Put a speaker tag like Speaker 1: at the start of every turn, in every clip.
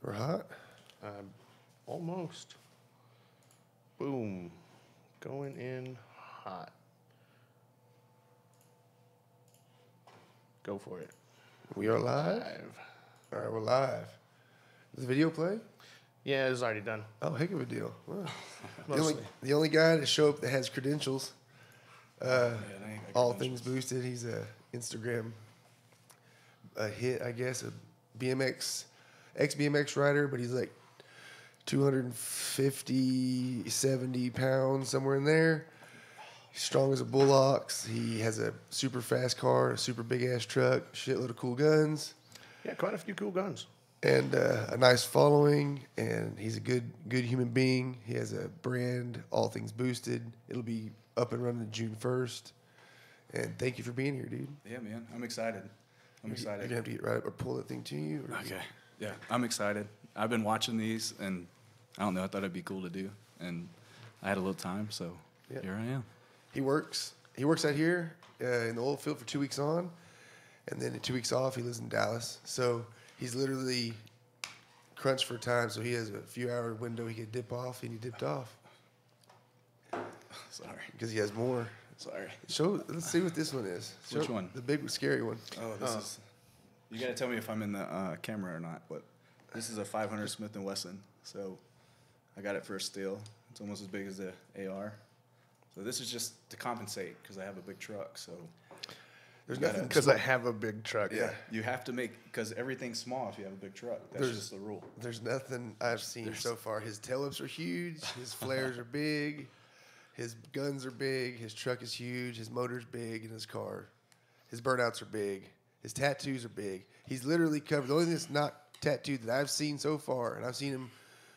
Speaker 1: We're hot?
Speaker 2: Almost. Boom. Going in hot. Go for it.
Speaker 1: We are live? All right, we're live. Does the video play?
Speaker 2: Yeah, it's already done.
Speaker 1: Oh, heck of a deal. Wow.
Speaker 2: Mostly.
Speaker 1: the only guy to show up that has credentials.
Speaker 3: I got
Speaker 1: All
Speaker 3: credentials.
Speaker 1: things boosted. He's a Instagram hit, I guess, a ex-BMX rider, but he's like 250, 70 pounds, somewhere in there. He's strong as a bull ox. He has a super fast car, a super big-ass truck, shitload of cool guns.
Speaker 2: Yeah, quite a few cool guns.
Speaker 1: And a nice following, and he's a good human being. He has a brand, All Things Boosted. It'll be up and running June 1st. And thank you for being here, dude.
Speaker 3: Yeah, man. I'm excited. I'm excited.
Speaker 1: You're going to have to get right up or pull that thing to you? Or
Speaker 3: Okay. Yeah, I'm excited. I've been watching these, and I don't know, I thought it'd be cool to do. And I had a little time, so here I am.
Speaker 1: He works out here in the oil field for 2 weeks on, and then in 2 weeks off, he lives in Dallas. So he's literally crunched for time, so he has a few-hour window he could dip off, and he dipped off.
Speaker 3: Sorry.
Speaker 1: Because he has more.
Speaker 3: Sorry.
Speaker 1: Let's see what this one is.
Speaker 3: Which one?
Speaker 1: The big, scary one.
Speaker 3: Oh, this is... You got to tell me if I'm in the camera or not, but this is a 500 Smith & Wesson, so I got it for a steal. It's almost as big as the AR. So this is just to compensate because I have a big truck, so...
Speaker 1: There's nothing
Speaker 2: Because I have a big truck.
Speaker 1: Yeah.
Speaker 3: You have to make... Because everything's small if you have a big truck. That's just the rule.
Speaker 1: There's nothing I've seen so far. His tail whips are huge. His flares are big. His guns are big. His truck is huge. His motor's big in his car. His burnouts are big. His tattoos are big. He's literally covered. The only thing that's not tattooed that I've seen so far, and I've seen him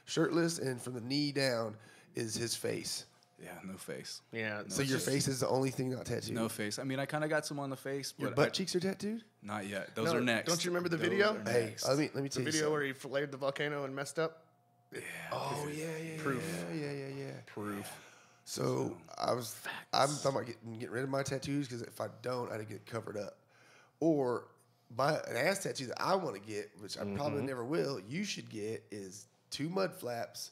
Speaker 1: shirtless and from the knee down, is his face.
Speaker 3: Yeah, no face.
Speaker 2: Yeah.
Speaker 1: So your face is the only thing not tattooed?
Speaker 3: No face. I mean, I kind of got some on the face, but
Speaker 1: Your butt cheeks are tattooed?
Speaker 3: not yet. Those are next.
Speaker 2: Don't you remember the
Speaker 3: Those
Speaker 2: video?
Speaker 3: are
Speaker 1: Hey,
Speaker 3: next.
Speaker 1: let me
Speaker 2: The
Speaker 1: tell you
Speaker 2: video
Speaker 1: something.
Speaker 2: where he flared the volcano and messed up?
Speaker 1: Oh, yeah.
Speaker 2: Proof.
Speaker 1: Yeah.
Speaker 2: Proof.
Speaker 1: So I'm talking about getting rid of my tattoos because if I don't, I'd get covered up. Or an ass tattoo that I want to get, which I probably never will, you should get is 2 mud flaps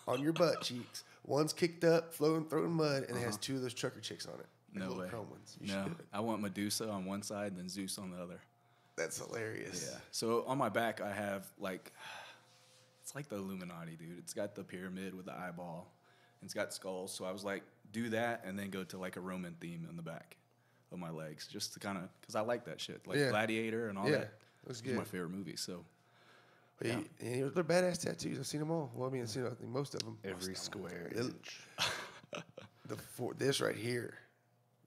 Speaker 1: on your butt cheeks. One's kicked up, throwing mud, and it has 2 of those trucker chicks on it. Like
Speaker 3: No
Speaker 1: little
Speaker 3: way.
Speaker 1: chrome ones. You
Speaker 3: No,
Speaker 1: should do it.
Speaker 3: I want Medusa on one side, then Zeus on the other.
Speaker 1: That's hilarious.
Speaker 3: Yeah. So on my back, I have it's like the Illuminati, dude. It's got the pyramid with the eyeball, and it's got skulls. So I was like, do that, and then go to like a Roman theme in the back of my legs, just to kind of, because I like that shit, like
Speaker 1: Yeah.
Speaker 3: Gladiator and all
Speaker 1: Yeah,
Speaker 3: that.
Speaker 1: looks
Speaker 3: It's
Speaker 1: good.
Speaker 3: my favorite movie. So
Speaker 1: And they're badass tattoos. I've seen them all. Well, I mean, I've seen most of them.
Speaker 2: Every square
Speaker 1: It-
Speaker 2: inch.
Speaker 1: This right here,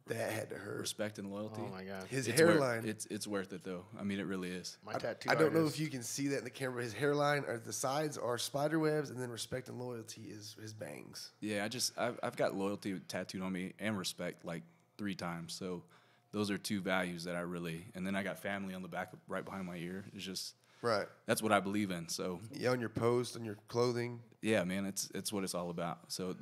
Speaker 1: that had to hurt.
Speaker 3: respect and loyalty.
Speaker 2: Oh, my God.
Speaker 1: His
Speaker 3: It's
Speaker 1: hairline.
Speaker 3: it's worth it though. I mean, it really is.
Speaker 2: My tattoo
Speaker 1: I don't know
Speaker 2: artist-
Speaker 1: if you can see that in the camera. His hairline, or the sides are spider webs, and then respect and loyalty is his bangs.
Speaker 3: Yeah, I've got loyalty tattooed on me and respect like 3 times. So those are 2 values that I really, and then I got family on the back right behind my ear. It's just
Speaker 1: Right.
Speaker 3: that's what I believe in. So
Speaker 1: Yeah, on your post, on your clothing.
Speaker 3: yeah, man, it's what it's all about. So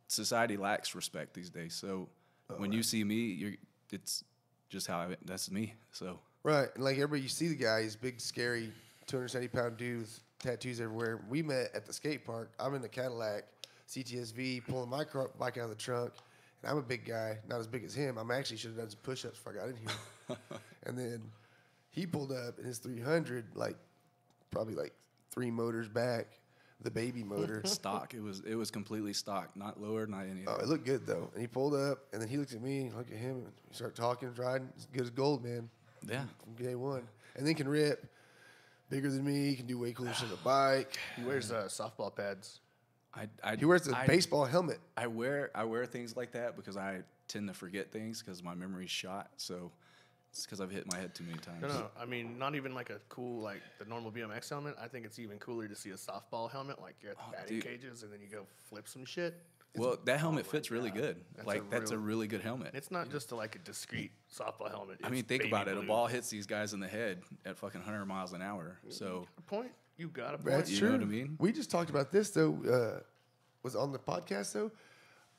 Speaker 3: society lacks respect these days. So when you see me, it's just that's me. So
Speaker 1: Right. And like everybody, you see the guy, he's big, scary, 270-pound dude with tattoos everywhere. We met at the skate park. I'm in the Cadillac CTSV pulling my bike out of the trunk. And I'm a big guy, not as big as him. I actually should have done some push-ups before I got in here. And then he pulled up in his 300, probably 3 motors back, the baby motor.
Speaker 3: stock, it was completely stock, not lowered, not anything.
Speaker 1: Oh, it looked good, though. And he pulled up, and then he looked at me, and I looked at him, and we started talking, riding. As good as gold, man.
Speaker 3: Yeah.
Speaker 1: From day one. And then can rip. Bigger than me. Can do way cooler shit on a bike.
Speaker 2: He wears softball pads.
Speaker 1: He wears a baseball helmet.
Speaker 3: I wear things like that because I tend to forget things because my memory's shot. So it's because I've hit my head too many times.
Speaker 2: No. I mean, not even like a cool, the normal BMX helmet. I think it's even cooler to see a softball helmet, like you're at the batting
Speaker 3: dude.
Speaker 2: cages, and then you go flip some shit.
Speaker 3: Well, that helmet fits really good.
Speaker 2: That's
Speaker 3: That's
Speaker 2: a
Speaker 3: a really good helmet.
Speaker 2: And it's not just a discreet softball helmet.
Speaker 3: I mean,
Speaker 2: It's
Speaker 3: think
Speaker 2: baby
Speaker 3: about it. A
Speaker 2: blue.
Speaker 3: ball hits these guys in the head at fucking 100 miles an hour. So
Speaker 2: A point. You got a point.
Speaker 1: That's
Speaker 3: You
Speaker 1: true.
Speaker 3: know what I mean?
Speaker 1: We just talked about this, though. Was on the podcast, though.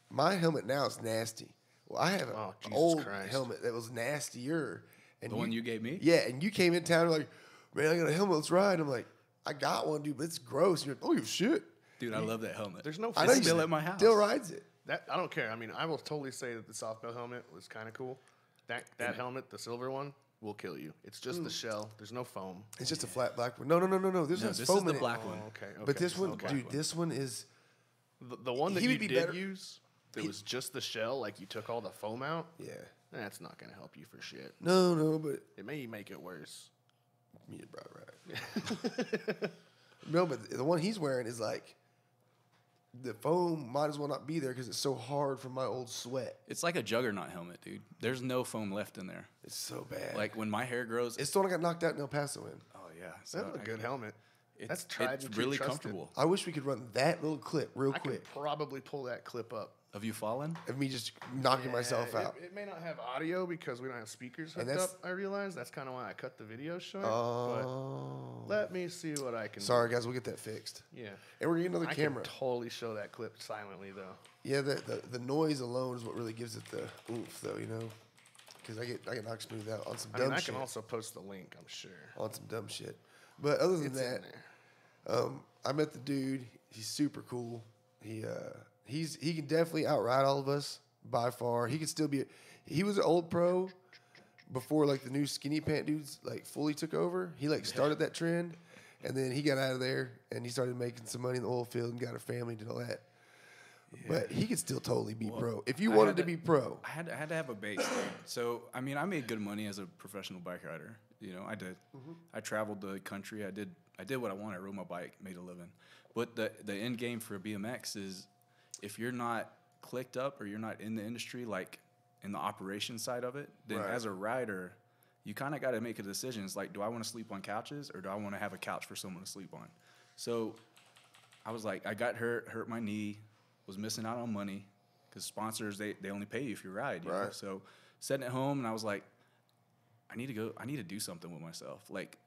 Speaker 1: My helmet now is nasty. Well, I have an
Speaker 2: Oh, Jesus
Speaker 1: old
Speaker 2: Christ.
Speaker 1: helmet that was nastier. And
Speaker 3: the one you gave me?
Speaker 1: Yeah, and you came in town like, man, I got a helmet, let's ride. I'm like, I got one, dude, but it's gross. You're like, oh, shit.
Speaker 3: Dude, I love that helmet.
Speaker 2: There's no.
Speaker 1: I know
Speaker 3: It's
Speaker 1: you
Speaker 3: still at my house.
Speaker 1: still rides it.
Speaker 2: That I don't care. I mean, I will totally say that the soft bell helmet was kind of cool. That helmet, the silver one, will kill you. It's just the shell. There's no foam.
Speaker 1: It's just a flat black one. No. This
Speaker 3: No,
Speaker 1: one's
Speaker 3: this
Speaker 1: foam
Speaker 3: is the
Speaker 1: in it.
Speaker 3: black one.
Speaker 2: Okay.
Speaker 1: But this one,
Speaker 2: okay.
Speaker 1: dude, this one is.
Speaker 2: The one that
Speaker 1: He
Speaker 2: you
Speaker 1: would be
Speaker 2: did
Speaker 1: better-
Speaker 2: use, that was just the shell, like you took all the foam out.
Speaker 1: Yeah.
Speaker 2: That's not gonna help you for shit.
Speaker 1: No, but
Speaker 2: It may make it worse.
Speaker 1: you brought it right. No, but the one he's wearing is like. The foam might as well not be there because it's so hard from my old sweat.
Speaker 3: It's like a juggernaut helmet, dude. There's no foam left in there.
Speaker 1: It's so bad.
Speaker 3: Like when my hair grows.
Speaker 1: It's the one I got knocked out in El Paso in.
Speaker 3: Oh yeah,
Speaker 2: That's a good helmet. That's
Speaker 3: It's
Speaker 2: tried and true,
Speaker 3: really
Speaker 2: trusted.
Speaker 3: comfortable.
Speaker 1: I wish we could run that little clip real
Speaker 2: I
Speaker 1: quick
Speaker 2: could probably pull that clip up.
Speaker 3: Have you fallen?
Speaker 1: of me just knocking myself out.
Speaker 2: It may not have audio because we don't have speakers
Speaker 1: And
Speaker 2: hooked
Speaker 1: that's-
Speaker 2: up. I realize that's kind of why I cut the video short.
Speaker 1: Oh.
Speaker 2: But let me see what I can.
Speaker 1: Sorry, guys. We'll get that fixed.
Speaker 2: do. Yeah.
Speaker 1: And we're getting another
Speaker 2: I
Speaker 1: camera.
Speaker 2: can totally show that clip silently though.
Speaker 1: Yeah, the noise alone is what really gives it the oomph, though. You know, because I get knocked smooth out on some
Speaker 2: I
Speaker 1: dumb
Speaker 2: mean, I
Speaker 1: shit.
Speaker 2: can also post the link. I'm sure.
Speaker 1: On some dumb shit. But other than
Speaker 2: It's in
Speaker 1: that,
Speaker 2: there.
Speaker 1: I met the dude. He's super cool. He can definitely outride all of us by far. He could still be. He was an old pro before like the new skinny pant dudes like fully took over. He like started that trend, and then he got out of there and he started making some money in the oil field and got a family and all that. But he could still totally be pro if you
Speaker 3: I
Speaker 1: wanted
Speaker 3: had
Speaker 1: to
Speaker 3: to-
Speaker 1: be pro.
Speaker 3: I had to have a base. Dude. So I mean, I made good money as a professional bike rider. You know, I did. I traveled the country. I did what I wanted. I rode my bike, made a living. But the end game for BMX is if you're not clicked up or you're not in the industry, like in the operation side of it, then
Speaker 1: Right.
Speaker 3: as a rider, you kind of got to make a decision. It's like, do I want to sleep on couches or do I want to have a couch for someone to sleep on? So I was like, I got hurt my knee, was missing out on money because sponsors, they only pay you if you ride. You know?
Speaker 1: Right.
Speaker 3: So sitting at home and I was like, I need to do something with myself. Like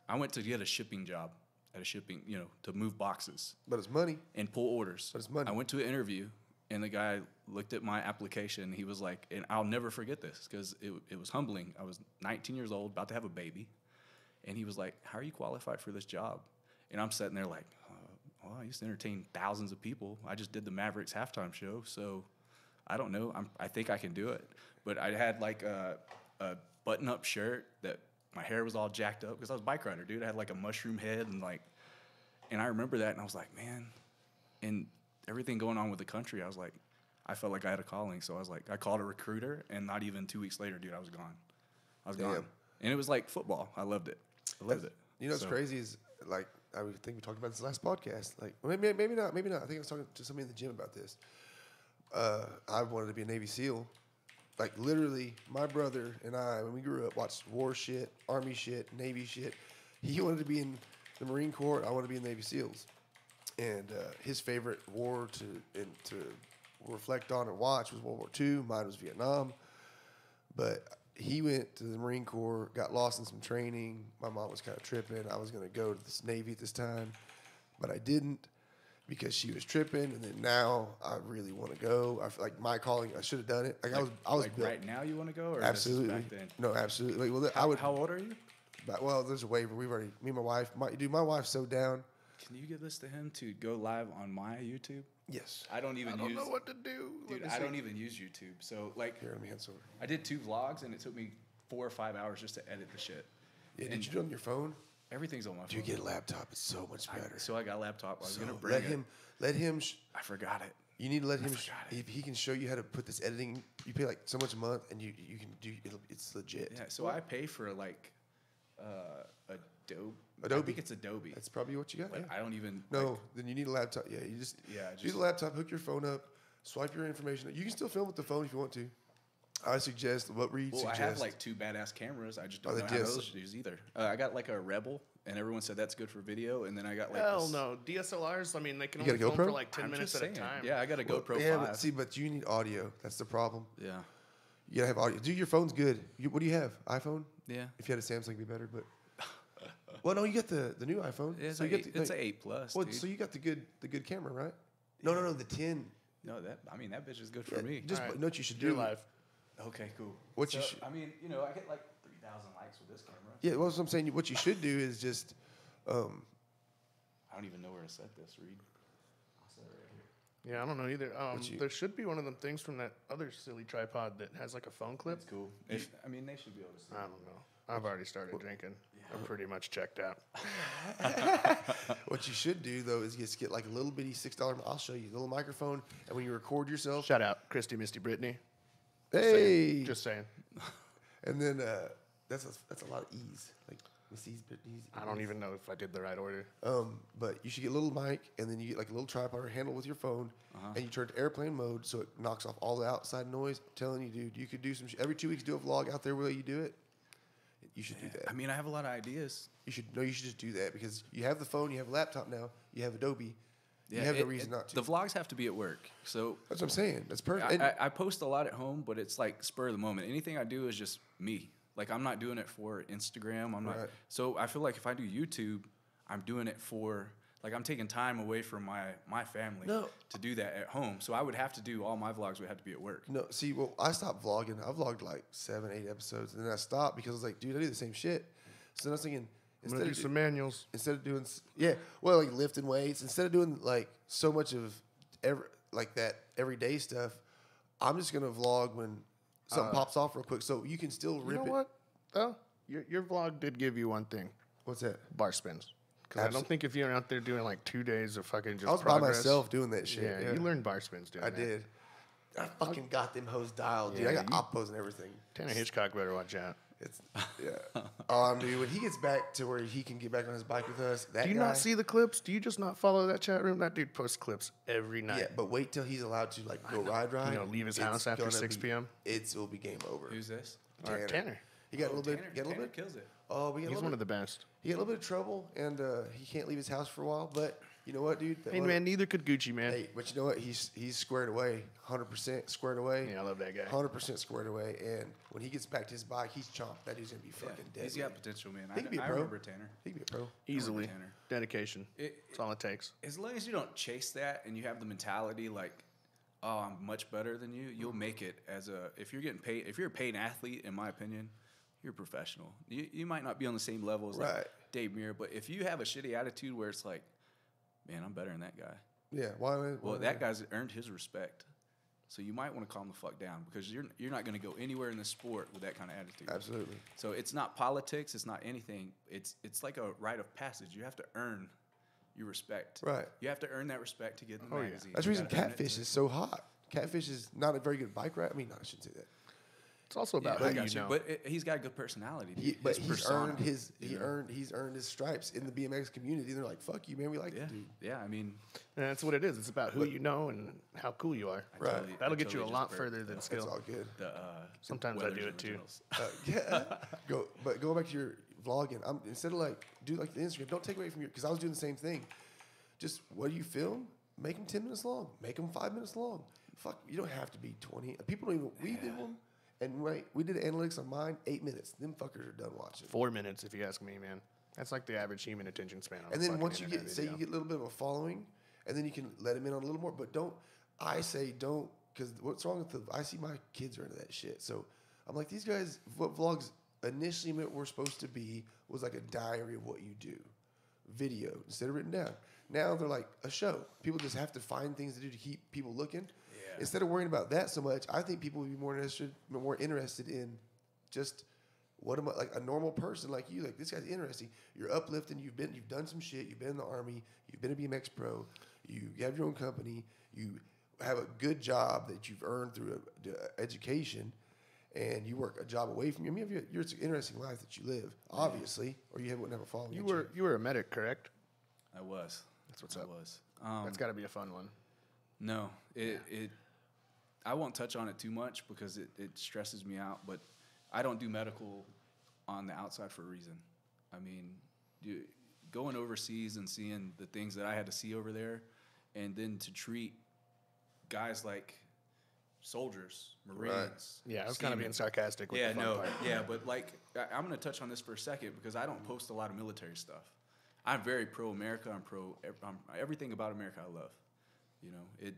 Speaker 3: I went to get a shipping job at a shipping, to move boxes
Speaker 1: But it's money.
Speaker 3: and pull orders.
Speaker 1: But it's money.
Speaker 3: I went to an interview and the guy looked at my application. He was like, and I'll never forget this because it was humbling. I was 19 years old, about to have a baby. And he was like, how are you qualified for this job? And I'm sitting there like, well, I used to entertain thousands of people. I just did the Mavericks halftime show. So I don't know. I think I can do it. But I had like a button-up shirt that my hair was all jacked up because I was a bike rider, dude. I had like a mushroom head and I remember that and I was like, man, and everything going on with the country, I felt like I had a calling. So I was like, I called a recruiter and not even 2 weeks later, dude, I was gone.
Speaker 1: Damn.
Speaker 3: And it was like football. I loved it.
Speaker 1: You know what's
Speaker 3: So-
Speaker 1: crazy is like I would think we talked about this last podcast. Like maybe not. I think I was talking to somebody in the gym about this. I wanted to be a Navy SEAL. Like literally, my brother and I, when we grew up, watched war shit, Army shit, Navy shit. He wanted to be in the Marine Corps. I wanted to be in Navy SEALs. And his favorite war to reflect on and watch was World War II. Mine was Vietnam. But he went to the Marine Corps, got lost in some training. My mom was kind of tripping. I was going to go to this Navy at this time, but I didn't because she was tripping. And then now I really want to go. I feel like my calling, I should have done it. Like I was
Speaker 3: like
Speaker 1: built.
Speaker 3: right now you want to go or
Speaker 1: Absolutely.
Speaker 3: This is back then?
Speaker 1: No, absolutely. Like, well, I would.
Speaker 3: How old are you?
Speaker 1: Well, there's a waiver. We've already. Me and my wife. My wife's so down.
Speaker 3: Can you give this to him to go live on my YouTube?
Speaker 1: Yes.
Speaker 3: I don't even
Speaker 2: I don't
Speaker 3: use
Speaker 2: know what to do.
Speaker 3: dude, I don't even use YouTube. So like
Speaker 1: Here, let me hand this over.
Speaker 3: I did 2 vlogs and it took me 4 or 5 hours just to edit the shit.
Speaker 1: Yeah,
Speaker 3: And
Speaker 1: did you do it on your phone?
Speaker 3: Everything's on my phone.
Speaker 1: Do you get a laptop? It's so much better.
Speaker 3: So I got a laptop. I was
Speaker 1: So
Speaker 3: gonna bring
Speaker 1: let
Speaker 3: it.
Speaker 1: him. Let him.
Speaker 3: I forgot it.
Speaker 1: You need to let him.
Speaker 3: forgot it.
Speaker 1: If he can show you how to put this editing, you pay like so much a month, and you can do. It's legit.
Speaker 3: Yeah. So I pay for like Adobe. I
Speaker 1: Adobe.
Speaker 3: think it's Adobe.
Speaker 1: That's probably what you got.
Speaker 3: But
Speaker 1: Yeah.
Speaker 3: I don't even
Speaker 1: No,
Speaker 3: like,
Speaker 1: then you need a laptop. Yeah, you just
Speaker 3: Yeah,
Speaker 1: use
Speaker 3: just-
Speaker 1: a laptop, hook your phone up, swipe your information. You can still film with the phone if you want to. I suggest what Reed
Speaker 3: Well, I
Speaker 1: suggests.
Speaker 3: have like 2 badass cameras. I just don't
Speaker 1: Oh,
Speaker 3: know
Speaker 1: the
Speaker 3: how
Speaker 1: DS.
Speaker 3: those use either. I got like a Rebel, and everyone said that's good for video. And then I got like
Speaker 2: Hell
Speaker 3: this,
Speaker 2: no. DSLRs, I mean, they can
Speaker 1: You
Speaker 2: only
Speaker 1: got a
Speaker 2: film
Speaker 1: GoPro?
Speaker 2: for like 10
Speaker 3: I'm
Speaker 2: minutes
Speaker 3: just
Speaker 2: at a
Speaker 3: saying.
Speaker 2: time.
Speaker 3: Yeah, I got a GoPro
Speaker 1: yeah,
Speaker 3: 5.
Speaker 1: but see, but you need audio. That's the problem.
Speaker 3: Yeah.
Speaker 1: You gotta have audio. Dude, your phone's good. What do you have? iPhone?
Speaker 3: Yeah.
Speaker 1: If you had a Samsung, it'd be better. But well, no, you got the new iPhone.
Speaker 3: Yeah, it's
Speaker 1: so
Speaker 3: like
Speaker 1: you get
Speaker 3: it's
Speaker 1: the,
Speaker 3: an 8 plus.
Speaker 1: well,
Speaker 3: Dude.
Speaker 1: so you got the good camera, right? No, the 10.
Speaker 3: No, that that bitch is good for
Speaker 1: Yeah,
Speaker 3: me.
Speaker 1: just
Speaker 2: All right.
Speaker 1: know what you should
Speaker 2: You're
Speaker 1: do.
Speaker 2: live.
Speaker 3: Okay, cool.
Speaker 1: What you
Speaker 3: So,
Speaker 1: should-
Speaker 3: I mean, I get like 3,000 likes with this camera.
Speaker 1: Yeah, well, what I'm saying, what you should do is just
Speaker 3: I don't even know where to set this, Reed. I'll set it right here.
Speaker 2: Yeah, I don't know either. There should be one of them things from that other silly tripod that has like a phone clip.
Speaker 3: That's cool. I mean, they should be able to see
Speaker 2: I don't know. I've already started drinking. I'm pretty much checked out.
Speaker 1: What you should do though is just get like a little bitty $6. I'll show you a little microphone, and when you record yourself,
Speaker 2: Shout out, Christy, Misty, Brittany.
Speaker 1: hey,
Speaker 2: Just saying.
Speaker 1: and then that's a lot of ease. Like Missy's, Brittany's.
Speaker 2: I don't even know if I did the right order.
Speaker 1: But you should get a little mic, and then you get like a little tripod or handle with your phone, and you turn to airplane mode so it knocks off all the outside noise. I'm telling you, dude, you could do some every 2 weeks. Do a vlog out there where you do it. You should do that.
Speaker 3: I mean, I have a lot of ideas.
Speaker 1: You should just do that because you have the phone, you have a laptop now, you have Adobe.
Speaker 3: Yeah,
Speaker 1: you have no reason not to.
Speaker 3: The vlogs have to be at work. So
Speaker 1: that's what I'm saying. That's perfect.
Speaker 3: I post a lot at home, but it's like spur of the moment. Anything I do is just me. Like, I'm not doing it for Instagram. I'm not.
Speaker 1: Right.
Speaker 3: So I feel like if I do YouTube, I'm doing it for, like, I'm taking time away from my family to do that at home. So I would have to do all my vlogs would have to be at work.
Speaker 1: No, see, well, I stopped vlogging. I vlogged like 7, 8 episodes, and then I stopped because I was like, dude, I do the same shit. So then I was thinking,
Speaker 2: I'm going to do some manuals.
Speaker 1: Instead of doing, like lifting weights, instead of doing like so much of that everyday stuff, I'm just going to vlog when something pops off real quick so you can still rip it.
Speaker 2: You know what? Oh, your vlog did give you one thing.
Speaker 1: What's that?
Speaker 2: Bar spins. Because I don't think if you're out there doing like 2 days of fucking just
Speaker 1: I was
Speaker 2: progress,
Speaker 1: by myself doing that shit.
Speaker 2: Yeah, you learned bar spins doing that.
Speaker 1: I did. I fucking got them hoes dialed, dude. I got oppos and everything.
Speaker 2: Tanner Hitchcock better watch out.
Speaker 1: Dude, when he gets back to where he can get back on his bike with us,
Speaker 2: Do you not see the clips? Do you just not follow that chat room? That dude posts clips every night.
Speaker 1: Yeah, but wait till he's allowed to like go ride.
Speaker 2: Leave his house after 6 p.m.
Speaker 1: It will be game over.
Speaker 3: Who's this?
Speaker 2: Tanner.
Speaker 1: He got a little bit.
Speaker 3: Tanner kills it.
Speaker 1: Oh,
Speaker 2: He's one of the best.
Speaker 1: He got a little bit of trouble, and he can't leave his house for a while. But you know what, dude?
Speaker 2: Hey, man, neither could Gucci, man.
Speaker 1: Hey, but you know what? He's squared away, 100% squared away.
Speaker 2: Yeah, I love that guy.
Speaker 1: 100% squared away. And when he gets back to his bike, he's chomped. That dude's gonna be fucking dead.
Speaker 3: He's got potential, man.
Speaker 1: He can be a
Speaker 3: I
Speaker 1: pro.
Speaker 3: remember Tanner.
Speaker 1: He can be a pro.
Speaker 2: Easily.
Speaker 3: Tanner.
Speaker 2: Dedication. That's all it takes.
Speaker 3: As long as you don't chase that and you have the mentality like, oh, I'm much better than you, you'll make it if you're getting paid. If you're a paid athlete, in my opinion, you're a professional. You might not be on the same level as like Dave Muir, but if you have a shitty attitude where it's like, man, I'm better than that guy.
Speaker 1: Yeah. Why
Speaker 3: that guy's earned his respect. So you might want to calm the fuck down because you're not going to go anywhere in the sport with that kind of attitude.
Speaker 1: Absolutely.
Speaker 3: So it's not politics. It's not anything. It's like a rite of passage. You have to earn your respect.
Speaker 1: Right.
Speaker 3: You have to earn that respect to get in the magazine.
Speaker 1: That's the reason Catfish is so hot. Catfish is not a very good bike ride. I mean, no, I shouldn't say that.
Speaker 2: It's also about how you know.
Speaker 3: But he's got a good personality.
Speaker 1: He's earned his stripes in the BMX community. They're like, "Fuck you, man. We like that dude."
Speaker 3: Yeah, I mean,
Speaker 2: and that's what it is. It's about who you know and how cool you are.
Speaker 1: Right.
Speaker 2: That'll get you a lot further than skill.
Speaker 1: It's all good.
Speaker 2: Sometimes I do it too.
Speaker 1: But go back to your vlogging. Instead of like do like the Instagram, don't take away from your because I was doing the same thing. Just what do you film? Make them 10 minutes long. Make them 5 minutes long. Fuck, you don't have to be 20. People don't even. We did one. And we did analytics on mine, 8 minutes. Them fuckers are done watching.
Speaker 2: 4 minutes, if you ask me, man. That's like the average human attention span. On
Speaker 1: and then once you get,
Speaker 2: video.
Speaker 1: you get a little bit of a following, and then you can let them in on a little more. But don't, because what's wrong with I see my kids are into that shit. So I'm like, these guys, what vlogs initially were supposed to be was like a diary of what you do, video instead of written down. Now they're like a show. People just have to find things to do to keep people looking. Instead of worrying about that so much, I think people would be more interested in just what am I like a normal person like you. Like this guy's interesting. You're uplifting. You've done some shit. You've been in the Army. You've been a BMX pro. You have your own company. You have a good job that you've earned through education, and you work a job away from you. I mean, it's an interesting life that you live, obviously, or you wouldn't have a following.
Speaker 2: You were a medic, correct?
Speaker 3: I was.
Speaker 2: That's what's up.
Speaker 3: I was.
Speaker 2: That's got to be a fun one.
Speaker 3: No, I won't touch on it too much because it stresses me out, but I don't do medical on the outside for a reason. I mean, going overseas and seeing the things that I had to see over there, and then to treat guys like soldiers, Marines.
Speaker 2: Right. Yeah, I was kind of being sarcastic with the fun part.
Speaker 3: Yeah, but like, I'm going to touch on this for a second because I don't post a lot of military stuff. I'm very pro-America. I'm everything about America I love. You know,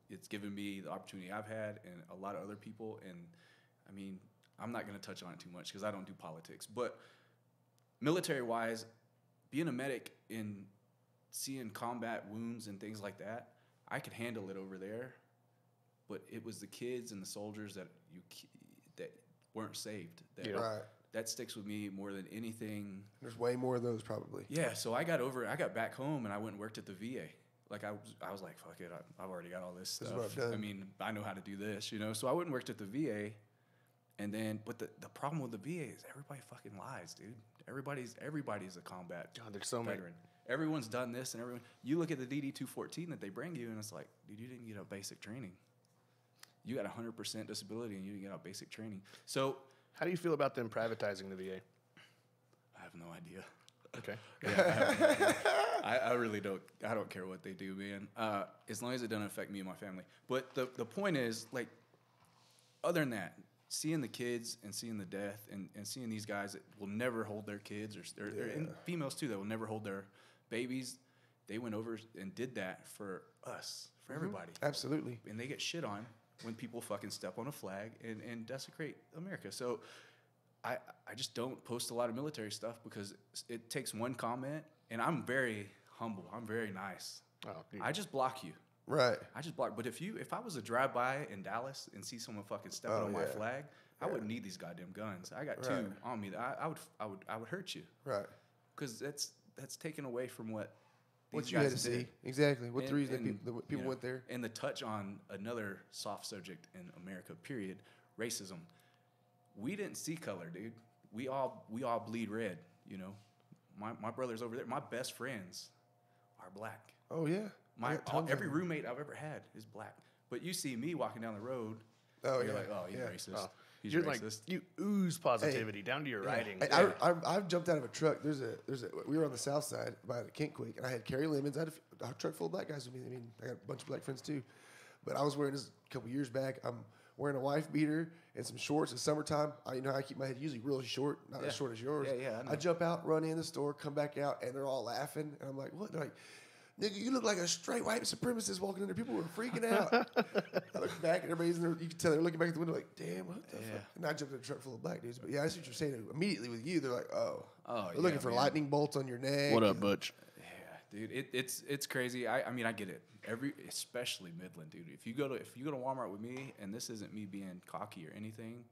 Speaker 3: it's given me the opportunity I've had and a lot of other people. And, I mean, I'm not going to touch on it too much because I don't do politics. But military-wise, being a medic in seeing combat wounds and things like that, I could handle it over there. But it was the kids and the soldiers that weren't saved. That sticks with me more than anything.
Speaker 1: There's way more of those probably.
Speaker 3: Yeah, so I got back home and I went and worked at the VA. Like I was like, fuck it, I've already got all this stuff.
Speaker 1: This is what I've done.
Speaker 3: I mean, I know how to do this, you know. So I went and worked at the VA, and then, but the problem with the VA is everybody fucking lies, dude. Everybody's a combat.
Speaker 2: God, there's so many.
Speaker 3: veteran. Everyone's done this, and you look at the DD-214 that they bring you, and it's like, dude, you didn't get out basic training. You got 100% disability, and you didn't get out basic training. So,
Speaker 2: How do you feel about them privatizing the VA?
Speaker 3: I have no idea.
Speaker 2: Okay.
Speaker 3: Yeah, I really don't. I don't care what they do, man. As long as it doesn't affect me and my family. But the point is, like, other than that, seeing the kids and seeing the death and seeing these guys that will never hold their kids and females too that will never hold their babies, they went over and did that for us, for everybody.
Speaker 1: Absolutely.
Speaker 3: And they get shit on when people fucking step on a flag and desecrate America. So I just don't post a lot of military stuff because it takes one comment, and I'm very humble. I'm very nice.
Speaker 2: Oh, dude.
Speaker 3: I just block you.
Speaker 1: Right.
Speaker 3: I just block. But if I was to drive by in Dallas and see someone fucking stepping on my flag, I wouldn't need these goddamn guns. I got two on me. I would hurt you.
Speaker 1: Right.
Speaker 3: Because that's taken away from what
Speaker 1: you had to see. Exactly. What's the reason that people went there?
Speaker 3: And to touch on another soft subject in America, period, racism. We didn't see color, dude. We all bleed red, you know. My brother's over there. My best friends are black.
Speaker 1: Oh, yeah.
Speaker 3: Every roommate I've ever had is black. But you see me walking down the road, you're like, oh, he's racist. Oh. He's
Speaker 2: You're
Speaker 3: racist.
Speaker 2: like, you ooze positivity down to your writing.
Speaker 1: Hey, I've jumped out of a truck. We were on the south side by the Kent Creek, and I had Kerry Lemons. I had a truck full of black guys with me. I mean, I got a bunch of black friends too. But I was wearing this a couple years back. I'm wearing a wife beater and some shorts. It's summertime. You know, I keep my head usually really short, not as short as yours.
Speaker 3: Yeah,
Speaker 1: I jump out, run in the store, come back out, and they're all laughing. And I'm like, what? They're like, nigga, you look like a straight white supremacist walking in there. People were freaking out. I look back, and everybody's in there. You can tell they're looking back at the window like, damn, what the fuck? And I jumped in a truck full of black dudes. But yeah, I see what you're saying. Immediately with you, they're like, they're looking for lightning bolts on your neck.
Speaker 2: What up, Butch?
Speaker 3: Yeah, dude, it's crazy. I mean, I get it. Especially Midland, dude. If you go to Walmart with me, and this isn't me being cocky or anything,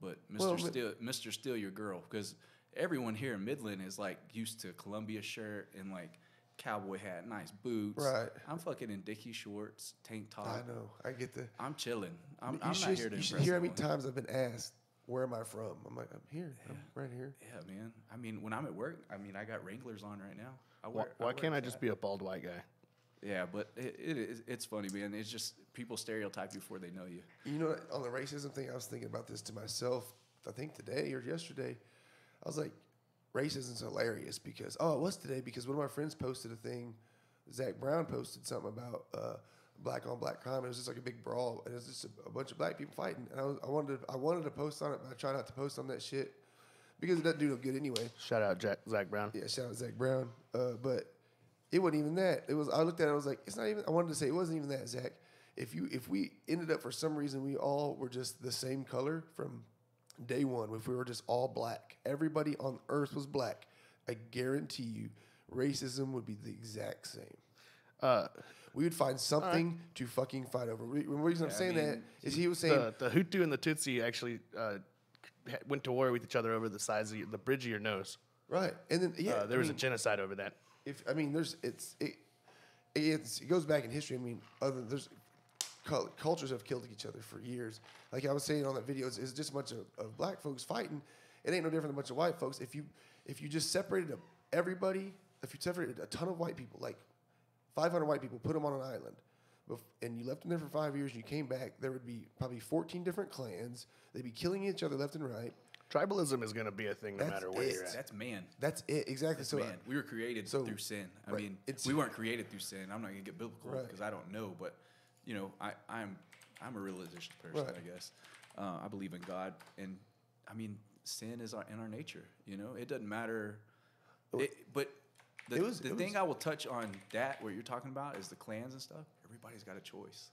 Speaker 3: but Mr. Steal your girl, because everyone here in Midland is like used to Columbia shirt and like cowboy hat, nice boots.
Speaker 1: Right.
Speaker 3: I'm fucking in Dickie shorts, tank top.
Speaker 1: I know. I get the.
Speaker 3: I'm chilling. I'm not here to impress.
Speaker 1: You should hear how many times I've been asked, where am I from? I'm like, I'm here. Yeah. I'm right here.
Speaker 3: Yeah, man. I mean, when I'm at work, I got Wranglers on right now.
Speaker 2: Why can't I just be a bald white guy?
Speaker 3: Yeah, but it's funny, man. It's just people stereotype you before they know you.
Speaker 1: You know, on the racism thing, I was thinking about this to myself, I think today or yesterday. I was like, racism's hilarious because, it was today because one of my friends posted a thing. Zach Brown posted something about black on black crime. It was just like a big brawl, and it was just a bunch of black people fighting. And I wanted to post on it, but I try not to post on that shit because it doesn't do no good anyway.
Speaker 2: Shout out Zach Brown.
Speaker 1: Yeah, shout out Zach Brown. But it wasn't even that. It was. I looked at it. I was like, it's not even. I wanted to say it wasn't even that, Zach. If we ended up for some reason we all were just the same color from day one, if we were just all black, everybody on earth was black, I guarantee you racism would be the exact same. We would find something to fucking fight over. The reason I'm saying that is he was saying
Speaker 2: the Hutu and the Tutsi actually went to war with each other over the size of the bridge of your nose.
Speaker 1: Right, and then
Speaker 2: there was a genocide over that.
Speaker 1: It goes back in history. I mean, there's cultures have killed each other for years. Like I was saying on that video, it's just a bunch of black folks fighting. It ain't no different than a bunch of white folks. If you just separated everybody, if you separated a ton of white people, like 500 white people, put them on an island, and you left them there for 5 years, and you came back, there would be probably 14 different clans. They'd be killing each other left and right.
Speaker 2: Tribalism is going to be a thing no matter where you're at.
Speaker 3: That's man.
Speaker 1: That's it, exactly.
Speaker 3: That's man. We were created through sin. I mean, we weren't created through sin. I'm not going to get biblical because I don't know, but you know, I'm a religious person, I guess. I believe in God, and I mean, sin is in our nature. You know, it doesn't matter. But the thing I will touch on that what you're talking about is the clans and stuff. Everybody's got a choice.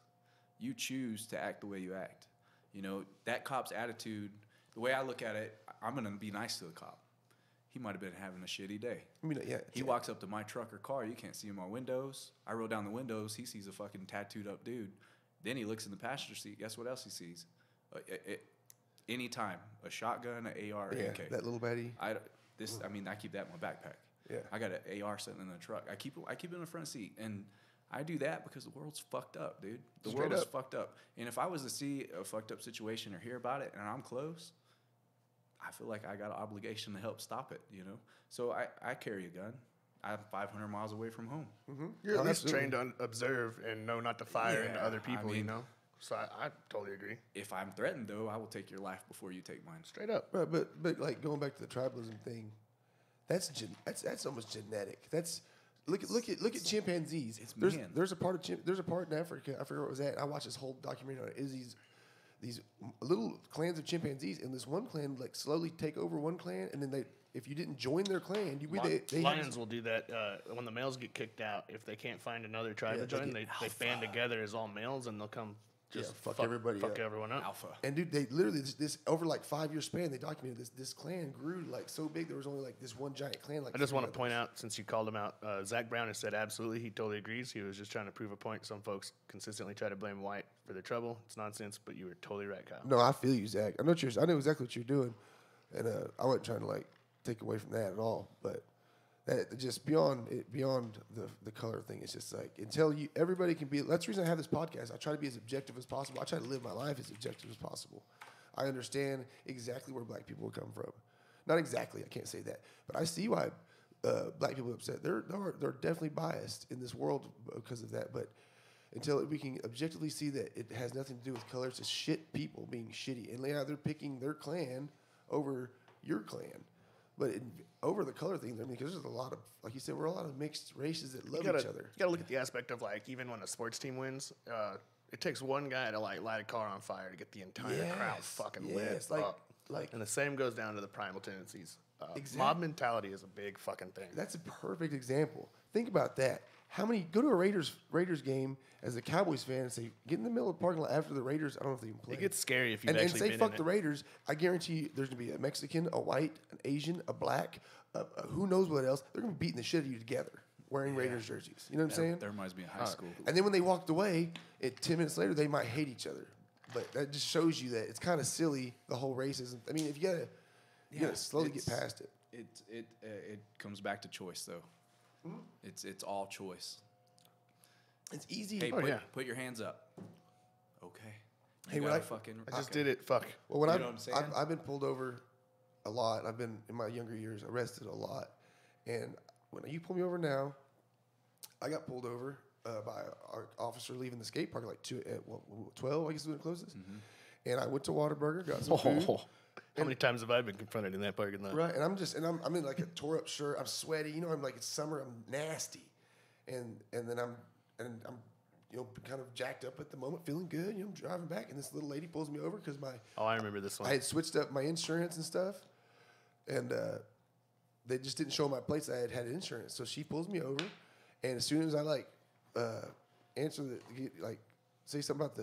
Speaker 3: You choose to act the way you act. You know, that cop's attitude. The way I look at it, I'm gonna be nice to the cop. he might have been having a shitty day.
Speaker 1: I mean, yeah.
Speaker 3: He walks up to my truck or car. You can't see him on windows. I roll down the windows. He sees a fucking tattooed up dude. Then he looks in the passenger seat. Guess what else he sees? Anytime, a shotgun, an AR,
Speaker 1: Yeah,
Speaker 3: AK.
Speaker 1: that little baddie.
Speaker 3: I keep that in my backpack.
Speaker 1: Yeah.
Speaker 3: I got an AR sitting in the truck. I keep it in the front seat, and I do that because the world's fucked up, dude. The
Speaker 1: Straight
Speaker 3: world is
Speaker 1: up.
Speaker 3: fucked up. And if I was to see a fucked up situation or hear about it, and I'm close, I feel like I got an obligation to help stop it. So I carry a gun. I'm 500 miles away from home.
Speaker 2: You're at least
Speaker 1: absolutely.
Speaker 2: trained to observe and know not to fire into
Speaker 3: Yeah,
Speaker 2: other people,
Speaker 3: I mean-
Speaker 2: So I totally agree.
Speaker 3: If I'm threatened, though, I will take your life before you take mine.
Speaker 2: Straight up.
Speaker 1: Right, but like going back to the tribalism thing, that's almost genetic. That's look at chimpanzees.
Speaker 3: man.
Speaker 1: There's a part in Africa. I forget what it was at. I watched this whole documentary on it. Is these little clans of chimpanzees, and this one clan like slowly take over one clan, and then if you didn't join their clan,
Speaker 2: Lions will do that when the males get kicked out. If they can't find another tribe
Speaker 1: Yeah,
Speaker 2: to
Speaker 1: they
Speaker 2: join,
Speaker 1: get
Speaker 2: they band together as all males, and they'll come just
Speaker 1: fuck everybody
Speaker 2: fuck
Speaker 1: up.
Speaker 2: everyone up.
Speaker 3: Alpha.
Speaker 1: And dude, they literally this over like 5 year span, they documented this clan grew like so big there was only like this one giant clan. Like
Speaker 2: I just want to
Speaker 1: three
Speaker 2: point
Speaker 1: others.
Speaker 2: out, since you called him out, Zach Brown has said absolutely, he totally agrees. He was just trying to prove a point. Some folks consistently try to blame white for their trouble. It's nonsense, but you were totally right, Kyle.
Speaker 1: No, I feel you, Zach. I know exactly what you're doing, and I wasn't trying to like take away from that at all. But that just beyond the color thing, it's just like until everybody can be. That's the reason I have this podcast. I try to be as objective as possible. I try to live my life as objective as possible. I understand exactly where black people come from. Not exactly, I can't say that, but I see why black people are upset. They're definitely biased in this world because of that. But until we can objectively see that it has nothing to do with color, it's just shit people being shitty, and yeah, they're picking their clan over your clan. But over the color thing, I mean, because there's a lot of, like you said, we're a lot of mixed races that love each other.
Speaker 2: You got to look at the aspect of like even when a sports team wins, it takes one guy to like light a car on fire to get the entire crowd fucking lit up. And the same goes down to the primal tendencies. Mob mentality is a big fucking thing.
Speaker 1: That's a perfect example. Think about that. Go to a Raiders game as a Cowboys fan and say, get in the middle of the parking lot after the Raiders. I don't know if they can play.
Speaker 2: It gets scary if you've
Speaker 1: and
Speaker 2: actually
Speaker 1: say
Speaker 2: been
Speaker 1: fuck
Speaker 2: in
Speaker 1: the
Speaker 2: it.
Speaker 1: Raiders. I guarantee you, there's gonna be a Mexican, a white, an Asian, a black, who knows what else. They're gonna be beating the shit out of you together, wearing Raiders jerseys. You know what I'm saying?
Speaker 3: That reminds me of high school.
Speaker 1: And then when they walked away, 10 minutes later, they might hate each other. But that just shows you that it's kind of silly, the whole racism. I mean, if you gotta slowly get past it.
Speaker 3: It comes back to choice, though. It's all choice.
Speaker 1: It's easy.
Speaker 3: Hey,
Speaker 2: Oh,
Speaker 3: put your hands up. Okay.
Speaker 1: Hey,
Speaker 3: You
Speaker 1: when
Speaker 3: gotta
Speaker 1: I-
Speaker 3: fucking.
Speaker 2: I just did it. Fuck.
Speaker 1: Well, when
Speaker 3: You know what I'm saying?
Speaker 1: I've been pulled over a lot. I've been, in my younger years, arrested a lot. And when you pull me over now, I got pulled over by our officer leaving the skate park at like 12, I guess is when it closes. And I went to Whataburger, got some food.
Speaker 2: How many times have I been confronted in that parking lot?
Speaker 1: Right, and I'm in like a tore up shirt. I'm sweaty. You know, I'm like, it's summer. I'm nasty, and then I'm kind of jacked up at the moment, feeling good. I'm driving back, and this little lady pulls me over because
Speaker 2: Oh, I remember this one.
Speaker 1: I had switched up my insurance and stuff, and they just didn't show my plates. I had insurance, so she pulls me over, and as soon as I answer say something about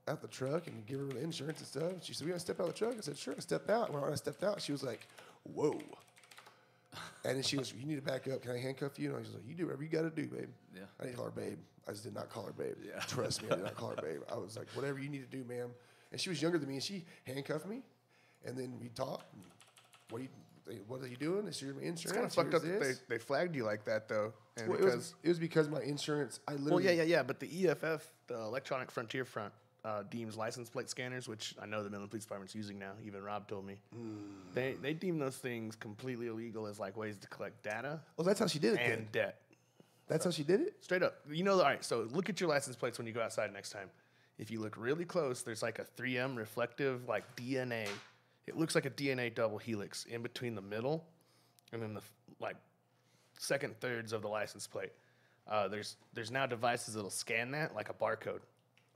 Speaker 1: out the truck and give her the insurance and stuff. She said, "We gotta step out of the truck." I said, "Sure." I stepped out. When I stepped out, she was like, "Whoa!" And then she goes, "You need to back up. Can I handcuff you?" And I was like, "You do whatever you got to do, babe."
Speaker 3: Yeah.
Speaker 1: I didn't call her babe. I just did not call her babe.
Speaker 3: Yeah.
Speaker 1: Trust me, I did not call her babe. I was like, "Whatever you need to do, ma'am." And she was younger than me, and she handcuffed me, and then we talked. What are you doing? This is my insurance.
Speaker 2: It's kind of fucked up
Speaker 1: Here's
Speaker 2: that
Speaker 1: this.
Speaker 2: they flagged you like that, though. And
Speaker 1: Well,
Speaker 2: because
Speaker 1: it was because my insurance. I
Speaker 2: well,
Speaker 1: literally.
Speaker 2: yeah. But the EFF, the Electronic Frontier Front, deems license plate scanners, which I know the Midland Police Department's using now. Even Rob told me they deem those things completely illegal as like ways to collect data
Speaker 1: Well, that's how she did it.
Speaker 2: and
Speaker 1: Then.
Speaker 2: debt.
Speaker 1: That's how she did it.
Speaker 2: Straight up. All right, so look at your license plates when you go outside next time. If you look really close, there's like a 3M reflective like DNA. It looks like a DNA double helix in between the middle and then the second thirds of the license plate. There's now devices that'll scan that like a barcode.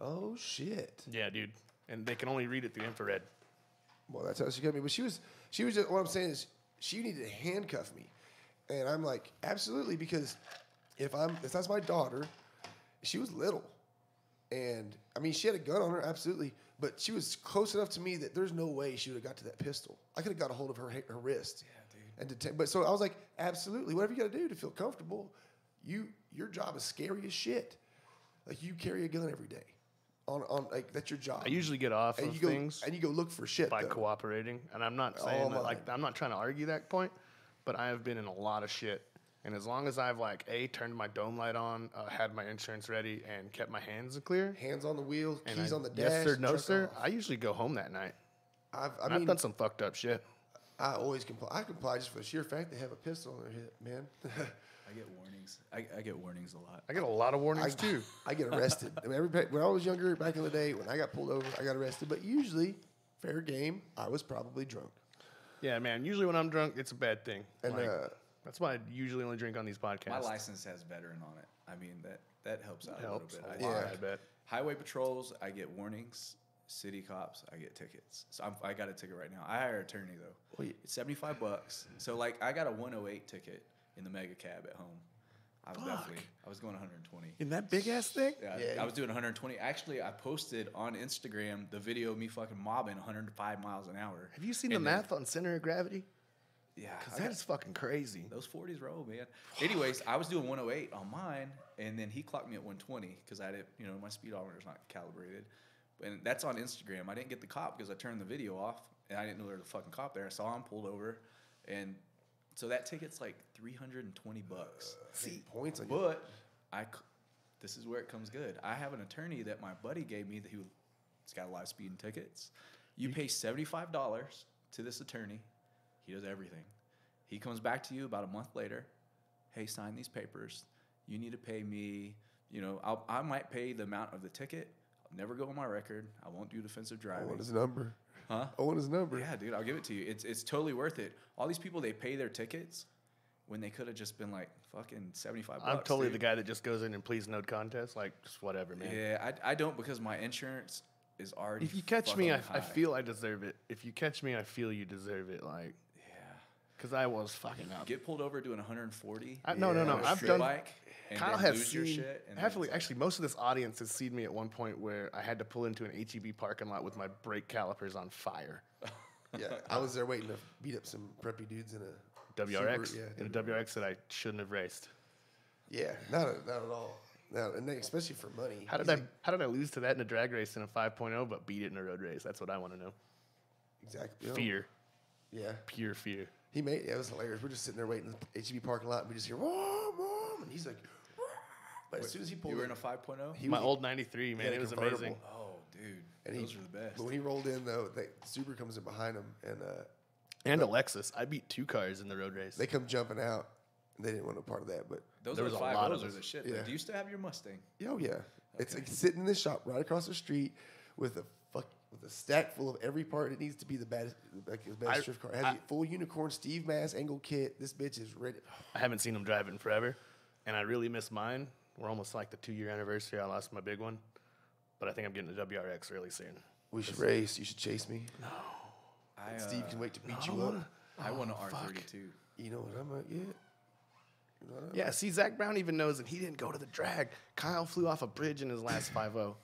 Speaker 1: Oh shit.
Speaker 2: Yeah, dude. And they can only read it through infrared.
Speaker 1: Well, that's how she got me. But she was just, what I'm saying is she needed to handcuff me. And I'm like, absolutely, because if that's my daughter, she was little. And I mean, she had a gun on her, absolutely. But she was close enough to me that there's no way she would have got to that pistol. I could have got a hold of her wrist.
Speaker 3: Yeah, dude.
Speaker 1: And but so I was like, absolutely, whatever you got to do to feel comfortable. Your job is scary as shit. Like you carry a gun every day. On like that's your job.
Speaker 2: I usually get off
Speaker 1: and
Speaker 2: of
Speaker 1: you go,
Speaker 2: things
Speaker 1: and you go look for shit
Speaker 2: by
Speaker 1: though.
Speaker 2: cooperating. And I'm not saying that, like, I'm not trying to argue that point, but I have been in a lot of shit. And as long as I've like turned my dome light on, had my insurance ready, and kept my hands clear,
Speaker 1: Hands on the wheel, keys on the dash.
Speaker 2: Yes sir, no
Speaker 1: truck
Speaker 2: sir.
Speaker 1: off.
Speaker 2: I usually go home that night.
Speaker 1: I've
Speaker 2: done some fucked up shit.
Speaker 1: I always comply. I comply just for the sheer fact they have a pistol on their hip, man.
Speaker 3: I get warnings. I get warnings a lot.
Speaker 2: I get a lot of warnings too.
Speaker 1: I get arrested. I mean, when I was younger, back in the day, when I got pulled over, I got arrested. But usually, fair game, I was probably drunk.
Speaker 2: Yeah, man. Usually when I'm drunk, it's a bad thing.
Speaker 1: And
Speaker 2: like, that's why I usually only drink on these podcasts.
Speaker 3: My license has veteran on it. I mean, that helps out a little bit.
Speaker 2: A lot, I bet.
Speaker 3: Highway patrols, I get warnings. City cops, I get tickets. So I got a ticket right now. I hire an attorney though. It's $75. So like I got a 108 ticket in the mega cab at home. I was going 120.
Speaker 2: In that big ass thing?
Speaker 3: Yeah, I was doing 120. Actually, I posted on Instagram the video of me fucking mobbing 105 miles an hour.
Speaker 2: Have you seen the math on center of gravity?
Speaker 3: Yeah.
Speaker 2: Because that's fucking crazy.
Speaker 3: Those 40s roll, man. Anyways, I was doing 108 on mine, and then he clocked me at 120 because I didn't, my speedometer's not calibrated. And that's on Instagram. I didn't get the cop because I turned the video off, and I didn't know there was a fucking cop there. I saw him pulled over, and so that ticket's like $320.
Speaker 1: See, points on
Speaker 3: but this is where it comes good. I have an attorney that my buddy gave me that he's got a lot of speeding tickets. You pay $75 to this attorney. He does everything. He comes back to you about a month later. Hey, sign these papers. You need to pay me. I might pay the amount of the ticket. Never go on my record. I won't do defensive driving.
Speaker 1: I want his number.
Speaker 3: Huh?
Speaker 1: I want his number.
Speaker 3: Yeah, dude, I'll give it to you. It's totally worth it. All these people, they pay their tickets when they could have just been like fucking $75.
Speaker 2: I'm totally the guy that just goes in and pleads no contest. Like, just whatever, man.
Speaker 3: Yeah, I don't because my insurance is already.
Speaker 2: If you catch me, I feel I deserve it. If you catch me, I feel you deserve it. Like,
Speaker 3: yeah.
Speaker 2: Because I was fucking up.
Speaker 3: Get pulled over doing 140.
Speaker 2: No. I've done.
Speaker 3: Bike, and
Speaker 2: Kyle
Speaker 3: then
Speaker 2: has
Speaker 3: lose your
Speaker 2: seen.
Speaker 3: shit, and
Speaker 2: Actually, most of this audience has seen me at one point where I had to pull into an HEB parking lot with my brake calipers on fire.
Speaker 1: Yeah, I was there waiting to beat up some preppy dudes in a
Speaker 2: WRX.
Speaker 1: Super,
Speaker 2: in a WRX that I shouldn't have raced.
Speaker 1: Yeah, not at all. No, and especially for money.
Speaker 2: How did I lose to that in a drag race in a 5.0, but beat it in a road race? That's what I want to know.
Speaker 1: Exactly.
Speaker 2: Fear.
Speaker 1: Yeah.
Speaker 2: Pure fear.
Speaker 1: It was hilarious. We're just sitting there waiting in the HEB parking lot, and we just hear, "Mom, Mom," and he's like, "Mom." But as soon as he pulled
Speaker 3: You were
Speaker 1: in
Speaker 3: in a 5.0?
Speaker 2: My old 93, man,
Speaker 1: had a
Speaker 2: it was
Speaker 1: convertible.
Speaker 2: amazing.
Speaker 3: Oh, dude.
Speaker 1: And
Speaker 3: Those are the best.
Speaker 1: But when he rolled in, though, the Super comes in behind him,
Speaker 2: And a Lexus. I beat 2 cars in the road race.
Speaker 1: they come jumping out. They didn't want no part of that, but
Speaker 3: Those
Speaker 2: There
Speaker 3: are
Speaker 2: was
Speaker 3: the
Speaker 2: a
Speaker 3: 5.0s
Speaker 2: lot of
Speaker 3: are
Speaker 2: us.
Speaker 3: the shit.
Speaker 1: Yeah.
Speaker 3: Though. Do you still have your Mustang?
Speaker 1: oh yeah, it's like sitting in this shop right across the street with a stack full of every part it needs to be the baddest drift car. It has a full unicorn Steve Mass angle kit. This bitch is ready.
Speaker 2: I haven't seen them drive it in forever, and I really miss mine. We're almost like the 2-year anniversary. I lost my big one, but I think I'm getting a WRX really soon.
Speaker 1: We should race. You should chase me.
Speaker 2: No.
Speaker 1: Steve can wait to beat you up.
Speaker 3: I want an R32.
Speaker 1: You know what I'm gonna get?
Speaker 2: Yeah, see, Zach Brown even knows that he didn't go to the drag. Kyle flew off a bridge in his last 5.0.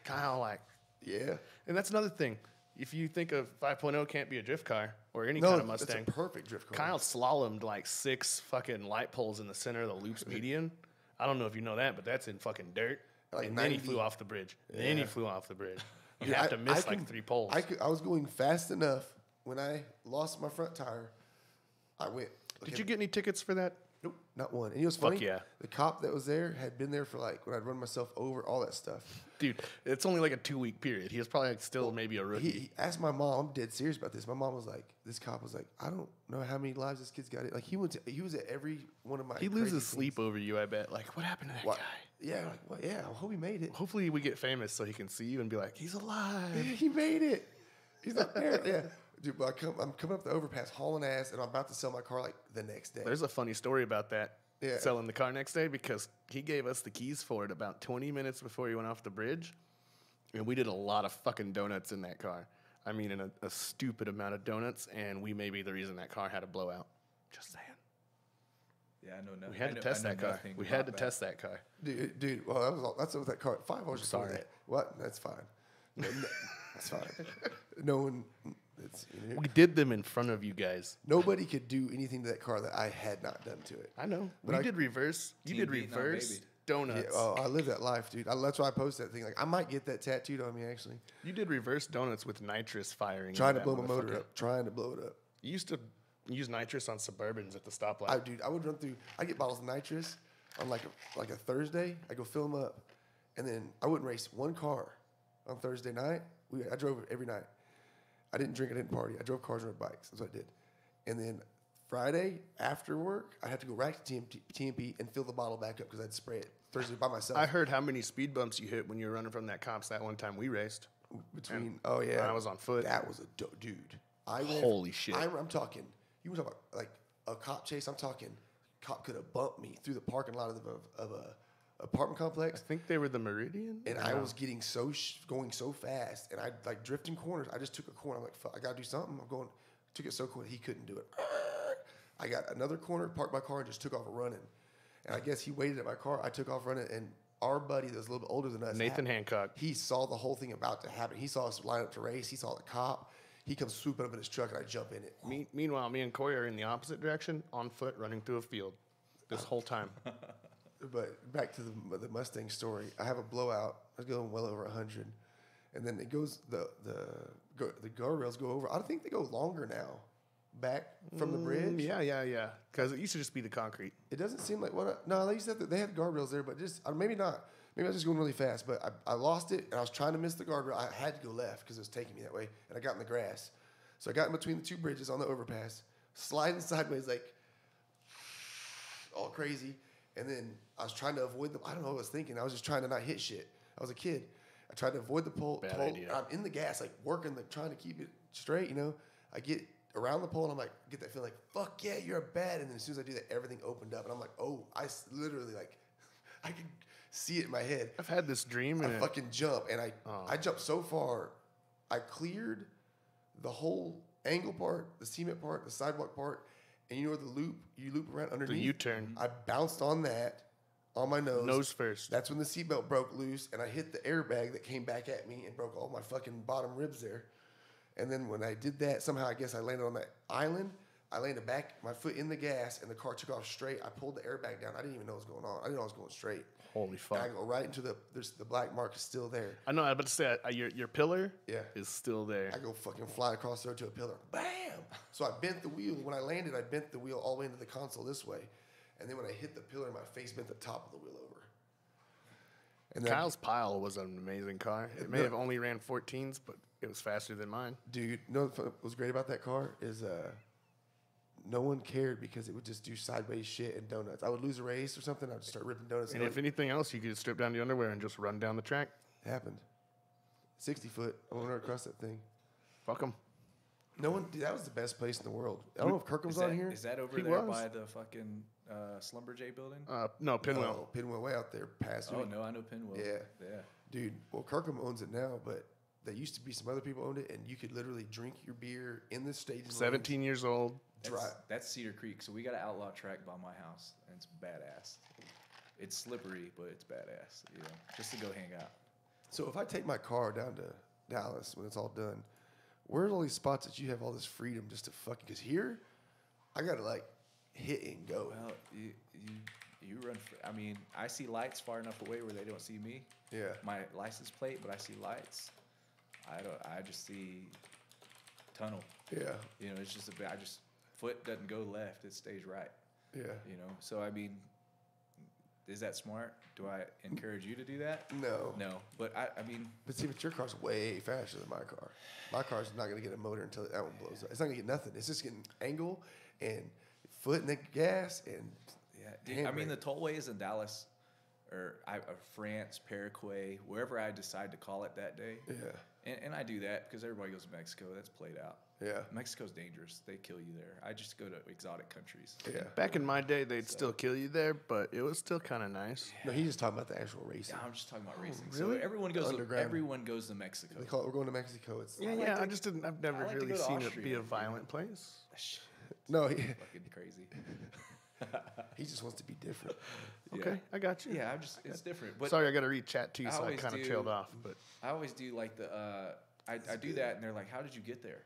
Speaker 2: Kyle,
Speaker 1: Yeah.
Speaker 2: and that's another thing. If you think of 5.0 can't be a drift car or any kind of Mustang,
Speaker 1: that's a perfect drift car.
Speaker 2: Kyle slalomed 6 fucking light poles in the center of the loop's median. I don't know if you know that, but that's in fucking dirt.
Speaker 1: Like
Speaker 2: and then he
Speaker 1: 90.
Speaker 2: flew off the bridge. Then he flew off the bridge. You
Speaker 1: Dude,
Speaker 2: have to miss
Speaker 1: I
Speaker 2: 3 poles.
Speaker 1: I was going fast enough when I lost my front tire. I went.
Speaker 2: Did you get any tickets for that?
Speaker 1: Nope, not one. And it was funny.
Speaker 2: yeah.
Speaker 1: The cop that was there had been there for when I'd run myself over, all that stuff.
Speaker 2: Dude, it's only a 2-week period. He was probably still maybe a rookie.
Speaker 1: He asked my mom. I'm dead serious about this. My mom was like, "This cop was like, I don't know how many lives this kid's got." He was at every one of my.
Speaker 2: He
Speaker 1: crazy
Speaker 2: loses
Speaker 1: things.
Speaker 2: sleep over you, I bet. What happened to that
Speaker 1: What?
Speaker 2: guy?
Speaker 1: Yeah, yeah. I hope he made it.
Speaker 2: Hopefully we get famous so he can see you and be like, he's alive.
Speaker 1: Yeah, he made it. He's up there. Yeah. Dude, but I'm coming up the overpass hauling ass, and I'm about to sell my car the next day.
Speaker 2: There's a funny story about that.
Speaker 1: Yeah.
Speaker 2: Selling the car next day because he gave us the keys for it about 20 minutes before he went off the bridge. And we did a lot of fucking donuts in that car. I mean, in a stupid amount of donuts, and we may be the reason that car had a blowout. Just saying.
Speaker 3: Yeah, I know nothing.
Speaker 2: We had to test that car. We had to test that car.
Speaker 1: Dude. Well, that's what that car. 5 hours.
Speaker 2: Sorry.
Speaker 1: That. What? That's fine. That's fine. No one. donuts. You know?
Speaker 2: We did them in front of you guys.
Speaker 1: Nobody could do anything to that car that I had not done to it.
Speaker 2: I know.
Speaker 1: But
Speaker 2: We did reverse. You
Speaker 3: Team
Speaker 2: did
Speaker 3: Vietnam,
Speaker 2: reverse
Speaker 3: baby.
Speaker 2: donuts.
Speaker 1: Yeah, oh, I live that life, dude. That's why I post that thing. Like, I might get that tattooed on me, actually.
Speaker 2: You did reverse donuts with nitrous firing.
Speaker 1: Trying to
Speaker 2: into
Speaker 1: blow
Speaker 2: that
Speaker 1: my motor
Speaker 2: motherfucker.
Speaker 1: up. Trying to blow it up.
Speaker 2: You used to use nitrous on Suburbans at the stoplight.
Speaker 1: I would run through. I get bottles of nitrous on like a Thursday. I go fill them up, and then I wouldn't race one car on Thursday night. I drove every night. I didn't drink. I didn't party. I drove cars and rode bikes. That's what I did. And then Friday after work, I had to go right to TMP and fill the bottle back up because I'd spray it Thursday by myself.
Speaker 2: I heard how many speed bumps you hit when you were running from that cops that one time we raced.
Speaker 1: Oh yeah,
Speaker 2: I was on foot.
Speaker 1: That was a dude.
Speaker 2: Holy shit.
Speaker 1: I'm talking. You were talking about like a cop chase. I'm talking. Cop could have bumped me through the parking lot of a apartment complex.
Speaker 2: I think they were the Meridian.
Speaker 1: And I was getting going so fast, and I like drifting corners. I just took a corner. I'm like, fuck, I gotta do something. Took it so quick he couldn't do it. I got another corner, parked my car, and just took off running. And I guess he waited at my car. I took off running, and our buddy that was a little bit older than us,
Speaker 2: Nathan Hancock.
Speaker 1: he saw the whole thing about to happen. He saw us line up to race. He saw the cop. He comes swooping up in his truck, and I jump in it.
Speaker 2: Meanwhile, me and Coy are in the opposite direction, on foot, running through a field this whole time.
Speaker 1: But back to the Mustang story. I have a blowout. I was going well over 100, and then it goes the guardrails go over. I think they go longer now, back from the bridge.
Speaker 2: Yeah. Because it used to just be the concrete.
Speaker 1: It doesn't seem like no. They used to they had guardrails there, but just maybe not. Maybe I was just going really fast. But I lost it, and I was trying to miss the guardrail. I had to go left because it was taking me that way, and I got in the grass. So I got in between the two bridges on the overpass, sliding sideways like all crazy. And then I was trying to avoid I don't know what I was thinking. I was just trying to not hit shit. I was a kid. I tried to avoid the pole.
Speaker 2: Bad idea.
Speaker 1: I'm in the gas, like working, like trying to keep it straight, you know. I get around the pole, and I'm like, get that feeling like, fuck yeah, you're a bad. And then as soon as I do that, everything opened up. And I'm like, oh, literally, like, I could see it in my head.
Speaker 2: I've had this dream.
Speaker 1: I fucking jump, and I jumped so far, I cleared the whole angle part, the cement part, the sidewalk part, and you know where you loop around underneath?
Speaker 2: The U-turn.
Speaker 1: I bounced on that, on my nose.
Speaker 2: Nose first.
Speaker 1: That's when the seatbelt broke loose, and I hit the airbag that came back at me and broke all my fucking bottom ribs there. And then when I did that, somehow I guess I landed on that island. I landed back, my foot in the gas, and the car took off straight. I pulled the airbag down. I didn't even know what was going on. I didn't know I was going straight.
Speaker 2: Holy fuck.
Speaker 1: And I go right into the black mark is still there.
Speaker 2: I know, I was about to say, your pillar
Speaker 1: Yeah.
Speaker 2: is still there.
Speaker 1: I go fucking fly across there to a pillar. Bam! So I bent the wheel. When I landed, I bent the wheel all the way into the console this way. And then when I hit the pillar, my face bent the top of the wheel over. And then,
Speaker 2: Kyle's Pile was an amazing car. It may have only ran 14s, but it was faster than mine.
Speaker 1: dude, you know what was great about that car is no one cared because it would just do sideways shit and donuts. I would lose a race or something. I would start ripping donuts.
Speaker 2: And if anything else, you could strip down the underwear and just run down the track.
Speaker 1: happened, 60 foot, I went right across that thing.
Speaker 2: Fuck them.
Speaker 1: No one. Dude, that was the best place in the world. I don't know if Kirkham's on here.
Speaker 3: Is that over
Speaker 2: He
Speaker 3: there
Speaker 2: was.
Speaker 3: by the fucking Slumberjay building?
Speaker 2: No, Pinwheel.
Speaker 1: Oh, Pinwheel way out there past.
Speaker 3: Oh, no, I know Pinwheel.
Speaker 1: Yeah.
Speaker 3: Yeah.
Speaker 1: Dude, well, Kirkham owns it now, but there used to be some other people owned it, and you could literally drink your beer in the stadium.
Speaker 2: 17 years old.
Speaker 3: That's Cedar Creek. So we got an outlaw track by my house, and it's badass. It's slippery, but it's badass. You know, just to go hang out.
Speaker 1: So if I take my car down to Dallas when it's all done, where's all these spots that you have all this freedom just to fucking? Because here, I gotta like hit and go.
Speaker 3: Well, you run. I mean, I see lights far enough away where they don't see me.
Speaker 1: Yeah.
Speaker 3: My license plate, but I see lights. I just see tunnel.
Speaker 1: Yeah.
Speaker 3: You know, it's just a bit. Foot doesn't go left; it stays right.
Speaker 1: Yeah.
Speaker 3: You know, so I mean, is that smart? Do I encourage you to do that?
Speaker 1: No.
Speaker 3: No, but I mean,
Speaker 1: But see, but your car's way faster than my car. My car's not gonna get a motor until that one blows up. It's not gonna get nothing. It's just getting angle and foot in the gas and
Speaker 3: yeah. Dude, I mean,
Speaker 1: handbrake.
Speaker 3: the tollways in Dallas, or France, Paraguay, wherever I decide to call it that day.
Speaker 1: Yeah.
Speaker 3: And I do that because everybody goes to Mexico. That's played out.
Speaker 1: Yeah.
Speaker 3: Mexico's dangerous. They kill you there. I just go to exotic countries.
Speaker 1: Yeah.
Speaker 2: Back in my day, they'd still kill you there, but it was still kind of nice.
Speaker 1: No, he's just talking about the actual racing.
Speaker 3: Yeah, I'm just talking about racing.
Speaker 2: really?
Speaker 3: So everyone goes.
Speaker 1: Underground.
Speaker 3: Everyone goes to Mexico.
Speaker 1: They call it, we're going to Mexico. It's
Speaker 2: Yeah, I just didn't. I've never
Speaker 3: I like to
Speaker 2: really
Speaker 3: go to
Speaker 2: seen it
Speaker 3: Austria,
Speaker 2: be a
Speaker 3: you know.
Speaker 2: violent place.
Speaker 1: no,
Speaker 3: Fucking crazy.
Speaker 1: he just wants to be different.
Speaker 2: Okay, I got you.
Speaker 3: Yeah, it's different. But
Speaker 2: Sorry, I got to read chat too,
Speaker 3: I
Speaker 2: so I
Speaker 3: always
Speaker 2: kind of
Speaker 3: do-
Speaker 2: trailed off. But
Speaker 3: I always do like I do that, and they're like, "How did you get there?"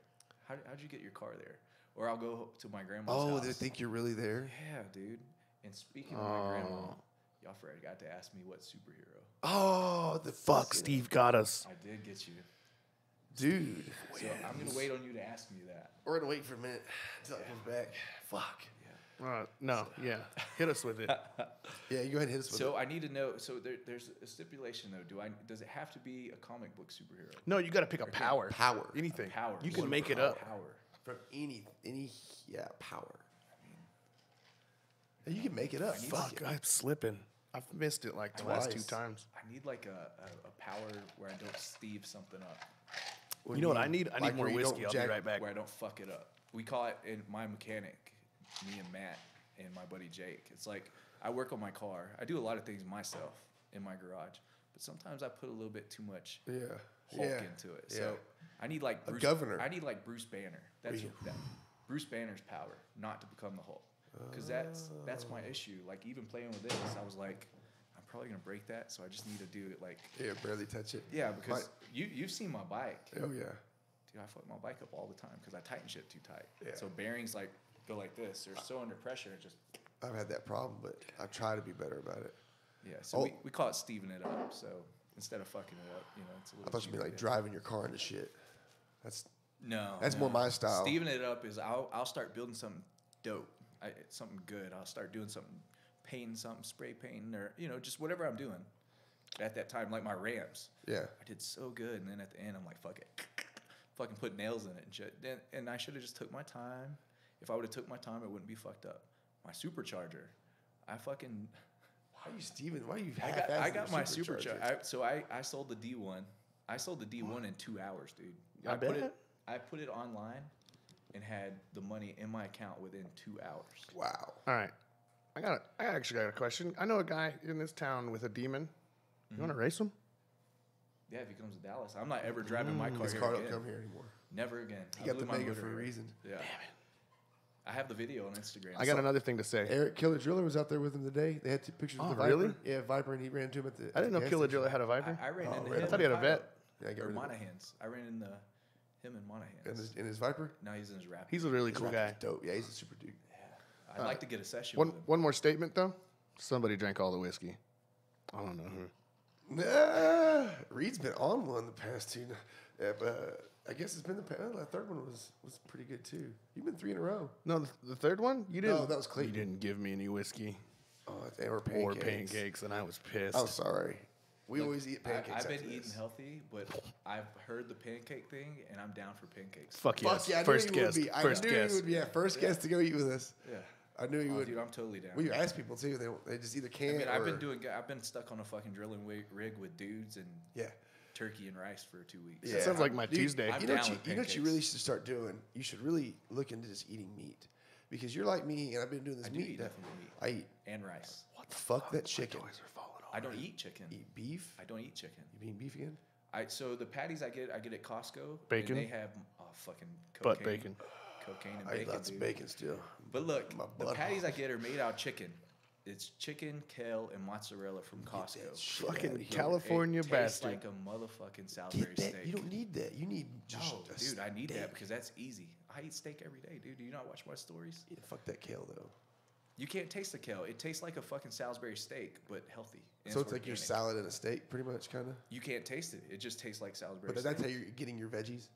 Speaker 3: how'd you get your car there? Or I'll go to my grandma's
Speaker 1: Oh,
Speaker 3: house.
Speaker 1: they think you're really there?
Speaker 3: Yeah, dude. And speaking of my grandma, y'all forgot to ask me what superhero.
Speaker 1: Oh, the
Speaker 2: Fuck, Steve got us.
Speaker 3: I did get you.
Speaker 1: Dude.
Speaker 3: So I'm going to wait on you to ask me that.
Speaker 1: We're going to wait for a minute until it comes back. Fuck.
Speaker 2: No, yeah. Hit us with it.
Speaker 1: Yeah, you go ahead and hit us with it.
Speaker 3: So I need to know. So there's a stipulation though. Does it have to be a comic book superhero?
Speaker 2: No, you got to pick a power.
Speaker 1: Power.
Speaker 2: Anything.
Speaker 3: Power.
Speaker 2: You can
Speaker 3: What
Speaker 2: make it
Speaker 3: power?
Speaker 2: up.
Speaker 3: Power.
Speaker 1: From power. You can make it up.
Speaker 2: Fuck, I'm slipping. I've missed it like the last 2
Speaker 1: Twice.
Speaker 2: times.
Speaker 3: I need like a power where I don't Steve something up,
Speaker 2: You know what I need? I need
Speaker 1: Like
Speaker 2: more
Speaker 1: where you don't
Speaker 2: whiskey. I'll be
Speaker 1: jack-
Speaker 2: right back.
Speaker 3: where I don't fuck it up. We call it in my mechanic, me and Matt and my buddy Jake. It's like I work on my car. I do a lot of things myself in my garage, but sometimes I put a little bit too much Hulk into it. So I need like Bruce,
Speaker 1: governor.
Speaker 3: I need like Bruce Banner. That's Bruce Banner's power, not to become the Hulk. Because that's my issue. Like even playing with this, I was like, I'm probably gonna break that, so I just need to do it like
Speaker 1: barely touch it.
Speaker 3: yeah. Because you've seen my bike.
Speaker 1: Oh yeah.
Speaker 3: Dude, I fuck my bike up all the time because I tighten shit too tight.
Speaker 1: Yeah.
Speaker 3: So bearings like go like this. They're so under pressure. It just
Speaker 1: I've had that problem, but I try to be better about it.
Speaker 3: yeah. So we call it Steven it up. So instead of fucking it up, it's a little.
Speaker 1: I thought you'd be like driving your car into shit. That's
Speaker 3: That's
Speaker 1: more my style.
Speaker 3: Steven it up is I'll start building something dope, something good. I'll start doing something, painting something, spray painting, or just whatever I'm doing. At that time, like my Rams.
Speaker 1: Yeah.
Speaker 3: I did so good, and then at the end, I'm like, fuck it, fucking put nails in it and shit. And I should have just took my time. If I would have took my time, it wouldn't be fucked up. My supercharger, I fucking.
Speaker 1: Why are you Steven? Why are you
Speaker 3: I got my supercharger. So I sold the D1. I sold the D1 in 2 hours, dude.
Speaker 2: I bet.
Speaker 3: I put it online and had the money in my account within 2 hours.
Speaker 1: Wow.
Speaker 2: All right. I actually got a question. I know a guy in this town with a demon. You want to race him?
Speaker 3: Yeah, if he comes to Dallas, I'm not ever driving my car
Speaker 1: His
Speaker 3: here
Speaker 1: car
Speaker 3: again.
Speaker 1: don't come here anymore.
Speaker 3: Never again.
Speaker 1: He got the Mega for a reason.
Speaker 3: Yeah. Damn it. I have the video on Instagram.
Speaker 2: I got another thing to say.
Speaker 1: Eric Killer Driller was out there with him today. They had 2 pictures of the Viper.
Speaker 2: Really?
Speaker 1: Yeah, Viper, and he ran to him at the.
Speaker 2: I didn't know Killer Driller had a Viper.
Speaker 3: I ran into
Speaker 1: really?
Speaker 3: him.
Speaker 2: I thought he had a vet.
Speaker 1: Yeah, I got
Speaker 3: Or
Speaker 1: rid of it.
Speaker 3: Monahan's. I ran into him and Monahan's.
Speaker 1: In his Viper.
Speaker 3: Now he's in his Raptor.
Speaker 2: He's a really cool guy.
Speaker 1: He's dope. Yeah, he's a super dude.
Speaker 3: I'd like to get a session
Speaker 2: One
Speaker 3: with him.
Speaker 2: one more statement though. Somebody drank all the whiskey. I don't know who.
Speaker 1: Nah, Reed's been on one the past 2. Yeah, but I guess it's been the third one was pretty good too. You've been 3 in a row.
Speaker 2: No, the third one you didn't.
Speaker 1: No, that was Clayton.
Speaker 2: You didn't give me any whiskey
Speaker 1: Oh, or pancakes.
Speaker 2: or pancakes, and I was pissed.
Speaker 1: I'm sorry. We
Speaker 3: Look,
Speaker 1: always eat pancakes.
Speaker 3: I've been
Speaker 1: after
Speaker 3: eating
Speaker 1: this.
Speaker 3: healthy, but I've heard the pancake thing, and I'm down for pancakes.
Speaker 2: Fuck yes.
Speaker 1: Fuck yeah, I knew
Speaker 2: First
Speaker 1: you would
Speaker 2: guest.
Speaker 1: be.
Speaker 2: First
Speaker 1: I knew you
Speaker 2: guest.
Speaker 1: would be. Yeah, first guest to go eat with us.
Speaker 3: Yeah.
Speaker 1: I knew you would.
Speaker 3: Dude, I'm totally down.
Speaker 1: Well, you ask people too. They just either can't.
Speaker 3: I've been stuck on a fucking drilling rig with dudes and
Speaker 1: Yeah.
Speaker 3: turkey and rice for 2 weeks.
Speaker 1: Yeah.
Speaker 2: Sounds like my
Speaker 1: Dude,
Speaker 2: Tuesday.
Speaker 3: I'm
Speaker 1: You know
Speaker 3: down
Speaker 1: what you,
Speaker 3: with
Speaker 1: you know what you
Speaker 3: pancakes.
Speaker 1: really should start doing? You should really look into just eating meat. Because you're like me, and I've been doing this
Speaker 3: I do
Speaker 1: meat.
Speaker 3: eat definitely meat.
Speaker 1: I eat.
Speaker 3: And rice.
Speaker 1: Fuck that chicken.
Speaker 3: I don't eat chicken.
Speaker 1: Eat beef?
Speaker 3: I don't eat chicken.
Speaker 1: You eating beef again?
Speaker 3: So the patties I get at Costco.
Speaker 2: Bacon?
Speaker 3: And they have fucking
Speaker 2: Butt
Speaker 3: cocaine.
Speaker 2: bacon.
Speaker 3: Cocaine and
Speaker 1: I eat
Speaker 3: bacon.
Speaker 1: lots of
Speaker 3: dude.
Speaker 1: bacon still.
Speaker 3: But look,
Speaker 1: My
Speaker 3: the
Speaker 1: butthole.
Speaker 3: patties I get are made out of chicken. It's chicken, kale, and mozzarella from Costco.
Speaker 1: Shit
Speaker 2: Fucking
Speaker 1: outta here.
Speaker 2: California
Speaker 3: It tastes
Speaker 2: bastard.
Speaker 3: like a motherfucking Salisbury
Speaker 1: Get that.
Speaker 3: steak.
Speaker 1: You don't need that. You need just
Speaker 3: No,
Speaker 1: a
Speaker 3: dude, I need
Speaker 1: steak.
Speaker 3: that because that's easy. I eat steak every day, dude. Do you not watch my stories?
Speaker 1: Yeah, fuck that kale though.
Speaker 3: You can't taste the kale. It tastes like a fucking Salisbury steak, but healthy. And
Speaker 1: So it's like your
Speaker 3: organic.
Speaker 1: salad and a steak, pretty much, kind of.
Speaker 3: You can't taste it. It just tastes like Salisbury
Speaker 1: But
Speaker 3: steak.
Speaker 1: that's how you're getting your veggies.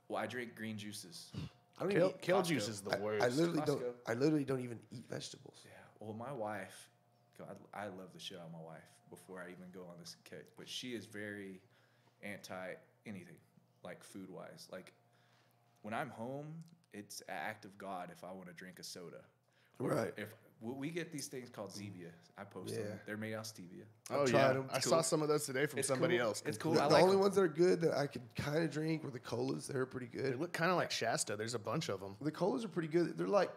Speaker 3: Well, I drink green juices.
Speaker 1: I don't even eat.
Speaker 2: Kale
Speaker 3: Costco.
Speaker 2: juice is the worst.
Speaker 1: I literally don't.
Speaker 3: Costco.
Speaker 1: I literally don't even eat vegetables.
Speaker 3: Yeah. Well, my wife, God, I love the shit out of my wife before I even go on this kick, but she is very anti anything, like food wise. Like when I'm home, it's an act of God if I want to drink a soda. Or
Speaker 1: Right.
Speaker 3: If we get these things called Zevia, I post them.
Speaker 1: Yeah.
Speaker 3: They're made out of stevia.
Speaker 2: Oh
Speaker 1: I've
Speaker 2: yeah,
Speaker 1: tried 'em.
Speaker 2: I
Speaker 1: It's
Speaker 2: saw
Speaker 1: cool.
Speaker 2: some of those today from
Speaker 3: It's
Speaker 2: somebody
Speaker 3: cool.
Speaker 2: else.
Speaker 3: It's cool.
Speaker 1: The,
Speaker 3: I
Speaker 1: the
Speaker 3: like
Speaker 1: only
Speaker 3: 'em.
Speaker 1: ones that are good that I could kind of drink were the colas. They're pretty
Speaker 2: They
Speaker 1: good.
Speaker 2: look kind of like Shasta. There's a bunch of them.
Speaker 1: The colas are pretty good. They're like,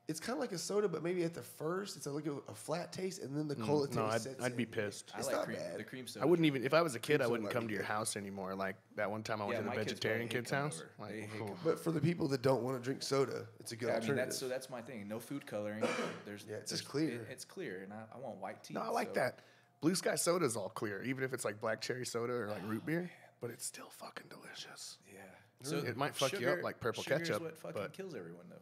Speaker 1: it's kind of like a soda, but maybe at the first it's like a flat taste, and then the cola taste
Speaker 2: No,
Speaker 1: sets
Speaker 2: I'd be
Speaker 1: in.
Speaker 2: pissed.
Speaker 3: I
Speaker 1: It's
Speaker 3: like
Speaker 1: not
Speaker 3: cream,
Speaker 1: bad.
Speaker 3: the cream soda.
Speaker 2: I wouldn't even if I was a kid. I
Speaker 1: soda
Speaker 2: wouldn't
Speaker 1: might
Speaker 2: come
Speaker 1: be
Speaker 2: to your
Speaker 1: good.
Speaker 2: house anymore. Like that one time I went
Speaker 3: Yeah,
Speaker 2: to the
Speaker 3: my kids
Speaker 2: vegetarian
Speaker 3: probably hate
Speaker 2: kid's
Speaker 3: coming
Speaker 2: house.
Speaker 3: over.
Speaker 2: Like,
Speaker 3: They hate
Speaker 2: oh.
Speaker 3: coming
Speaker 1: But for the people that don't want to drink soda, it's a good
Speaker 3: Yeah, I mean,
Speaker 1: alternative.
Speaker 3: that's my thing. No food coloring. There's
Speaker 1: Yeah, it's
Speaker 3: there's-
Speaker 1: just clear.
Speaker 3: It's clear, and I want white tea.
Speaker 2: No, I like
Speaker 3: so-
Speaker 2: that. Blue Sky soda's all clear, even if it's like black cherry soda or like root beer. But it's still fucking delicious.
Speaker 3: Yeah, So
Speaker 2: it might fuck you up like purple
Speaker 3: sugar
Speaker 2: ketchup.
Speaker 3: is what fucking
Speaker 2: But
Speaker 3: kills everyone, though.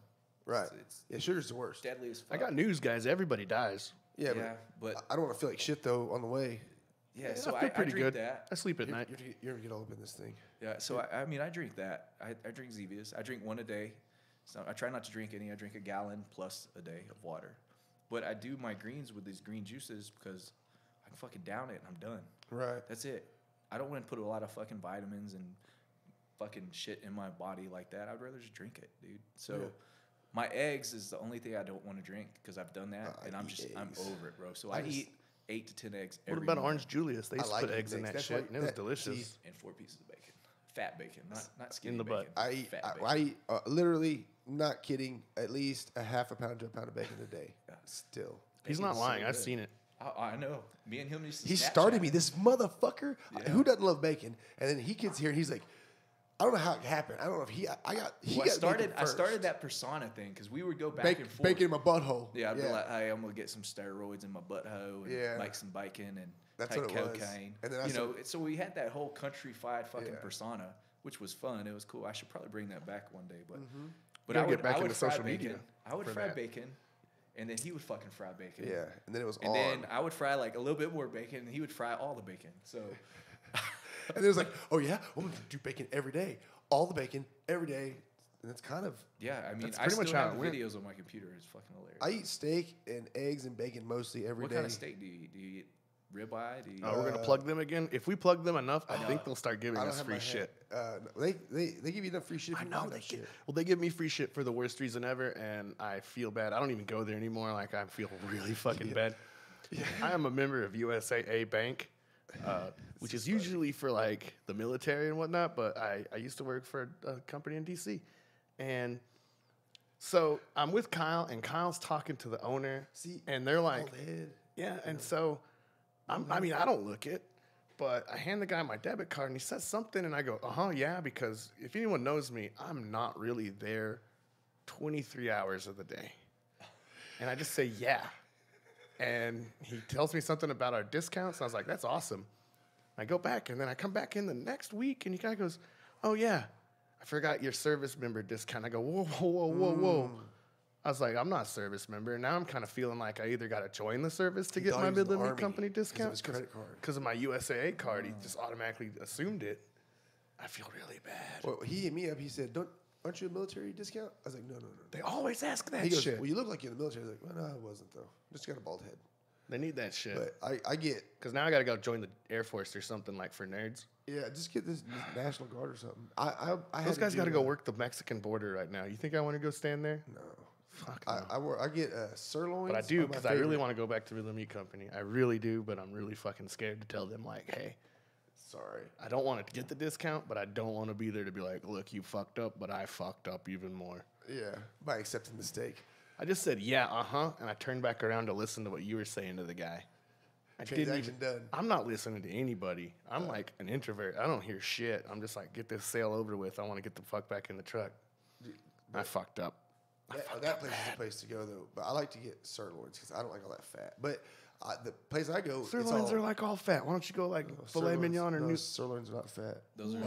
Speaker 1: Right.
Speaker 3: It's
Speaker 1: Yeah, sugar's the worst.
Speaker 3: deadly as
Speaker 2: I
Speaker 3: fuck.
Speaker 2: got news, guys. Everybody dies.
Speaker 1: Yeah,
Speaker 3: Yeah, but
Speaker 1: I don't want to feel like shit though on the way.
Speaker 3: yeah. So
Speaker 2: I feel pretty
Speaker 3: drink
Speaker 2: good.
Speaker 3: that.
Speaker 2: I sleep at night.
Speaker 1: You're gonna get all up in this thing.
Speaker 3: Yeah. So I mean, I drink that. I drink Zevias. I drink one a day. So I try not to drink any. I drink a gallon plus a day of water. But I do my greens with these green juices because I can fucking down it and I'm done.
Speaker 1: Right.
Speaker 3: That's it. I don't want to put a lot of fucking vitamins and fucking shit in my body like that. I'd rather just drink it, dude. So my eggs is the only thing I don't want to drink because I've done that and I'm over it, bro. So I eat 8 to 10 eggs every
Speaker 2: What about
Speaker 3: morning.
Speaker 2: Orange Julius? They used to
Speaker 1: like
Speaker 2: put
Speaker 1: eating
Speaker 2: eggs in
Speaker 1: eggs.
Speaker 2: that
Speaker 1: That's
Speaker 2: shit,
Speaker 1: why-
Speaker 2: and it was
Speaker 1: that-
Speaker 2: delicious.
Speaker 1: see,
Speaker 3: And 4 pieces of bacon. Fat bacon, not skinny
Speaker 2: In the
Speaker 3: bacon.
Speaker 2: butt.
Speaker 1: I eat,
Speaker 3: Fat bacon.
Speaker 1: I eat literally, not kidding, at least a half a pound to a pound of bacon a day. Still.
Speaker 2: He's
Speaker 3: Bacon's
Speaker 2: not
Speaker 3: so
Speaker 2: lying. I've
Speaker 3: good.
Speaker 2: seen it.
Speaker 3: I know. Me and him used to
Speaker 1: He
Speaker 3: Snapchat.
Speaker 1: started me, this motherfucker.
Speaker 3: Yeah.
Speaker 1: Who doesn't love bacon? And then he gets here and he's like, I don't know how it happened. I don't know if he got bacon
Speaker 3: I
Speaker 1: first.
Speaker 3: started that persona thing because we would go back
Speaker 1: Bacon,
Speaker 3: and forth.
Speaker 1: bacon in my butthole.
Speaker 3: Yeah, I'd be like, hey, I'm gonna get some steroids in my butthole and
Speaker 1: Yeah.
Speaker 3: like some bacon and
Speaker 1: That's
Speaker 3: take
Speaker 1: what it was.
Speaker 3: cocaine.
Speaker 1: And then I
Speaker 3: so we had that whole countrified fucking
Speaker 1: Yeah.
Speaker 3: persona, which was fun. It was cool. I should probably bring that back one day, but
Speaker 2: You gotta get back
Speaker 3: I would
Speaker 2: into
Speaker 3: fry
Speaker 2: social
Speaker 3: bacon.
Speaker 2: media
Speaker 3: I would
Speaker 2: for
Speaker 3: fry
Speaker 2: that.
Speaker 3: bacon, and then he would fucking fry bacon.
Speaker 1: Yeah. And then it was
Speaker 3: And
Speaker 1: on.
Speaker 3: then I would fry like a little bit more bacon, and he would fry all the bacon. So
Speaker 1: And it was like, oh yeah, I'm gonna do bacon every day. All the bacon every day. And it's kind of,
Speaker 3: yeah, I mean,
Speaker 2: That's
Speaker 3: I
Speaker 2: pretty
Speaker 3: still
Speaker 2: much how
Speaker 3: have
Speaker 2: it went.
Speaker 3: videos on my computer. It's fucking hilarious.
Speaker 1: I eat steak and eggs and bacon mostly every
Speaker 3: What
Speaker 1: day.
Speaker 3: kind of steak do you eat? Do you eat ribeye? Do you eat
Speaker 2: Oh, we're gonna plug them again. If we plug them enough, I think they'll start giving
Speaker 1: I don't
Speaker 2: us
Speaker 1: have
Speaker 2: free
Speaker 1: my
Speaker 2: shit.
Speaker 1: They give you enough free shit. If
Speaker 2: I
Speaker 1: you
Speaker 2: know
Speaker 1: buy
Speaker 2: they
Speaker 1: that
Speaker 2: get.
Speaker 1: shit.
Speaker 2: Well, they give me free shit for the worst reason ever, and I feel bad. I don't even go there anymore. Like I feel really fucking bad. I am a member of USAA Bank, which is usually for like the military and whatnot. But I used to work for a company in DC, and so I'm with Kyle, and Kyle's talking to the owner,
Speaker 1: See,
Speaker 2: and they're like,
Speaker 1: Bald head.
Speaker 2: yeah, and so I mean, I don't look it, but I hand the guy my debit card and he says something and I go, yeah, because if anyone knows me, I'm not really there 23 hours of the day. And I just say, yeah. And he tells me something about our discounts. And I was like, that's awesome. I go back and then I come back in the next week and the guy goes, oh, yeah, I forgot your service member discount. I go, whoa, whoa, whoa, whoa, whoa. I was like, I'm not a service member. Now I'm kind of feeling like I either got to join the service to get
Speaker 1: thought
Speaker 2: my
Speaker 1: he was in the
Speaker 2: Midland Meat
Speaker 1: Army
Speaker 2: Company
Speaker 1: 'cause of
Speaker 2: discount.
Speaker 1: his credit card.
Speaker 2: Because of my USAA card, he just automatically assumed it. I feel really bad.
Speaker 1: Well, he hit me up. He said, aren't you a military discount? I was like, no.
Speaker 2: They always ask that
Speaker 1: He goes,
Speaker 2: shit.
Speaker 1: well, you look like you're in the military. I was like, well, no, I wasn't, though. Just got a bald head.
Speaker 2: They need that shit.
Speaker 1: But I get,
Speaker 2: Because now I got to go join the Air Force or something like for nerds.
Speaker 1: yeah, just get this National Guard or something. I
Speaker 2: Those guys got to go work the Mexican border right now. You think I want to go stand there?
Speaker 1: No.
Speaker 2: Fuck no.
Speaker 1: I get sirloins.
Speaker 2: But I do
Speaker 1: are my
Speaker 2: because I really
Speaker 1: favorite.
Speaker 2: want to go back to the meat company. I really do, but I'm really fucking scared to tell them like, hey,
Speaker 1: Sorry.
Speaker 2: I don't want to get the discount, but I don't want to be there to be like, look, you fucked up, but I fucked up even more.
Speaker 1: Yeah, by accepting the steak.
Speaker 2: I just said, yeah, and I turned back around to listen to what you were saying to the guy. I didn't
Speaker 1: Transaction
Speaker 2: even,
Speaker 1: done.
Speaker 2: I'm not listening to anybody. I'm like an introvert. I don't hear shit. I'm just like, get this sale over with. I want to get the fuck back in the truck. I fucked up.
Speaker 1: That place is the place to go, though. But I like to get sirloins because I don't like all that fat. But the place I go,
Speaker 2: Sirloins are like all fat. Why don't you go like filet mignon or
Speaker 1: no,
Speaker 2: new?
Speaker 1: sirloins are not fat.
Speaker 3: Those are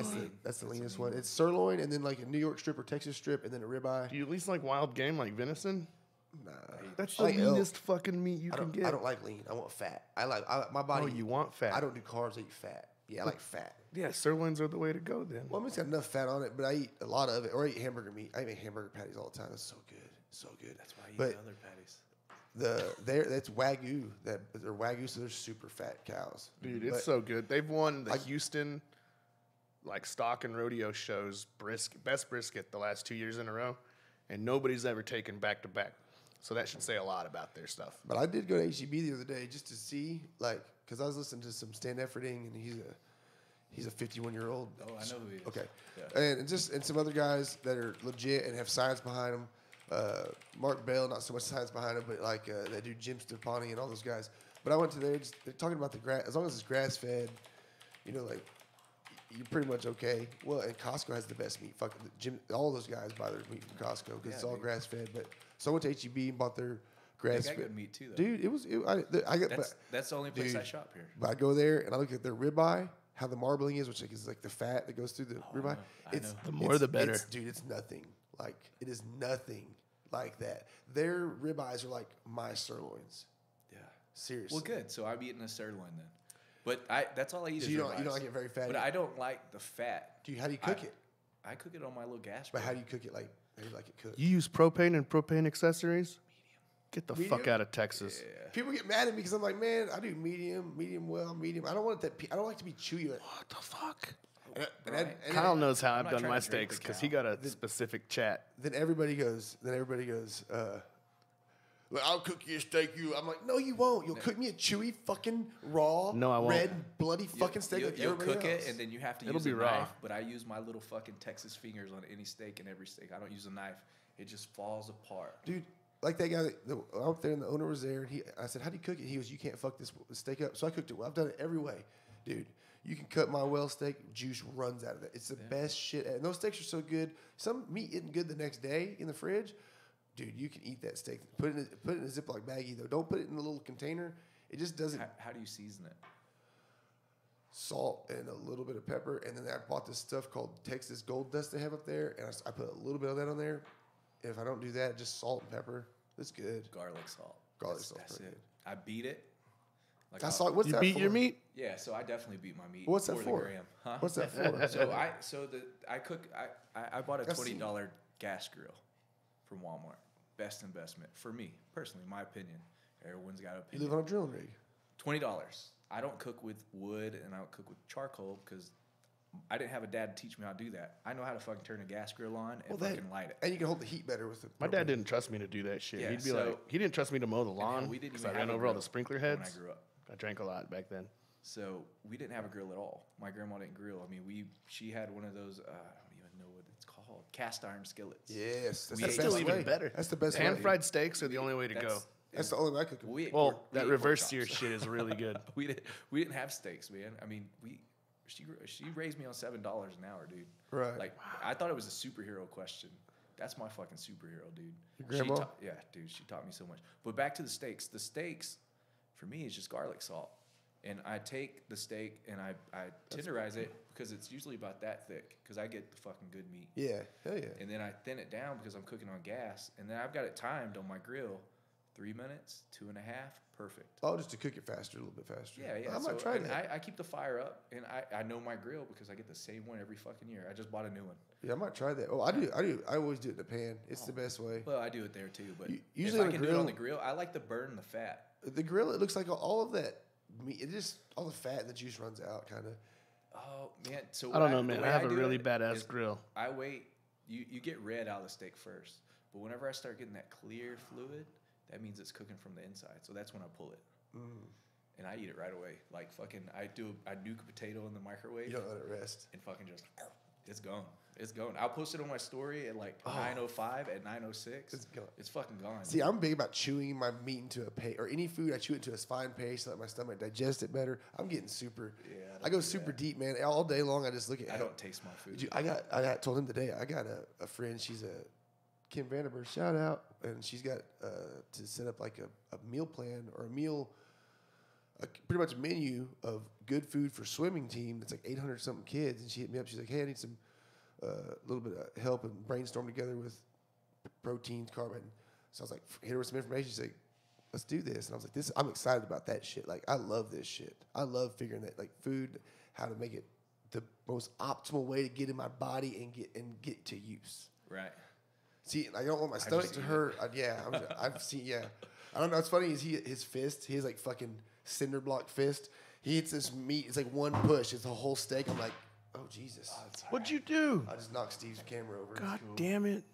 Speaker 1: That's the leanest one. It's sirloin and then like a New York strip or Texas strip and then a ribeye.
Speaker 2: Do you at least like wild game like venison?
Speaker 1: Nah,
Speaker 2: That's
Speaker 1: I
Speaker 2: the
Speaker 1: like elk.
Speaker 2: leanest fucking meat you
Speaker 1: I
Speaker 2: can
Speaker 1: don't.
Speaker 2: get.
Speaker 1: I don't like lean. I want fat. My body.
Speaker 2: Oh, you want fat?
Speaker 1: I don't do carbs. I eat fat. Yeah, I like fat.
Speaker 2: Yeah, sirloins are the way to go then.
Speaker 1: Well, I mean, it's got enough fat on it, but I eat a lot of it. Or I eat hamburger meat. I make hamburger patties all the time. That's so good. So good.
Speaker 3: That's why I eat
Speaker 1: But
Speaker 3: the other patties.
Speaker 1: that's Wagyu. They're Wagyu, so they're super fat cows.
Speaker 2: Dude, it's
Speaker 1: But
Speaker 2: so good. They've won the Houston like stock and rodeo shows best brisket the last 2 years in a row, and nobody's ever taken back to back. So that should say a lot about their stuff.
Speaker 1: But I did go to HEB the other day just to see, like, because I was listening to some Stan Efferding, and he's a 51-year-old.
Speaker 3: Oh, I know who he is.
Speaker 1: Okay,
Speaker 3: Yeah.
Speaker 1: and some other guys that are legit and have science behind them. Mark Bell, not so much science behind him, but like that dude Jim Stefani and all those guys. But I went to there. They're talking about the grass. As long as it's grass fed, like you're pretty much okay. Well, and Costco has the best meat. Fucking Jim, all those guys buy their meat from Costco because it's all
Speaker 3: dude.
Speaker 1: grass fed. But so I went to HEB and bought their
Speaker 3: They
Speaker 1: grass
Speaker 3: got
Speaker 1: fed.
Speaker 3: good meat too, though.
Speaker 1: Dude, I got.
Speaker 3: That's the only place I
Speaker 1: dude,
Speaker 3: shop here.
Speaker 1: But I go there and I look at their ribeye how the marbling is, which like is like the fat that goes through the ribeye. It's
Speaker 2: The more the better.
Speaker 1: Dude, it's nothing. Like it is nothing like that. Their ribeyes are like my sirloins.
Speaker 3: Yeah.
Speaker 1: Seriously.
Speaker 3: Well, good. So I'm eating a sirloin then. But that's all I eat
Speaker 1: So
Speaker 3: is
Speaker 1: you
Speaker 3: ribeyes.
Speaker 1: don't like it very fatty.
Speaker 3: But I don't like the fat.
Speaker 1: How do you cook it?
Speaker 3: I cook it on my little gas
Speaker 1: But
Speaker 3: grill.
Speaker 1: how do you cook it? Like how do you like it cooked?
Speaker 2: You use propane and propane accessories? Get the fuck
Speaker 1: Medium?
Speaker 2: out of Texas.
Speaker 3: Yeah.
Speaker 1: People get mad at me because I'm like, man, I do medium well, medium. I don't want it I don't like to be chewy.
Speaker 2: What the fuck?
Speaker 3: Right.
Speaker 2: Kyle knows how
Speaker 3: I'm
Speaker 2: I've
Speaker 3: not
Speaker 2: done
Speaker 3: trying
Speaker 2: my
Speaker 3: to drink
Speaker 2: steaks
Speaker 3: the
Speaker 2: because
Speaker 3: cow.
Speaker 2: he got a specific chat.
Speaker 1: Then everybody goes, well, I'll cook you a steak. I'm like, no, you won't. You'll cook me a chewy, fucking raw,
Speaker 2: No, I won't.
Speaker 1: red, bloody fucking steak like
Speaker 3: You'll
Speaker 1: everybody
Speaker 3: cook
Speaker 1: else.
Speaker 3: it, and then you have to
Speaker 2: It'll
Speaker 3: use
Speaker 2: be
Speaker 3: a
Speaker 2: raw.
Speaker 3: knife. But I use my little fucking Texas fingers on any steak and every steak. I don't use a knife. It just falls apart.
Speaker 1: Dude, like that guy out there, and the owner was there, and I said, how do you cook it? He goes, you can't fuck this steak up. So I cooked it well. I've done it every way. Dude, you can cut my well steak, juice runs out of it. It's the best shit. And those steaks are so good. Some meat isn't good the next day in the fridge. Dude, you can eat that steak. Put it in a Ziploc baggie, though. Don't put it in a little container. It just doesn't.
Speaker 3: How do you season it?
Speaker 1: Salt and a little bit of pepper. And then I bought this stuff called Texas Gold Dust they have up there. And I put a little bit of that on there. And if I don't do that, just salt and pepper. It's good.
Speaker 3: Garlic salt.
Speaker 1: Garlic salt's
Speaker 3: That's
Speaker 1: pretty
Speaker 3: it. I beat it. Like
Speaker 1: That's
Speaker 3: I'll-
Speaker 1: all, what's
Speaker 2: You
Speaker 1: that
Speaker 2: beat
Speaker 1: for?
Speaker 2: your meat?
Speaker 3: Yeah, so I definitely beat my meat.
Speaker 1: What's that
Speaker 3: the
Speaker 1: for?
Speaker 3: gram. Huh?
Speaker 1: What's that for?
Speaker 3: So I cook. I bought a
Speaker 1: I've seen
Speaker 3: $20 gas grill from Walmart. Best investment for me personally, my opinion. Everyone's got an
Speaker 1: You
Speaker 3: opinion.
Speaker 1: live on a drilling rig.
Speaker 3: $20. I don't cook with wood and I don't cook with charcoal because I didn't have a dad to teach me how to do that. I know how to fucking turn a gas grill on and fucking light it.
Speaker 1: And you can hold the heat better with it.
Speaker 2: My dad didn't trust me to do that shit.
Speaker 3: Yeah,
Speaker 2: He'd be
Speaker 3: so-
Speaker 2: like, he didn't trust me to mow the lawn.
Speaker 3: we didn't
Speaker 2: 'cause
Speaker 3: even
Speaker 2: I ran
Speaker 3: have a
Speaker 2: over all the
Speaker 3: grill
Speaker 2: sprinkler
Speaker 3: when
Speaker 2: heads.
Speaker 3: I grew up.
Speaker 2: I drank a lot back then.
Speaker 3: So we didn't have a grill at all. My grandma didn't grill. I mean, she had one of those. I don't even know what it's called. Cast iron skillets.
Speaker 1: Yes. That's
Speaker 3: We
Speaker 1: the
Speaker 3: ate
Speaker 1: best
Speaker 2: still
Speaker 1: way.
Speaker 2: even better.
Speaker 1: That's the best
Speaker 2: Pan
Speaker 1: way.
Speaker 2: fried steaks are the only way to go.
Speaker 1: That's the only way I cook them.
Speaker 3: We ate
Speaker 2: Well,
Speaker 3: pork- we
Speaker 2: that
Speaker 3: ate pork
Speaker 2: reverse
Speaker 3: chops.
Speaker 2: sear shit is really good.
Speaker 3: we didn't have steaks, man. I mean, she raised me on $7 an hour, dude.
Speaker 1: Right.
Speaker 3: Like I thought it was a superhero question. That's my fucking superhero, dude.
Speaker 1: Your grandma?
Speaker 3: Yeah, dude. She taught me so much. But back to the steaks. The steaks, for me, is just garlic salt. And I take the steak and I tenderize it because it's usually about that thick because I get the fucking good meat.
Speaker 1: Yeah. Hell yeah.
Speaker 3: And then I thin it down because I'm cooking on gas. And then I've got it timed on my grill. 3 minutes, 2.5, perfect.
Speaker 1: Oh, just to cook it faster, a little bit faster.
Speaker 3: Yeah.
Speaker 1: I might try
Speaker 3: and
Speaker 1: that.
Speaker 3: I keep the fire up, and I know my grill because I get the same one every fucking year. I just bought a new one.
Speaker 1: Yeah, I might try that. Oh, I do. I always do it in the pan. It's the best way.
Speaker 3: Well, I do it there too, but
Speaker 1: Usually
Speaker 3: if
Speaker 1: on
Speaker 3: I
Speaker 1: a
Speaker 3: can do it
Speaker 1: grill-
Speaker 3: on the grill, I like to burn the fat.
Speaker 1: The grill, it looks like all of that meat. It just all the fat and the juice runs out, kind of.
Speaker 3: Oh man, so
Speaker 2: I don't know,
Speaker 3: the
Speaker 2: man.
Speaker 3: way
Speaker 2: I have a
Speaker 3: do
Speaker 2: really
Speaker 3: it
Speaker 2: badass
Speaker 3: is
Speaker 2: grill.
Speaker 3: I wait. You get red out of the steak first, but whenever I start getting that clear fluid, that means it's cooking from the inside. So that's when I pull it. And I eat it right away. Like fucking, I nuke a potato in the microwave.
Speaker 1: You don't let it rest.
Speaker 3: And fucking just, it's gone. It's gone. I'll post it on my story at like 9:05 at 9:06.
Speaker 1: It's gone.
Speaker 3: It's fucking gone.
Speaker 1: See, I'm big about chewing my meat into a paste, or any food I chew it into a fine paste to let my stomach digest it better. I'm getting super.
Speaker 3: Yeah, I
Speaker 1: I
Speaker 3: don't
Speaker 1: go
Speaker 3: do
Speaker 1: super
Speaker 3: that.
Speaker 1: deep, man. All day long, I just look at.
Speaker 3: I don't taste my food.
Speaker 1: Dude, I got told him today. I got a friend. She's a Kim Vanderburg. Shout out, and she's got to set up like a meal plan or a meal, pretty much a menu of good food for swimming team. That's like 800 something kids, and she hit me up. She's like, "Hey, I need some little bit of help and brainstorm together with proteins, carbon." So I was like, "Hit her with some information." She's like, "Let's do this," and I was like, I'm excited about that shit. Like, I love this shit. I love figuring that, like, food, how to make it the most optimal way to get in my body and get to use.
Speaker 3: Right.
Speaker 1: See, I don't want my stomach
Speaker 3: just
Speaker 1: to
Speaker 3: eat
Speaker 1: hurt. I've seen. Yeah, I don't know. It's funny. Is his fist? He has like fucking cinder block fist. He hits this meat. It's like one push. It's a whole steak. I'm like, oh Jesus!
Speaker 2: What'd you do?
Speaker 1: I just knocked Steve's camera over.
Speaker 2: God damn it.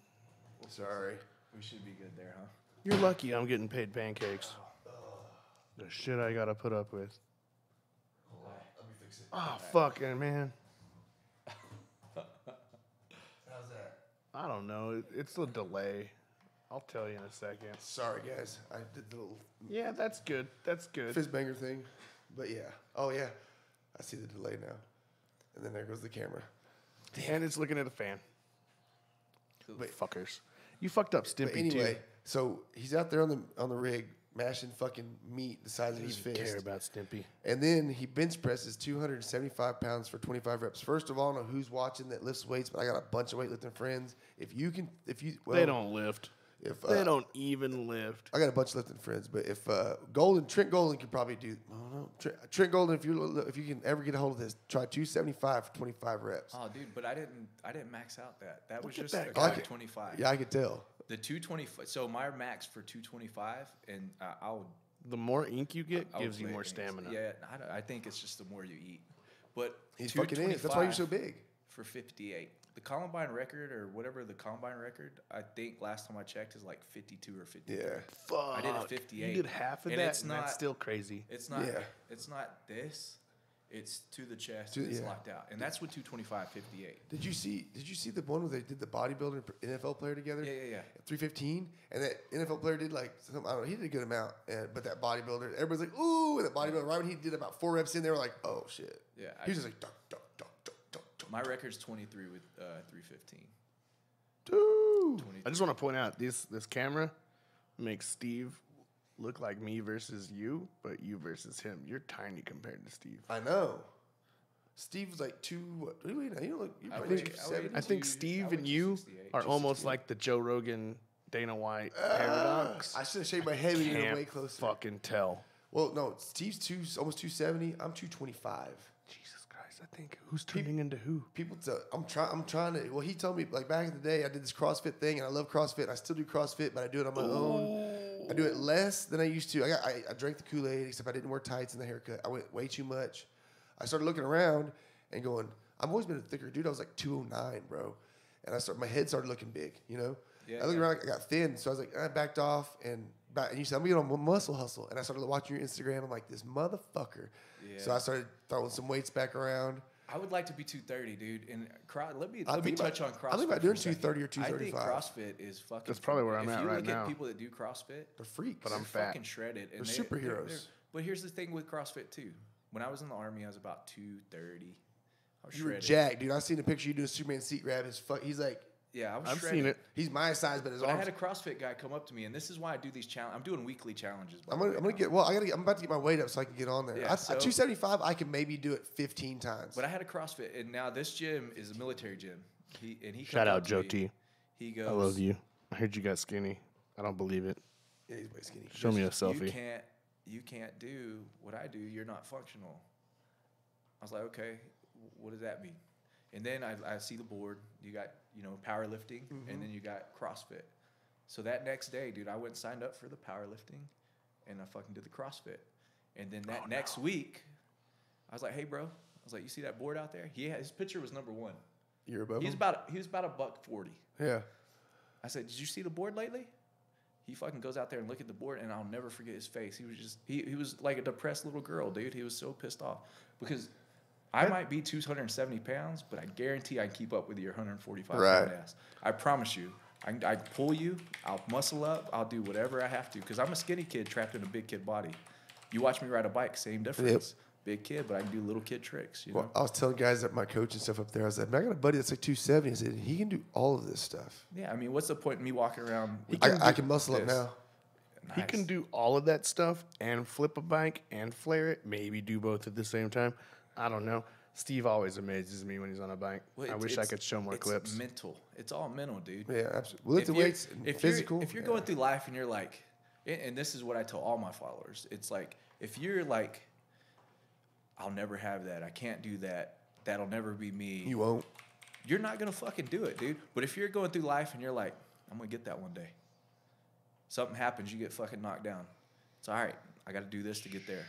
Speaker 1: Sorry.
Speaker 3: We should be good there, huh?
Speaker 2: You're lucky I'm getting paid pancakes. The shit I gotta put up with.
Speaker 1: Hold on. Let me fix it.
Speaker 2: Oh, fucking man.
Speaker 1: How's that?
Speaker 2: I don't know. It's a delay. I'll tell you in a second.
Speaker 1: Sorry, guys. I did the little
Speaker 2: Yeah, that's good. That's good.
Speaker 1: fist banger thing. But yeah. Oh yeah. I see the delay now. And then there goes the camera.
Speaker 2: And it's looking at a fan.
Speaker 1: But-
Speaker 2: Fuckers. You fucked up Stimpy
Speaker 1: But anyway,
Speaker 2: too.
Speaker 1: so he's out there on the rig mashing fucking meat the size of his
Speaker 2: Doesn't care
Speaker 1: fist.
Speaker 2: about Stimpy.
Speaker 1: And then he bench presses 275 pounds for 25 reps. First of all, I don't know who's watching that lifts weights, but I got a bunch of weightlifting friends.
Speaker 2: They don't lift. They don't even lift.
Speaker 1: I got a bunch of lifting friends, but if Trent Golden could probably do. I don't know. Trent Golden, if you can ever get a hold of this, try 275 for 25 reps.
Speaker 3: Oh, dude, but I didn't max out that. That was
Speaker 2: Look at
Speaker 3: just
Speaker 2: that
Speaker 3: a
Speaker 2: guy.
Speaker 3: guy 25.
Speaker 1: Yeah, I could tell.
Speaker 3: The 225. So my max for 225, and I'll
Speaker 2: The more ink you get,
Speaker 3: I'll
Speaker 2: gives you
Speaker 3: play
Speaker 2: more
Speaker 3: it.
Speaker 2: stamina.
Speaker 3: Yeah, I think it's just the more you eat. But
Speaker 1: He's fucking is. That's why you're so big.
Speaker 3: For 58. The Columbine record, or whatever the Columbine record, I think last time I checked is like 52 or 53.
Speaker 1: Yeah.
Speaker 2: Fuck.
Speaker 3: I did a 58.
Speaker 2: You did half of
Speaker 3: And
Speaker 2: that,
Speaker 3: it's
Speaker 2: and
Speaker 3: not-
Speaker 2: that's still crazy.
Speaker 3: It's not.
Speaker 1: Yeah.
Speaker 3: It's not this. It's to the chest.
Speaker 1: To-
Speaker 3: It's
Speaker 1: yeah.
Speaker 3: locked out, and that's what 225, 58.
Speaker 1: Did you see the one where they did the bodybuilder and NFL player together?
Speaker 3: Yeah.
Speaker 1: At 315, and that NFL player did like I don't know, he did a good amount, but that bodybuilder, everybody's like, ooh, and that bodybuilder, right when he did about 4 reps in, they were like, oh shit.
Speaker 3: Yeah,
Speaker 1: He was just like, duck, duck, duck, duck, duck, duck.
Speaker 3: My record's 23 with 315.
Speaker 1: Dude.
Speaker 3: 23.
Speaker 2: I just want to point out this camera makes Steve look like me versus you, but you versus him. You're tiny compared to Steve.
Speaker 1: I know. Steve was like what do you weigh now? You don't look. You're
Speaker 3: I
Speaker 1: probably
Speaker 3: weigh-
Speaker 1: 270.
Speaker 2: I think
Speaker 3: I
Speaker 2: Steve
Speaker 3: went
Speaker 2: and you
Speaker 3: 268.
Speaker 2: are almost like the Joe Rogan, Dana White paradox.
Speaker 1: I should have shaved my head when you were
Speaker 2: Can't
Speaker 1: way closer.
Speaker 2: fucking tell.
Speaker 1: Well, no, Steve's almost 270. I'm 225.
Speaker 2: Jesus Christ! I think who's turning into who?
Speaker 1: People, I'm trying to. Well, he told me like back in the day, I did this CrossFit thing, and I love CrossFit. And I still do CrossFit, but I do it on my own. I do it less than I used to. I drank the Kool-Aid, except I didn't wear tights in the haircut. I went way too much. I started looking around and going, I've always been a thicker dude. I was like 209, bro, and my head started looking big. You know,
Speaker 3: Yeah,
Speaker 1: I looked
Speaker 3: yeah.
Speaker 1: around, I got thin, so I was like, I backed off and. And you said, I'm going to get on muscle hustle. And I started watching your Instagram. I'm like, this motherfucker.
Speaker 3: Yeah.
Speaker 1: So I started throwing some weights back around.
Speaker 3: I would like to be 230, dude. And let me
Speaker 1: think
Speaker 3: touch
Speaker 1: about-
Speaker 3: on CrossFit.
Speaker 1: I think about
Speaker 3: for
Speaker 1: doing
Speaker 3: a second.
Speaker 1: 230 or
Speaker 3: I think
Speaker 1: 235.
Speaker 3: CrossFit is fucking.
Speaker 2: That's probably where I'm at
Speaker 3: If you
Speaker 2: right
Speaker 3: look
Speaker 2: now.
Speaker 3: at people that do CrossFit,
Speaker 1: They're freaks.
Speaker 2: But I'm
Speaker 3: they're
Speaker 2: fat.
Speaker 3: fucking shredded. And
Speaker 1: They're superheroes.
Speaker 3: But here's the thing with CrossFit too. When I was in the Army, I was about 230. I was
Speaker 1: You were
Speaker 3: shredded.
Speaker 1: jacked, dude. I seen a picture of you doing Superman seat grab. He's like,
Speaker 3: Yeah, I was
Speaker 2: I've
Speaker 3: shredded.
Speaker 2: seen it.
Speaker 1: he's my size, but his
Speaker 3: But I
Speaker 1: arms.
Speaker 3: had a CrossFit guy come up to me, and this is why I do these challenges. I'm doing weekly challenges. by
Speaker 1: I'm
Speaker 3: the
Speaker 1: gonna
Speaker 3: way,
Speaker 1: get.
Speaker 3: now.
Speaker 1: Well, I'm about to get my weight up so I can get on there.
Speaker 3: Yeah, so-
Speaker 1: 275, I can maybe do it 15 times.
Speaker 3: But I had a CrossFit, and now this gym is a military gym. He
Speaker 2: Shout
Speaker 3: comes
Speaker 2: out
Speaker 3: up to
Speaker 2: Joe
Speaker 3: me,
Speaker 2: T.
Speaker 3: He goes,
Speaker 2: I love you. I heard you got skinny. I don't believe it.
Speaker 1: Yeah, he's way skinny.
Speaker 2: Show me a selfie.
Speaker 3: You can't do what I do. You're not functional. I was like, okay, what does that mean? And then I see the board. You got powerlifting, and then you got CrossFit. So that next day, dude, I went and signed up for the powerlifting, and I fucking did the CrossFit. And then that next week, I was like, hey, bro. I was like, you see that board out there? His picture was number 1.
Speaker 1: You're above
Speaker 3: He was
Speaker 1: him?
Speaker 3: about $140.
Speaker 1: Yeah.
Speaker 3: I said, did you see the board lately? He fucking goes out there and look at the board, and I'll never forget his face. He was just he was like a depressed little girl, dude. He was so pissed off because I might be 270 pounds, but I guarantee I can keep up with your 145
Speaker 1: Right.
Speaker 3: pound ass. I promise you. I pull you. I'll muscle up. I'll do whatever I have to because I'm a skinny kid trapped in a big kid body. You watch me ride a bike, same difference. Big kid, but I can do little kid tricks. You know?
Speaker 1: Well, I was telling guys at my coach and stuff up there, I was like, man, I got a buddy that's like 270. I said, he can do all of this stuff.
Speaker 3: Yeah, I mean, what's the point in me walking around? With
Speaker 1: I can muscle up
Speaker 3: this?
Speaker 1: now.
Speaker 2: He can do all of that stuff and flip a bike and flare it. Maybe do both at the same time. I don't know. Steve always amazes me when he's on a bike.
Speaker 3: Well,
Speaker 2: I wish I could show more
Speaker 3: it's
Speaker 2: clips.
Speaker 3: Mental. It's all mental, dude.
Speaker 1: Yeah, absolutely. Lifting weights, and physical.
Speaker 3: If you're going through life and you're like, and this is what I tell all my followers, it's like, if you're like, I'll never have that. I can't do that. That'll never be me.
Speaker 1: You won't.
Speaker 3: You're not going to fucking do it, dude. But if you're going through life and you're like, I'm going to get that one day. Something happens, you get fucking knocked down. It's all right. I got to do this to get there.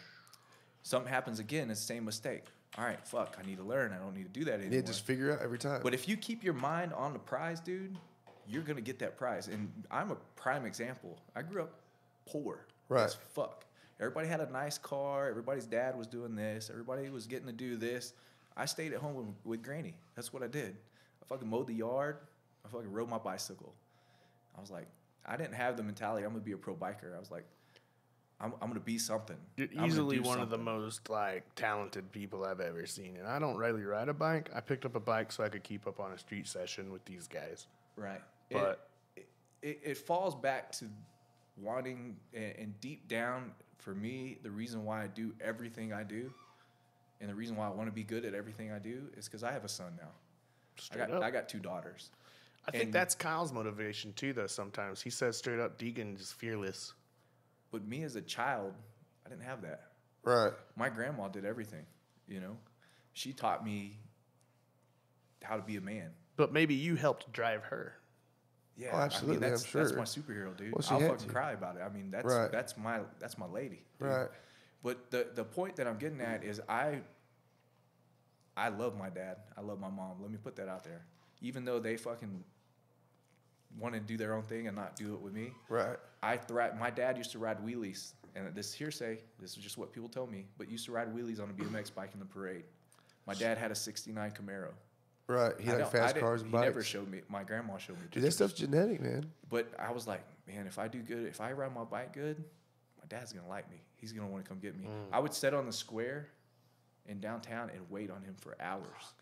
Speaker 3: Something happens again, it's the same mistake. All right, fuck, I need to learn. I don't need to do that anymore.
Speaker 1: Yeah, just figure it out every time.
Speaker 3: But if you keep your mind on the prize, dude, you're going to get that prize. And I'm a prime example. I grew up poor
Speaker 1: Right.
Speaker 3: as fuck. Everybody had a nice car. Everybody's dad was doing this. Everybody was getting to do this. I stayed at home with Granny. That's what I did. I fucking mowed the yard. I fucking rode my bicycle. I was like, I didn't have the mentality, I'm going to be a pro biker. I was like, I'm going to be something.
Speaker 2: You're
Speaker 3: I'm gonna
Speaker 2: easily
Speaker 3: do
Speaker 2: one of the
Speaker 3: something.
Speaker 2: most talented people I've ever seen. And I don't really ride a bike. I picked up a bike so I could keep up on a street session with these guys.
Speaker 3: Right.
Speaker 2: But
Speaker 3: it falls back to wanting, and deep down, for me, the reason why I do everything I do, and the reason why I want to be good at everything I do, is because I have a son now. I got 2 daughters.
Speaker 2: I think that's Kyle's motivation too, though. Sometimes he says straight up, Deegan is fearless.
Speaker 3: But me as a child, I didn't have that.
Speaker 1: Right.
Speaker 3: My grandma did everything, you know. She taught me how to be a man.
Speaker 2: But maybe you helped drive her.
Speaker 3: Yeah,
Speaker 1: Oh, absolutely,
Speaker 3: that's,
Speaker 1: I'm sure.
Speaker 3: that's my superhero, dude.
Speaker 1: Well, she
Speaker 3: I'll
Speaker 1: had
Speaker 3: fucking
Speaker 1: to.
Speaker 3: cry about it. I mean,
Speaker 1: Right.
Speaker 3: that's my lady. Dude.
Speaker 1: Right.
Speaker 3: But the point that I'm getting at is I love my dad. I love my mom. Let me put that out there. Even though they fucking want to do their own thing and not do it with me.
Speaker 1: Right.
Speaker 3: My dad used to ride wheelies, and this is hearsay. This is just what people told me. But used to ride wheelies on a BMX bike in the parade. My dad had a '69 Camaro.
Speaker 1: Right. He liked fast cars and
Speaker 3: he
Speaker 1: bikes.
Speaker 3: never showed me. My grandma showed me.
Speaker 1: Dude, that stuff's genetic, man.
Speaker 3: But I was like, man, if I do good, if I ride my bike good, my dad's gonna like me. He's gonna want to come get me. I would sit on the square in downtown and wait on him for hours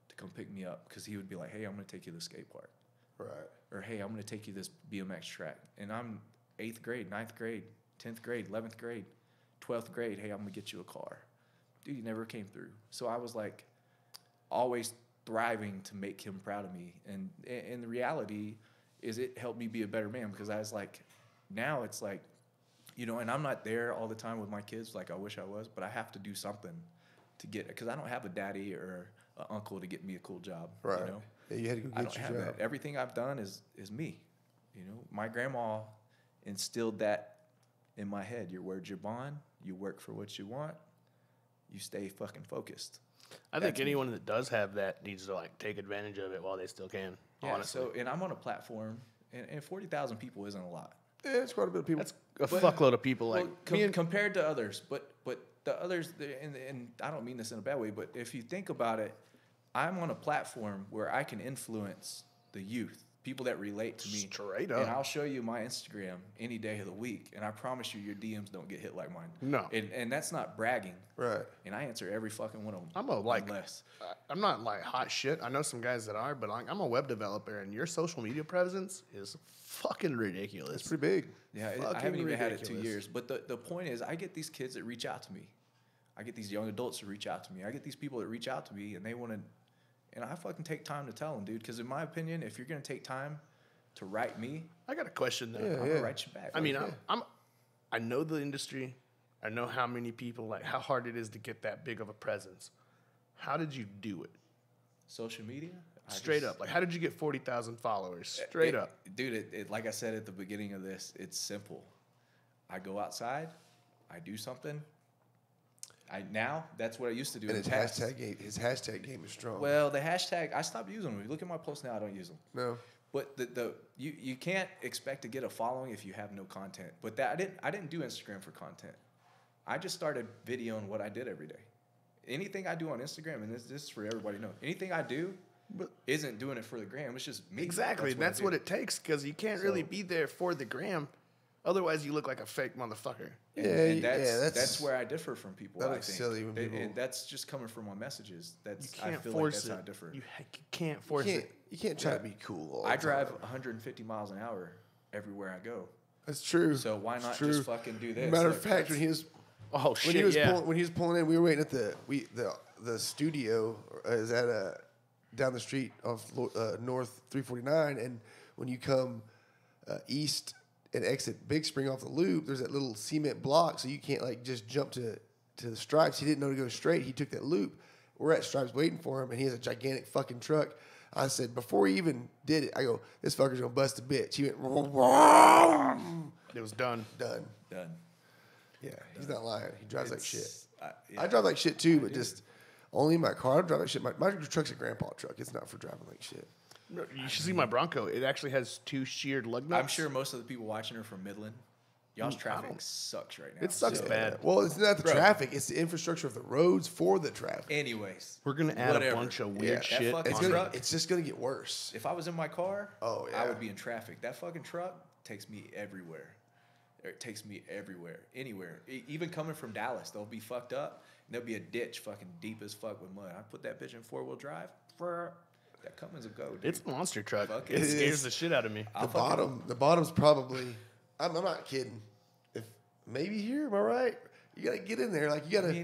Speaker 3: to come pick me up because he would be like, hey, I'm gonna take you to the skate park.
Speaker 1: Right.
Speaker 3: Or hey, I'm gonna take you to this BMX track. And I'm 8th grade, 9th grade, 10th grade, 11th grade, 12th grade. Hey, I'm gonna get you a car. Dude, he never came through. So I was like, always thriving to make him proud of me. And the reality is it helped me be a better man because I was like, now it's like, you know, and I'm not there all the time with my kids like I wish I was, but I have to do something to get it because I don't have a daddy or an uncle to get me a cool job.
Speaker 1: Right.
Speaker 3: You know?
Speaker 1: Yeah, you had to go
Speaker 3: I
Speaker 1: get
Speaker 3: don't
Speaker 1: your
Speaker 3: have
Speaker 1: job.
Speaker 3: that. Everything I've done is me. You know, my grandma instilled that in my head. Your word's your bond. You work for what you want. You stay fucking focused.
Speaker 2: I think anyone that does have that needs to like take advantage of it while they still can.
Speaker 3: Yeah,
Speaker 2: honestly.
Speaker 3: so, and I'm on a platform, and 40,000 people isn't a lot.
Speaker 1: Yeah, it's quite a bit of people.
Speaker 2: That's a fuckload of people. Like
Speaker 3: Well, compared to others, but the others, and I don't mean this in a bad way, but if you think about it, I'm on a platform where I can influence the youth, people that relate to me.
Speaker 2: Straight up.
Speaker 3: And I'll show you my Instagram any day of the week, and I promise you your DMs don't get hit like mine.
Speaker 2: No.
Speaker 3: And that's not bragging.
Speaker 1: Right.
Speaker 3: And I answer every fucking one of them.
Speaker 2: I'm not like hot shit. I know some guys that are, but like, I'm a web developer, and your social media presence is fucking ridiculous.
Speaker 1: It's pretty big.
Speaker 3: Yeah, I haven't even had it 2 years. But the point is, I get these kids that reach out to me. I get these young adults that reach out to me. I get these people that reach out to me, and they want to, and I fucking take time to tell them, dude. Because in my opinion, if you're gonna take time to write me,
Speaker 2: I got a question though.
Speaker 3: I'm gonna write you back.
Speaker 2: I mean, I know the industry. I know how many people, like how hard it is to get that big of a presence. How did you do it?
Speaker 3: Social media?
Speaker 2: Straight up. Like, how did you get 40,000 followers? Straight up.
Speaker 3: Dude, like I said at the beginning of this, it's simple. I go outside, I do something. Now, that's what I used to do.
Speaker 1: And
Speaker 3: in
Speaker 1: his
Speaker 3: the past.
Speaker 1: hashtag game is strong.
Speaker 3: Well, the hashtag, I stopped using them. If you look at my posts now, I don't use them.
Speaker 1: No.
Speaker 3: But you can't expect to get a following if you have no content. But I didn't do Instagram for content. I just started videoing what I did every day. Anything I do on Instagram, and this is for everybody to know, anything I do isn't doing it for the gram. It's just me.
Speaker 2: Exactly. That's what it takes, because you can't really be there for the gram. Otherwise, you look like a fake motherfucker.
Speaker 3: And that's where I differ from people.
Speaker 1: That looks silly when people.
Speaker 3: And that's just coming from my messages.
Speaker 2: You
Speaker 3: I
Speaker 2: can't
Speaker 3: feel
Speaker 2: force
Speaker 3: like that's
Speaker 2: it.
Speaker 3: how I differ.
Speaker 2: You can't force it.
Speaker 1: You can't try to be cool. All
Speaker 3: I
Speaker 1: the
Speaker 3: drive
Speaker 1: time.
Speaker 3: 150 miles an hour everywhere I go.
Speaker 1: That's true.
Speaker 3: So why not
Speaker 1: true.
Speaker 3: just fucking do this?
Speaker 1: Matter of
Speaker 3: Like,
Speaker 1: fact, when he was when he was pulling in, we were waiting at the studio is at down the street off North 349, and when you come east and exit Big Spring off the loop, there's that little cement block, so you can't like just jump to the Stripes. He didn't know to go straight. He took that loop. We're at Stripes waiting for him, and he has a gigantic fucking truck. I said, before he even did it, I go, this fucker's gonna bust a bitch. He went,
Speaker 2: it was done.
Speaker 1: Done. Yeah, he's not lying. He drives like shit.
Speaker 3: Yeah.
Speaker 1: I drive like shit too, but just only in my car. I drive like shit. My truck's a grandpa truck. It's not for driving like shit.
Speaker 2: You should see my Bronco. It actually has 2 sheared lug nuts.
Speaker 3: I'm sure most of the people watching are from Midland. Y'all's traffic sucks right now.
Speaker 2: It sucks bad.
Speaker 1: Well, it's not the traffic. It's the infrastructure of the roads for the traffic.
Speaker 3: Anyways,
Speaker 2: We're going to add a bunch of weird shit.
Speaker 3: fucking
Speaker 1: It's,
Speaker 3: truck,
Speaker 1: it's just going to get worse.
Speaker 3: if I was in my car,
Speaker 1: Oh, yeah.
Speaker 3: I would be in traffic. That fucking truck takes me everywhere. It takes me everywhere, anywhere. Even coming from Dallas, they'll be fucked up. And there'll be a ditch fucking deep as fuck with mud. I put that bitch in 4-wheel drive. That Cummins will go, dude.
Speaker 2: It's a monster truck.
Speaker 3: Fuck
Speaker 2: It
Speaker 3: it.
Speaker 2: scares the shit out of me.
Speaker 1: The bottom's probably I'm not kidding. If maybe here, am I right? You gotta get in there. Like you gotta, you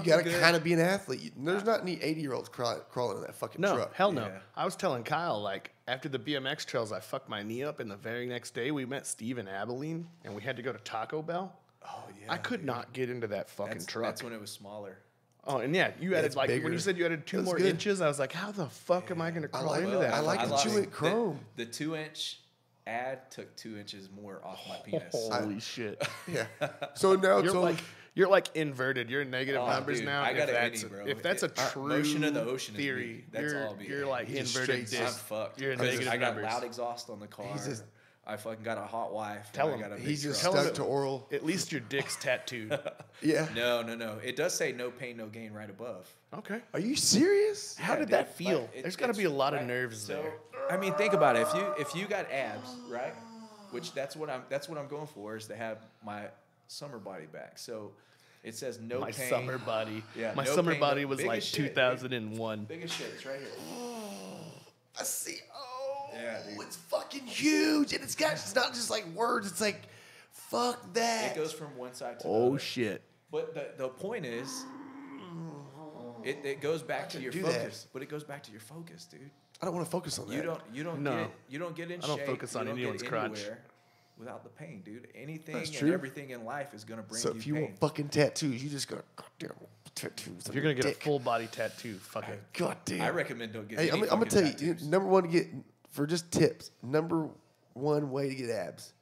Speaker 1: gotta kind of be an athlete. There's not any 80-year-olds crawling in that fucking
Speaker 2: No,
Speaker 1: truck.
Speaker 2: hell no. I was telling Kyle, like, after the BMX trails, I fucked my knee up, and the very next day we met Steve in Abilene, and we had to go to Taco Bell.
Speaker 3: Oh yeah.
Speaker 2: I could not get into that fucking truck.
Speaker 3: That's when it was smaller.
Speaker 2: Oh, and yeah, you added, like,
Speaker 1: bigger.
Speaker 2: when you said you added 2 more inches, I was like, how the fuck am I going to crawl into that?
Speaker 1: I like that you went chrome.
Speaker 3: The 2-inch ad took 2 inches more off my penis.
Speaker 2: Holy shit.
Speaker 1: Yeah. So now
Speaker 2: You're like inverted. You're negative numbers
Speaker 3: dude,
Speaker 2: now.
Speaker 3: I got
Speaker 2: If that's a true
Speaker 3: motion of the ocean
Speaker 2: theory,
Speaker 3: that's all.
Speaker 2: You're like inverted disc.
Speaker 3: I'm fucked.
Speaker 2: You're negative
Speaker 3: I got
Speaker 2: numbers.
Speaker 3: loud exhaust on the car. I fucking got a hot wife.
Speaker 2: Tell him.
Speaker 1: he's just
Speaker 3: truck.
Speaker 1: stuck to oral.
Speaker 2: At least your dick's tattooed.
Speaker 1: Yeah.
Speaker 3: No. It does say no pain, no gain right above.
Speaker 2: Okay.
Speaker 1: Are you serious?
Speaker 2: How did that feel? There's got to be a lot of nerves there.
Speaker 3: I mean, think about it. If you got abs, right? Which that's what I'm going for, is to have my summer body back. So it says no
Speaker 2: My
Speaker 3: pain.
Speaker 2: summer body.
Speaker 3: Yeah,
Speaker 2: My
Speaker 3: no
Speaker 2: summer
Speaker 3: pain,
Speaker 2: body was like
Speaker 3: biggest shit,
Speaker 2: 2001.
Speaker 3: Biggest shit. It's right here.
Speaker 1: I see. Oh,
Speaker 3: Yeah, dude.
Speaker 1: it's fucking huge, and it's not just like words. It's like, fuck that.
Speaker 3: It goes from one side to the
Speaker 2: Oh
Speaker 3: other.
Speaker 2: shit.
Speaker 3: But the point is, it goes back to your
Speaker 1: do
Speaker 3: focus. But it goes back to your focus, dude.
Speaker 1: I don't want to focus on that.
Speaker 3: You don't get in shape.
Speaker 2: I don't focus on
Speaker 3: you don't
Speaker 2: anyone's
Speaker 3: get
Speaker 2: crotch.
Speaker 3: anywhere without the pain, dude. Anything
Speaker 1: That's
Speaker 3: and
Speaker 1: true.
Speaker 3: everything in life is gonna bring
Speaker 1: So
Speaker 3: you
Speaker 1: if you
Speaker 3: pain.
Speaker 1: want fucking tattoos, you just gotta goddamn tattoos.
Speaker 2: If you're going to get a full body tattoo, fuck it.
Speaker 1: goddamn.
Speaker 3: I recommend don't get.
Speaker 1: Hey,
Speaker 3: any
Speaker 1: I'm gonna
Speaker 3: fucking
Speaker 1: tell you,
Speaker 3: tattoos.
Speaker 1: number one to get for just tips. Number one way to get abs: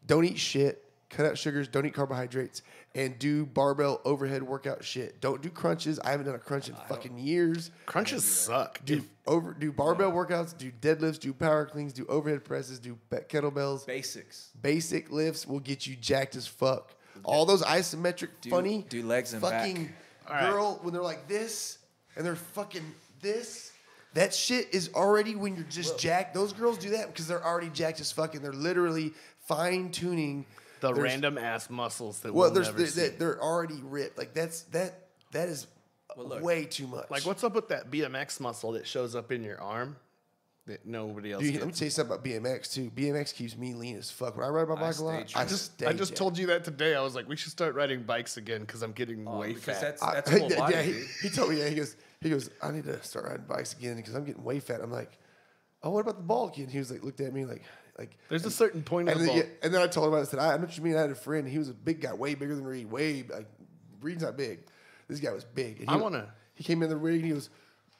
Speaker 1: don't eat shit, cut out sugars, don't eat carbohydrates, and do barbell overhead workout shit. Don't do crunches. I haven't done a crunch in fucking years.
Speaker 2: Crunches suck.
Speaker 1: Do barbell workouts, do deadlifts, do power cleans, do overhead presses, do kettlebells.
Speaker 3: Basics.
Speaker 1: Basic lifts will get you jacked as fuck. All those isometric funny
Speaker 3: do legs and
Speaker 1: fucking
Speaker 3: back.
Speaker 1: girl when they're like this and they're fucking this. That shit is already when you're just jacked. Those girls do that because they're already jacked as fuck and they're literally fine tuning
Speaker 2: The random ass muscles that
Speaker 1: well,
Speaker 2: we'll never see.
Speaker 1: they're already ripped. Like that is
Speaker 3: look,
Speaker 1: way too much.
Speaker 2: Like, what's up with that BMX muscle that shows up in your arm that nobody else
Speaker 1: Dude,
Speaker 2: gets?
Speaker 1: let me tell you something about BMX too. BMX keeps me lean as fuck. When I ride my bike a lot,
Speaker 3: stay
Speaker 1: I
Speaker 3: true.
Speaker 1: just
Speaker 2: I just told you that today. I was like, we should start riding bikes again because I'm getting way
Speaker 3: because
Speaker 2: fat.
Speaker 3: that's full body,
Speaker 1: yeah,
Speaker 3: dude.
Speaker 1: he told me, yeah, he goes, I need to start riding bikes again because I'm getting way fat. I'm like, oh, what about the ball kid? He was like, looked at me like.
Speaker 2: There's a certain point of
Speaker 1: And
Speaker 2: the
Speaker 1: then,
Speaker 2: ball.
Speaker 1: and then I told him, I said, I know what you mean. I had a friend. He was a big guy, way bigger than Reed. Reed's not big. This guy was big. And he came in the rig and he goes,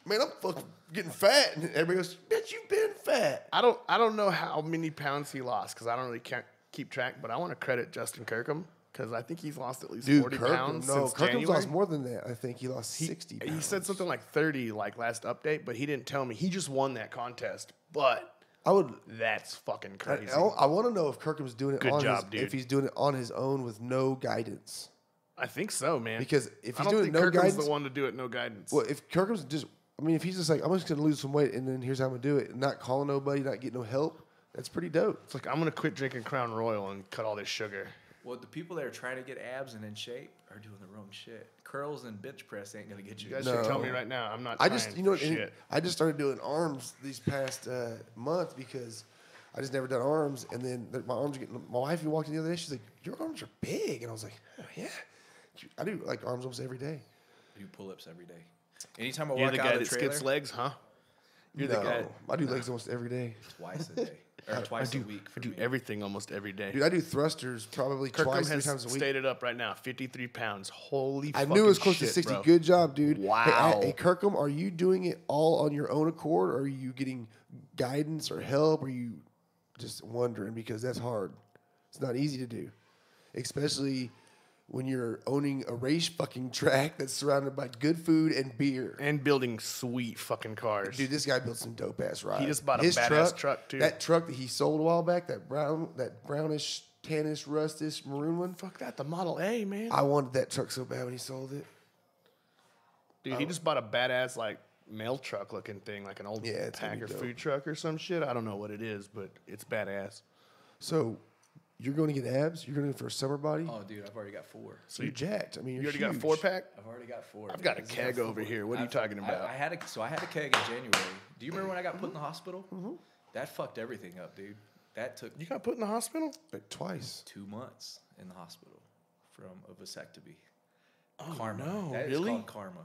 Speaker 1: man, I'm fucking getting fat. And everybody goes, bitch, you've been fat.
Speaker 2: I don't know how many pounds he lost because I don't really keep track, but I want to credit Justin Kirkham because I think he's lost at least 40 pounds since
Speaker 1: Kirkham's
Speaker 2: January.
Speaker 1: lost more than that. I think he lost 60 pounds.
Speaker 2: He said something like 30 like last update, but he didn't tell me. He just won that contest, but that's fucking crazy.
Speaker 1: I want to know if Kirkham's doing it
Speaker 2: Good
Speaker 1: on
Speaker 2: job, dude.
Speaker 1: if he's doing it on his own with no guidance.
Speaker 2: I think so, man.
Speaker 1: Because if
Speaker 2: I
Speaker 1: he's
Speaker 2: don't
Speaker 1: doing
Speaker 2: think
Speaker 1: no
Speaker 2: Kirkham's
Speaker 1: guidance,
Speaker 2: the one to do it no guidance.
Speaker 1: well, if Kirkham's just, I mean, if he's just like, I'm just gonna lose some weight and then here's how I'm gonna do it, and not calling nobody, not getting no help, that's pretty dope.
Speaker 2: It's like I'm gonna quit drinking Crown Royal and cut all this sugar.
Speaker 3: Well, the people that are trying to get abs and in shape are doing the wrong shit. Curls and bench press ain't gonna get you.
Speaker 2: You guys
Speaker 1: No.
Speaker 2: should tell me right now. I'm not.
Speaker 1: I just,
Speaker 2: trying
Speaker 1: you know,
Speaker 2: for
Speaker 1: and
Speaker 2: shit.
Speaker 1: I just started doing arms these past month because I just never done arms, and then my arms are getting. My wife, who walked in the other day, she's like, "Your arms are big," and I was like, oh, "Yeah, I do like arms almost every day."
Speaker 3: I do pull-ups every day. Anytime I
Speaker 2: You're
Speaker 3: walk
Speaker 2: the
Speaker 3: out
Speaker 2: guy
Speaker 3: of the
Speaker 2: that
Speaker 3: trailer,
Speaker 2: skips legs, huh? You're
Speaker 1: No,
Speaker 2: the guy.
Speaker 1: I do legs almost every day.
Speaker 3: twice a day or twice a week. For
Speaker 2: I do
Speaker 3: me.
Speaker 2: everything almost every day.
Speaker 1: Dude, I do thrusters probably
Speaker 2: Kirkham
Speaker 1: twice, 3
Speaker 2: has
Speaker 1: times a week.
Speaker 2: stated up right now, 53 pounds. Holy
Speaker 1: I
Speaker 2: fucking
Speaker 1: knew it was close
Speaker 2: shit,
Speaker 1: to 60.
Speaker 2: bro.
Speaker 1: Good job, dude.
Speaker 2: Wow.
Speaker 1: Hey, Kirkham, are you doing it all on your own accord, or are you getting guidance or help, or are you just wondering? Because that's hard. It's not easy to do, especially when you're owning a race fucking track that's surrounded by good food and beer.
Speaker 2: And building sweet fucking cars.
Speaker 1: Dude, this guy built some dope ass rides.
Speaker 2: He just bought a badass truck, too.
Speaker 1: That truck that he sold a while back, that brownish, tannish, rustish, maroon one.
Speaker 2: Fuck that, the Model A, man.
Speaker 1: I wanted that truck so bad when he sold it.
Speaker 2: Dude, he just bought a badass, like, mail truck looking thing, like an old
Speaker 1: it's gonna be
Speaker 2: Packer
Speaker 1: dope.
Speaker 2: food truck or some shit. I don't know what it is, but it's badass.
Speaker 1: So, you're going to get abs? You're going to go for a summer body?
Speaker 3: Oh, dude, I've already got 4.
Speaker 1: So you're jacked. I mean,
Speaker 2: You
Speaker 1: you're
Speaker 2: already got a
Speaker 1: huge.
Speaker 2: 4-pack?
Speaker 3: I've already got 4.
Speaker 2: I've got a keg over here. What are you talking about?
Speaker 3: I had a keg in January. Do you remember when I got put in the hospital? Mm-hmm. That fucked everything up, dude. that took
Speaker 2: You got put in the hospital?
Speaker 1: Like twice.
Speaker 3: 2 months in the hospital from a vasectomy.
Speaker 2: Oh,
Speaker 3: Karma.
Speaker 2: no,
Speaker 3: That is
Speaker 2: really?
Speaker 3: called karma.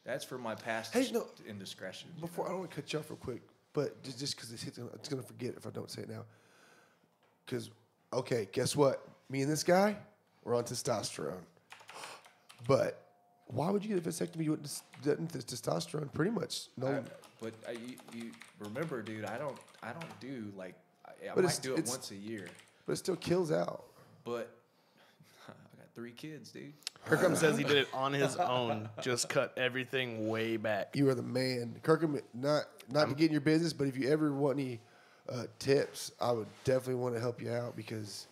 Speaker 3: That's for my past
Speaker 1: Hey, no.
Speaker 3: indiscretion.
Speaker 1: Before I don't want to cut you off real quick, but just because it's gonna forget if I don't say it now. Because okay, guess what? Me and this guy, we're on testosterone. But why would you get a vasectomy? You wouldn't testosterone pretty much. No,
Speaker 3: You remember, dude? I don't do like I
Speaker 1: But
Speaker 3: might do it
Speaker 1: it's-
Speaker 3: once a year.
Speaker 1: but it still kills out.
Speaker 3: But I got 3 kids, dude.
Speaker 2: Kirkham says he did it on his own. Just cut everything way back.
Speaker 1: You are the man, Kirkham. Not to get in your business, but if you ever want any tips, I would definitely want to help you out because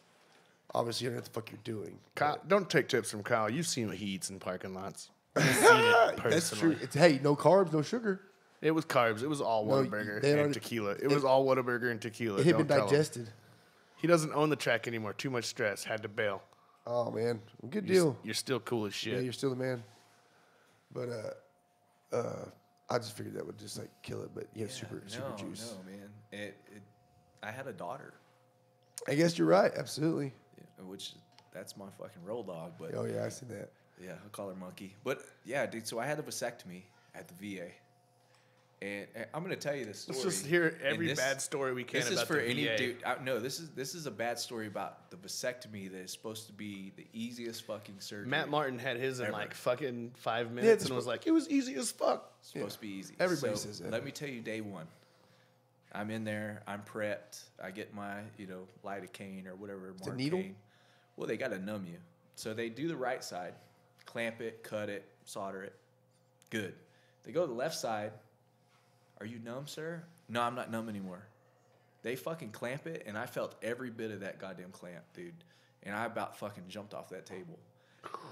Speaker 1: obviously you don't know what the fuck you're doing.
Speaker 2: Kyle, don't take tips from Kyle. You've seen what he eats in parking lots. You've seen it personally.
Speaker 1: That's true. It's hey, no carbs, no sugar.
Speaker 2: It was carbs. It was all
Speaker 1: No,
Speaker 2: Whataburger
Speaker 1: they
Speaker 2: and
Speaker 1: already-
Speaker 2: tequila. It was all Whataburger and tequila.
Speaker 1: It had
Speaker 2: Don't
Speaker 1: been
Speaker 2: tell him.
Speaker 1: digested.
Speaker 2: He doesn't own the track anymore. Too much stress. Had to bail.
Speaker 1: Oh man, good
Speaker 2: You're,
Speaker 1: deal.
Speaker 2: you're still cool as shit.
Speaker 1: Yeah, you're still the man. But I just figured that would just like kill it. But yeah, super juice.
Speaker 3: No, man. I had a daughter,
Speaker 1: I guess you're right. Absolutely.
Speaker 3: which that's my fucking roll dog. But
Speaker 1: Oh yeah, I see that.
Speaker 3: yeah, I'll call her Monkey. But yeah, dude. So I had a vasectomy at the VA, and I'm gonna tell you this story.
Speaker 2: Let's just hear
Speaker 3: And
Speaker 2: every
Speaker 3: this-
Speaker 2: bad story we can
Speaker 3: This
Speaker 2: about
Speaker 3: is for
Speaker 2: the
Speaker 3: any
Speaker 2: VA.
Speaker 3: dude. No, this is a bad story about the vasectomy that is supposed to be the easiest fucking surgery.
Speaker 2: Matt Martin had his in
Speaker 3: Ever.
Speaker 2: like fucking 5 minutes
Speaker 1: it's
Speaker 2: and was like, it was easy as fuck.
Speaker 3: It's supposed to be easy.
Speaker 1: Everybody
Speaker 3: So
Speaker 1: says that.
Speaker 3: Let me tell you, day one, I'm in there. I'm prepped. I get my lidocaine or whatever.
Speaker 1: a needle?
Speaker 3: Marcaine. Well, they got to numb you. So they do the right side, clamp it, cut it, solder it. Good. They go to the left side. Are you numb, sir? No, I'm not numb anymore. They fucking clamp it, and I felt every bit of that goddamn clamp, dude. And I about fucking jumped off that table.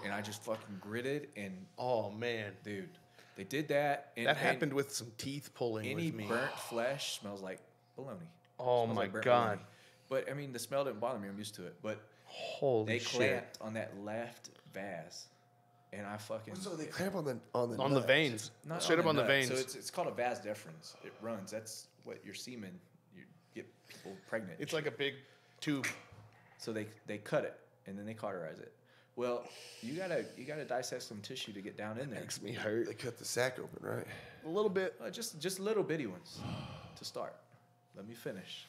Speaker 3: And I just fucking gritted, and
Speaker 2: Oh, man.
Speaker 3: dude, they did that. And,
Speaker 2: That happened with some teeth pulling
Speaker 3: any
Speaker 2: with me.
Speaker 3: burnt flesh smells like bologna.
Speaker 2: Oh,
Speaker 3: Smells
Speaker 2: my
Speaker 3: like burnt
Speaker 2: God.
Speaker 3: bologna. But I mean, the smell didn't bother me. I'm used to it. But
Speaker 2: Holy
Speaker 3: they
Speaker 2: shit.
Speaker 3: clamped on that left vas, and I fucking
Speaker 1: So they clamp on the
Speaker 2: On the
Speaker 1: nuts.
Speaker 2: veins.
Speaker 3: not
Speaker 2: Straight up on the
Speaker 3: nut.
Speaker 2: veins.
Speaker 3: So it's called a vas deferens. It runs. That's what your semen. You get people pregnant.
Speaker 2: It's like a big tube.
Speaker 3: So they cut it and then they cauterize it. Well, you gotta dissect some tissue to get down in there.
Speaker 2: Makes me hurt.
Speaker 1: They cut the sack open, right?
Speaker 2: A little bit.
Speaker 3: Just little bitty ones to start. Let me finish.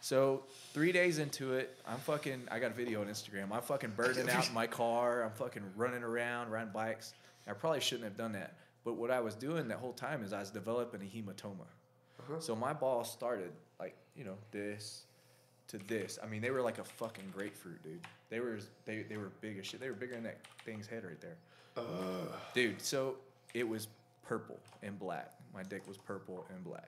Speaker 3: So 3 days into it, I got a video on Instagram. I'm fucking burning out in my car. I'm fucking running around, riding bikes. I probably shouldn't have done that. But what I was doing that whole time is I was developing a hematoma. So my balls started like, this to this. I mean, they were like a fucking grapefruit, dude. They were big as shit. They were bigger than that thing's head right there. Dude, so it was purple and black. My dick was purple and black.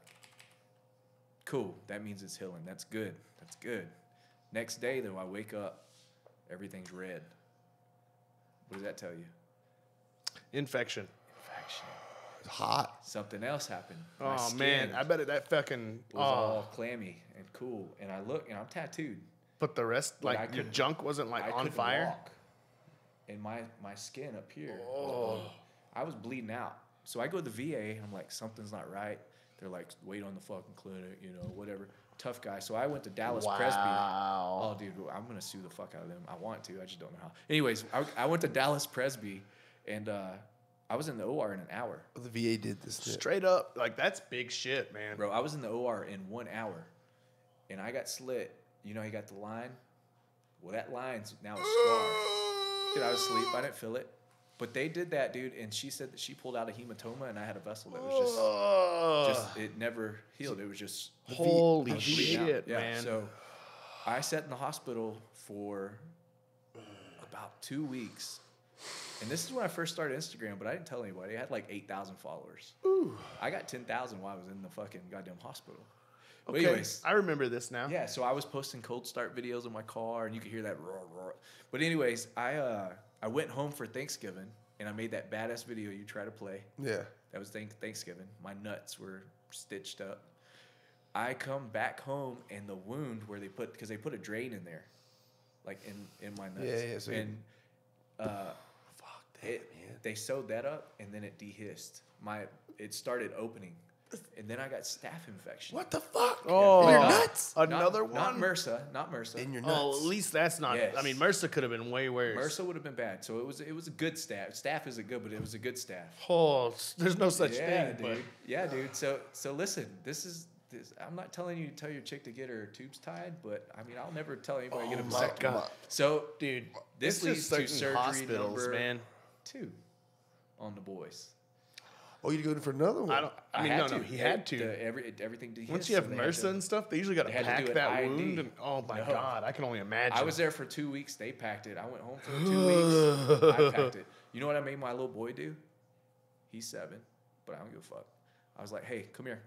Speaker 3: Cool. That means it's healing. That's good. That's good. Next day, though, I wake up. Everything's red. What does that tell you?
Speaker 2: Infection.
Speaker 3: Infection.
Speaker 1: It's hot.
Speaker 3: Something else happened. My
Speaker 2: Oh,
Speaker 3: skin
Speaker 2: man. I bet that fucking.
Speaker 3: was all clammy and cool. And I look, and I'm tattooed.
Speaker 2: But the rest,
Speaker 3: But I
Speaker 2: like your
Speaker 3: couldn't-
Speaker 2: junk wasn't like
Speaker 3: I
Speaker 2: on
Speaker 3: couldn't
Speaker 2: fire.
Speaker 3: walk. And my skin up here. I was bleeding out. So I go to the VA, and I'm like, something's not right. They're like, wait on the fucking clinic, whatever. Tough guy. So I went to Dallas Presby. Oh, dude, I'm going to sue the fuck out of them. I want to. I just don't know how. Anyways, I went to Dallas Presby, and I was in the OR in an hour.
Speaker 1: The VA did this.
Speaker 2: Straight up, like that's big shit, man.
Speaker 3: Bro, I was in the OR in 1 hour, and I got slit. You got the line? Well, that line's now a scar. Dude, I was asleep. I didn't feel it. But they did that, dude, and she said that she pulled out a hematoma, and I had a vessel that was just it never healed. It was just
Speaker 2: Holy
Speaker 3: I was bleeding out.
Speaker 2: shit,
Speaker 3: Yeah,
Speaker 2: man.
Speaker 3: So I sat in the hospital for about 2 weeks. And this is when I first started Instagram, but I didn't tell anybody. I had like 8,000 followers. I got 10,000 while I was in the fucking goddamn hospital. But
Speaker 2: Okay,
Speaker 3: anyways,
Speaker 2: I remember this now.
Speaker 3: yeah, so I was posting cold start videos in my car, and you could hear that roar, roar. But anyways, I went home for Thanksgiving, and I made that badass video you try to play.
Speaker 1: Yeah.
Speaker 3: That was Thanksgiving. My nuts were stitched up. I come back home, and the wound where because they put a drain in there, like in my nuts.
Speaker 1: Yeah. So
Speaker 3: And
Speaker 1: fuck that, man.
Speaker 3: they sewed that up, and then it dehisced. It started opening, and then I got staph infection.
Speaker 1: What the fuck?
Speaker 2: Oh,
Speaker 1: You're nuts.
Speaker 2: Another
Speaker 3: Not
Speaker 2: one?
Speaker 3: MRSA. Not MRSA.
Speaker 1: In your nuts.
Speaker 2: Oh, at least that's not.
Speaker 3: Yes.
Speaker 2: I mean, MRSA could have been way worse.
Speaker 3: MRSA would have been bad. So it was a good staph. Staph isn't good, but it was a good staph.
Speaker 2: Oh, there's no such
Speaker 3: Yeah,
Speaker 2: thing.
Speaker 3: dude. Yeah, dude. So listen, this. I'm not telling you to tell your chick to get her tubes tied, but I mean, I'll never tell anybody to get a
Speaker 2: my
Speaker 3: vasectomy.
Speaker 2: God.
Speaker 3: So,
Speaker 2: Dude,
Speaker 3: this
Speaker 2: it's
Speaker 3: leads
Speaker 2: just
Speaker 3: to
Speaker 2: certain
Speaker 3: surgery
Speaker 2: hospitals,
Speaker 3: number
Speaker 2: man.
Speaker 3: 2 on the boys.
Speaker 1: Oh, you go for another one?
Speaker 2: I mean,
Speaker 3: had
Speaker 2: no,
Speaker 3: to.
Speaker 2: he had to.
Speaker 3: Everything.
Speaker 2: Once you have MRSA and stuff, they usually got to
Speaker 3: they had to
Speaker 2: pack
Speaker 3: do an
Speaker 2: that
Speaker 3: ID.
Speaker 2: wound. And, oh my
Speaker 3: No.
Speaker 2: God, I can only imagine.
Speaker 3: I was there for 2 weeks. They packed it. I went home for 2 weeks. I packed it. You know what I made my little boy do? He's 7, but I don't give a fuck. I was like, hey, come here.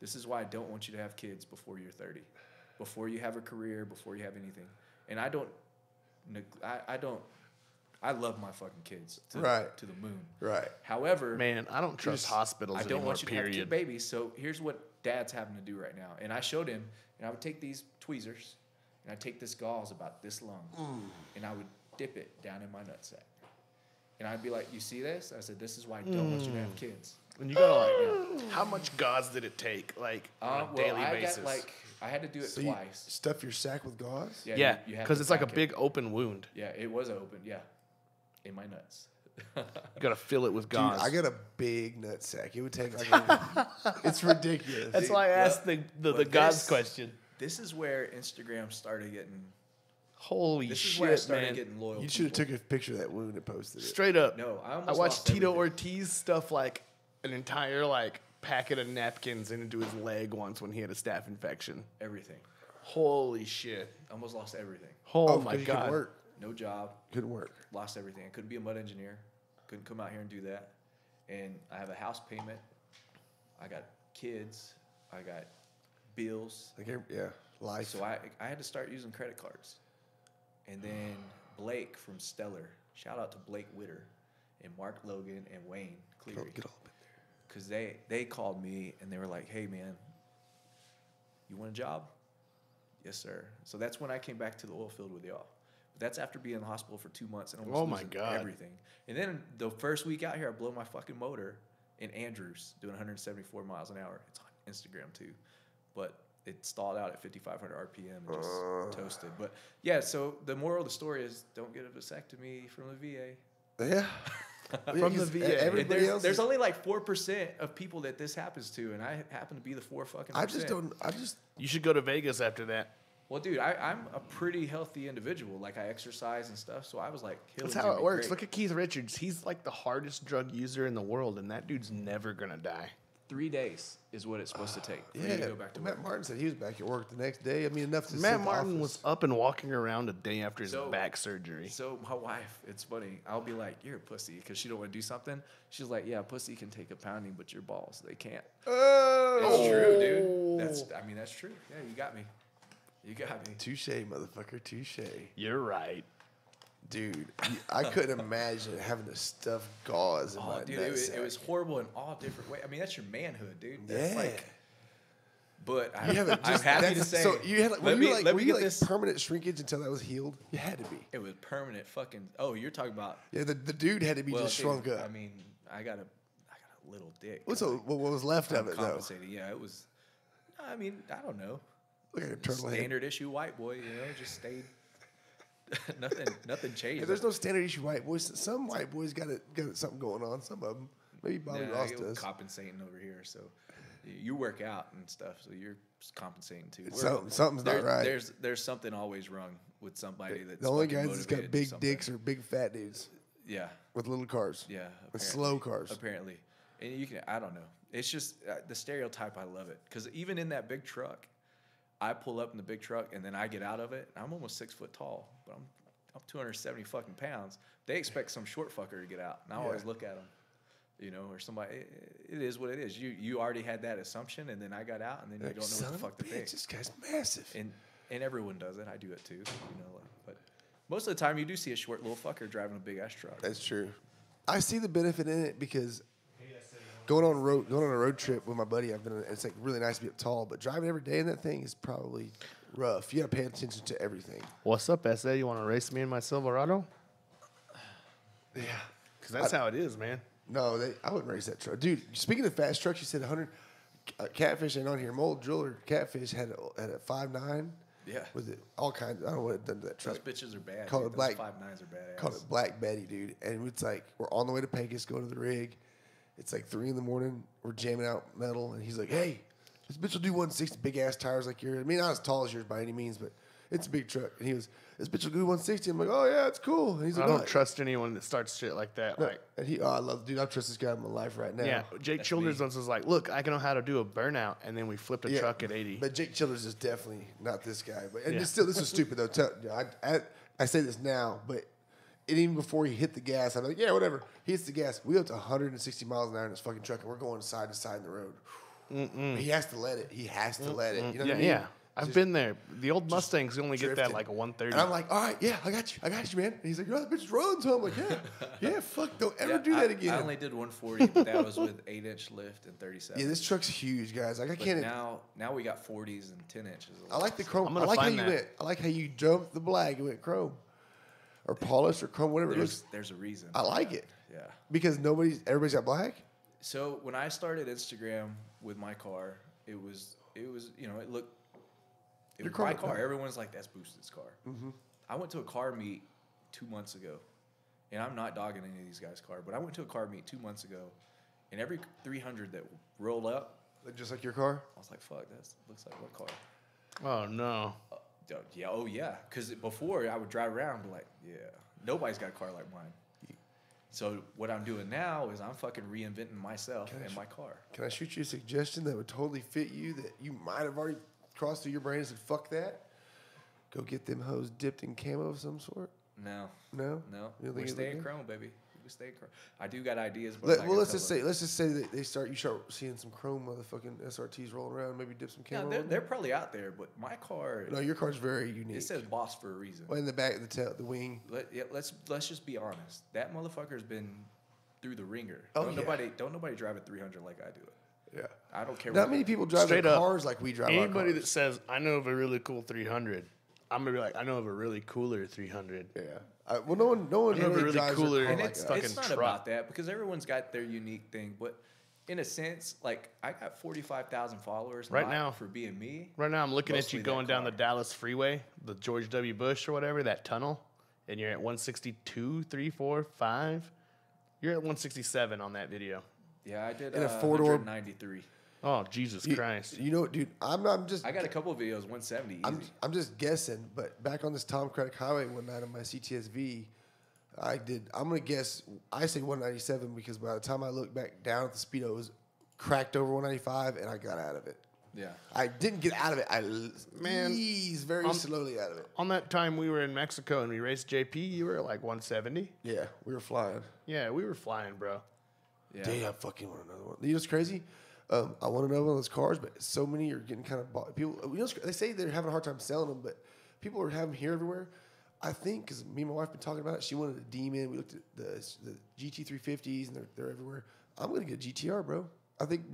Speaker 3: This is why I don't want you to have kids before you're 30, before you have a career, before you have anything. And I love my fucking kids to the moon.
Speaker 1: Right.
Speaker 3: However,
Speaker 2: Man, I don't trust hospitals
Speaker 3: I don't
Speaker 2: anymore,
Speaker 3: want you to have
Speaker 2: period.
Speaker 3: kid babies. So here's what Dad's having to do right now. And I showed him, and I would take these tweezers, and I'd take this gauze about this long, and I would dip it down in my nutsack. And I'd be like, you see this? I said, this is why I don't want you to have kids.
Speaker 2: And you gotta like, how much gauze did it take, like on a daily
Speaker 3: I
Speaker 2: basis?
Speaker 3: I had to do it
Speaker 1: So
Speaker 3: twice.
Speaker 1: you stuff your sack with gauze?
Speaker 2: Yeah,
Speaker 3: you have
Speaker 2: because
Speaker 3: to
Speaker 2: it's like a
Speaker 3: pack it.
Speaker 2: big open wound.
Speaker 3: Yeah, it was open. Yeah, in my nuts.
Speaker 2: You gotta fill it with
Speaker 1: Dude,
Speaker 2: gauze.
Speaker 1: I got a big nut sack. It would take like it's ridiculous.
Speaker 2: That's why I asked the
Speaker 3: But
Speaker 2: gauze
Speaker 3: this-
Speaker 2: question.
Speaker 3: This is where Instagram started getting.
Speaker 2: Holy
Speaker 3: This is
Speaker 2: shit,
Speaker 3: where I started
Speaker 2: man!
Speaker 3: getting loyal.
Speaker 1: You should have
Speaker 3: people.
Speaker 1: took a picture of that wound and posted it.
Speaker 2: Straight up.
Speaker 3: No, I almost
Speaker 2: I watched
Speaker 3: lost
Speaker 2: Tito
Speaker 3: everything.
Speaker 2: Ortiz stuff like an entire like packet of napkins into his leg once when he had a staph infection.
Speaker 3: everything.
Speaker 2: Holy shit!
Speaker 3: Almost lost everything.
Speaker 2: Oh,
Speaker 1: Oh,
Speaker 2: my
Speaker 1: 'cause you couldn't
Speaker 2: God!
Speaker 1: work.
Speaker 3: No job.
Speaker 1: Couldn't work.
Speaker 3: Lost everything. I couldn't be a mud engineer. Couldn't come out here and do that. And I have a house payment. I got kids. I got bills.
Speaker 1: Like, yeah, life.
Speaker 3: So I had to start using credit cards. And then Blake from Stellar, shout out to Blake Witter and Mark Logan and Wayne Cleary.
Speaker 1: Get all up in there.
Speaker 3: Because they called me and they were like, hey, man, you want a job? Yes, sir. So that's when I came back to the oil field with y'all. But that's after being in the hospital for 2 months and almost
Speaker 2: Oh, my
Speaker 3: losing
Speaker 2: God.
Speaker 3: everything. And then the first week out here, I blow my fucking motor in Andrews doing 174 miles an hour. It's on Instagram too. But it stalled out at 5,500 RPM and just toasted. But yeah, so the moral of the story is don't get a vasectomy from the VA.
Speaker 1: Yeah.
Speaker 2: From the VA.
Speaker 1: Everybody else.
Speaker 3: There's only like 4% of people that this happens to, and I happen to be the 4 fucking.
Speaker 1: I just don't.
Speaker 2: You should go to Vegas after that.
Speaker 3: Well, dude, I'm a pretty healthy individual. Like I exercise and stuff, so I was like,
Speaker 2: That's how it works. Look at Keith Richards. He's like the hardest drug user in the world, and that dude's never gonna die.
Speaker 3: 3 days is what it's supposed to take for you to
Speaker 1: Yeah.
Speaker 3: go back to
Speaker 1: Matt
Speaker 3: work.
Speaker 1: Martin said he was back at work the next day. I mean, enough to sit
Speaker 2: Matt
Speaker 1: in the
Speaker 2: Martin
Speaker 1: office.
Speaker 2: was up and walking around a day after his
Speaker 3: So-
Speaker 2: back surgery.
Speaker 3: So my wife, it's funny. I'll be like, "You're a pussy," because she don't want to do something. She's like, "Yeah, pussy can take a pounding, but your balls, they can't." It's true, dude. That's true. Yeah, you got me. You got me.
Speaker 1: Touche, motherfucker. Touche.
Speaker 2: You're right.
Speaker 1: Dude, I couldn't imagine having to stuff gauze in
Speaker 3: Oh,
Speaker 1: my
Speaker 3: dude, it
Speaker 1: nutsack.
Speaker 3: was horrible in all different ways. I mean, that's your manhood, dude. That's
Speaker 1: Yeah.
Speaker 3: like. But
Speaker 1: You haven't
Speaker 3: I'm
Speaker 1: just,
Speaker 3: happy to
Speaker 1: that's-
Speaker 3: say.
Speaker 1: So you had like,
Speaker 3: let
Speaker 1: were
Speaker 3: me,
Speaker 1: you like,
Speaker 3: let
Speaker 1: were
Speaker 3: me
Speaker 1: you
Speaker 3: get
Speaker 1: like
Speaker 3: this.
Speaker 1: permanent shrinkage until that was healed? You had to be.
Speaker 3: It was permanent fucking. Oh, you're talking about.
Speaker 1: Yeah, the dude had to be just
Speaker 3: dude,
Speaker 1: shrunk up.
Speaker 3: I mean, I got a little dick.
Speaker 1: What was left of it though?
Speaker 3: Compensating. Yeah, it was. I mean, I don't know.
Speaker 1: Look like a turtle head.
Speaker 3: Standard issue white boy, just stayed. nothing changed.
Speaker 1: Hey, there's no standard issue white boys. Some white boys got something going on. Some of them, maybe Bobby
Speaker 3: Nah,
Speaker 1: Ross
Speaker 3: I'm
Speaker 1: does.
Speaker 3: compensating over here, so you work out and stuff, so you're compensating too.
Speaker 1: Something's not right.
Speaker 3: There's something always wrong with somebody that's
Speaker 1: The only
Speaker 3: fucking
Speaker 1: guys that's got
Speaker 3: motivated to do
Speaker 1: big
Speaker 3: something.
Speaker 1: dicks are big fat dudes
Speaker 3: Yeah,
Speaker 1: with little cars.
Speaker 3: yeah.
Speaker 1: With slow cars.
Speaker 3: Apparently, and you can. I don't know. It's just the stereotype. I love it because even in that big truck, I pull up in the big truck and then I get out of it. I'm almost 6 foot tall, but I'm 270 fucking pounds. They expect some short fucker to get out, and I always look at them, or somebody. It is what it is. You already had that assumption, and then I got out, and then you don't know what the fuck to think.
Speaker 1: This guy's massive.
Speaker 3: And everyone does it. I do it too, But most of the time, you do see a short little fucker driving a big ass truck.
Speaker 1: That's true. I see the benefit in it because going on a road trip with my buddy, it's like really nice to be up tall, but driving every day in that thing is probably rough. You got to pay attention to everything.
Speaker 2: What's up, SA? You want to race me in my Silverado?
Speaker 1: Yeah.
Speaker 2: Because that's how it is, man.
Speaker 1: No, I wouldn't race that truck. Dude, speaking of fast trucks, you said 100. Catfish ain't on here. Mold Driller Catfish had a 5.9.
Speaker 3: Yeah.
Speaker 1: Was it all kinds? I don't know what it done to that truck.
Speaker 3: Those bitches are bad.
Speaker 1: Call
Speaker 3: Dude.
Speaker 1: it Black.
Speaker 3: Those 5.9s are badass.
Speaker 1: Called it Black Betty, dude. And it's like we're on the way to Pecos, going to the rig. It's like 3 a.m. We're jamming out metal, and he's like, "Hey, this bitch will do 160, big ass tires like yours. I mean, not as tall as yours by any means, but it's a big truck." And he was, "This bitch will do 160." I'm like, "Oh yeah, it's cool." And he's like,
Speaker 2: I don't
Speaker 1: "No."
Speaker 2: trust anyone that starts shit like that.
Speaker 1: No.
Speaker 2: Like,
Speaker 1: And he, I love, dude. I trust this guy in my life right now.
Speaker 2: yeah, Jake Childers once was like, "Look, I can know how to do a burnout," and then we flipped a
Speaker 1: Yeah.
Speaker 2: truck at 80.
Speaker 1: But Jake Childers is definitely not this guy. But and
Speaker 2: Yeah.
Speaker 1: it's still, this is stupid though. I say this now, but even before he hit the gas, I'm like, yeah, whatever. He hits the gas. We up to 160 miles an hour in this fucking truck, and we're going side to side in the road. He has to let it. He has to let it. You know what I mean?
Speaker 2: Yeah. I've been there. The old Mustangs only get that
Speaker 1: drifting.
Speaker 2: like a 130.
Speaker 1: And I'm like, all right, yeah, I got you, man. And he's like, that bitch runs. So I'm like, yeah, fuck, don't ever do that again.
Speaker 3: I only did 140, but that was with 8-inch lift and 37.
Speaker 1: Yeah, this truck's huge, guys. Like I
Speaker 3: But
Speaker 1: can't.
Speaker 3: now we got 40s and 10 inches.
Speaker 1: I like the chrome.
Speaker 2: I'm
Speaker 1: I
Speaker 2: gonna
Speaker 1: like how
Speaker 2: find
Speaker 1: you
Speaker 2: that.
Speaker 1: went. I like how you jumped the black and went chrome, or polished or chrome, whatever it is.
Speaker 3: There's a reason.
Speaker 1: I like it
Speaker 3: Yeah.
Speaker 1: because everybody's got black.
Speaker 3: So when I started Instagram with my car, it was you know, it looked. It
Speaker 1: Your
Speaker 3: was
Speaker 1: car
Speaker 3: my
Speaker 1: looked
Speaker 3: car.
Speaker 1: nice.
Speaker 3: Everyone's like, that's Boosted's car. Mm-hmm. I went to a car meet 2 months ago, and I'm not dogging any of these guys' car, but I went to a car meet 2 months ago, and every 300 that rolled up,
Speaker 1: Just like your car.
Speaker 3: I was like, fuck, that looks like what car?
Speaker 2: Oh no.
Speaker 3: Yeah. Because before I would drive around and be like, yeah, nobody's got a car like mine. So what I'm doing now is I'm fucking reinventing myself and my car.
Speaker 1: Can I shoot you a suggestion that would totally fit you that you might have already crossed through your brain and said, fuck that? Go get them hoes dipped in camo of some sort.
Speaker 3: No.
Speaker 1: No.
Speaker 3: No.
Speaker 1: You don't
Speaker 3: We're
Speaker 1: think it
Speaker 3: staying
Speaker 1: look good?
Speaker 3: chrome, baby. We stay chrome. I do got ideas, but
Speaker 1: Well, let's just say that you start seeing some chrome motherfucking SRTs rolling around. Maybe dip some camo.
Speaker 3: Yeah,
Speaker 1: on
Speaker 3: they're probably out there, but my car.
Speaker 1: No, your car's very unique.
Speaker 3: It says boss for a reason.
Speaker 1: Well, in the back, the wing.
Speaker 3: Let's just be honest. That motherfucker's been through the ringer.
Speaker 1: Oh,
Speaker 3: don't
Speaker 1: yeah.
Speaker 3: nobody drive a 300 like I do it.
Speaker 1: Yeah.
Speaker 3: I don't care.
Speaker 1: Not many people drive
Speaker 2: Straight
Speaker 1: their
Speaker 2: up.
Speaker 1: cars like we drive
Speaker 2: Anybody
Speaker 1: our
Speaker 2: that
Speaker 1: cars.
Speaker 2: says I know of a really cool 300, I'm gonna be like, I know of a really cooler 300.
Speaker 1: Yeah. Well, no one
Speaker 2: I know of a
Speaker 1: really
Speaker 2: really
Speaker 1: drives
Speaker 2: cooler-
Speaker 1: their car
Speaker 2: And
Speaker 1: like
Speaker 3: it's
Speaker 1: that.
Speaker 2: fucking
Speaker 3: it's not
Speaker 2: truck.
Speaker 3: about that because everyone's got their unique thing. But in a sense, like I got 45,000 followers
Speaker 2: Right
Speaker 3: not
Speaker 2: now.
Speaker 3: for being me.
Speaker 2: Right now, I'm looking at
Speaker 3: Mostly
Speaker 2: you
Speaker 3: that
Speaker 2: going down the
Speaker 3: car.
Speaker 2: Dallas freeway, the George W. Bush or whatever, that tunnel, and you're at 162, 3, 4, 5. You're at 167 on that video.
Speaker 3: Yeah, I did
Speaker 1: In a four-door-
Speaker 3: 193.
Speaker 2: Oh, Jesus Christ.
Speaker 1: You know, dude, I'm just.
Speaker 3: I got a couple of videos, 170 easy.
Speaker 1: I'm just guessing, but back on this Tom Craddock Highway one night on my CTSV, I'm gonna guess. I say 197 because by the time I look back down at the speedo, it was cracked over 195, and I got out of it.
Speaker 3: Yeah.
Speaker 1: I didn't get out of it. I eased very slowly out of it.
Speaker 2: On that time we were in Mexico and we raced JP, you were at like 170.
Speaker 1: Yeah, we were flying.
Speaker 2: Yeah, we were flying, bro.
Speaker 3: Yeah.
Speaker 1: Damn, I fucking want another one. You know what's crazy? I want another one of those cars, but so many are getting kind of bought. People, you know, they say they're having a hard time selling them, but people are having them here everywhere. I think because me and my wife been talking about it. She wanted a Demon. We looked at the GT350s, and they're everywhere. I'm gonna get a GTR, bro. I think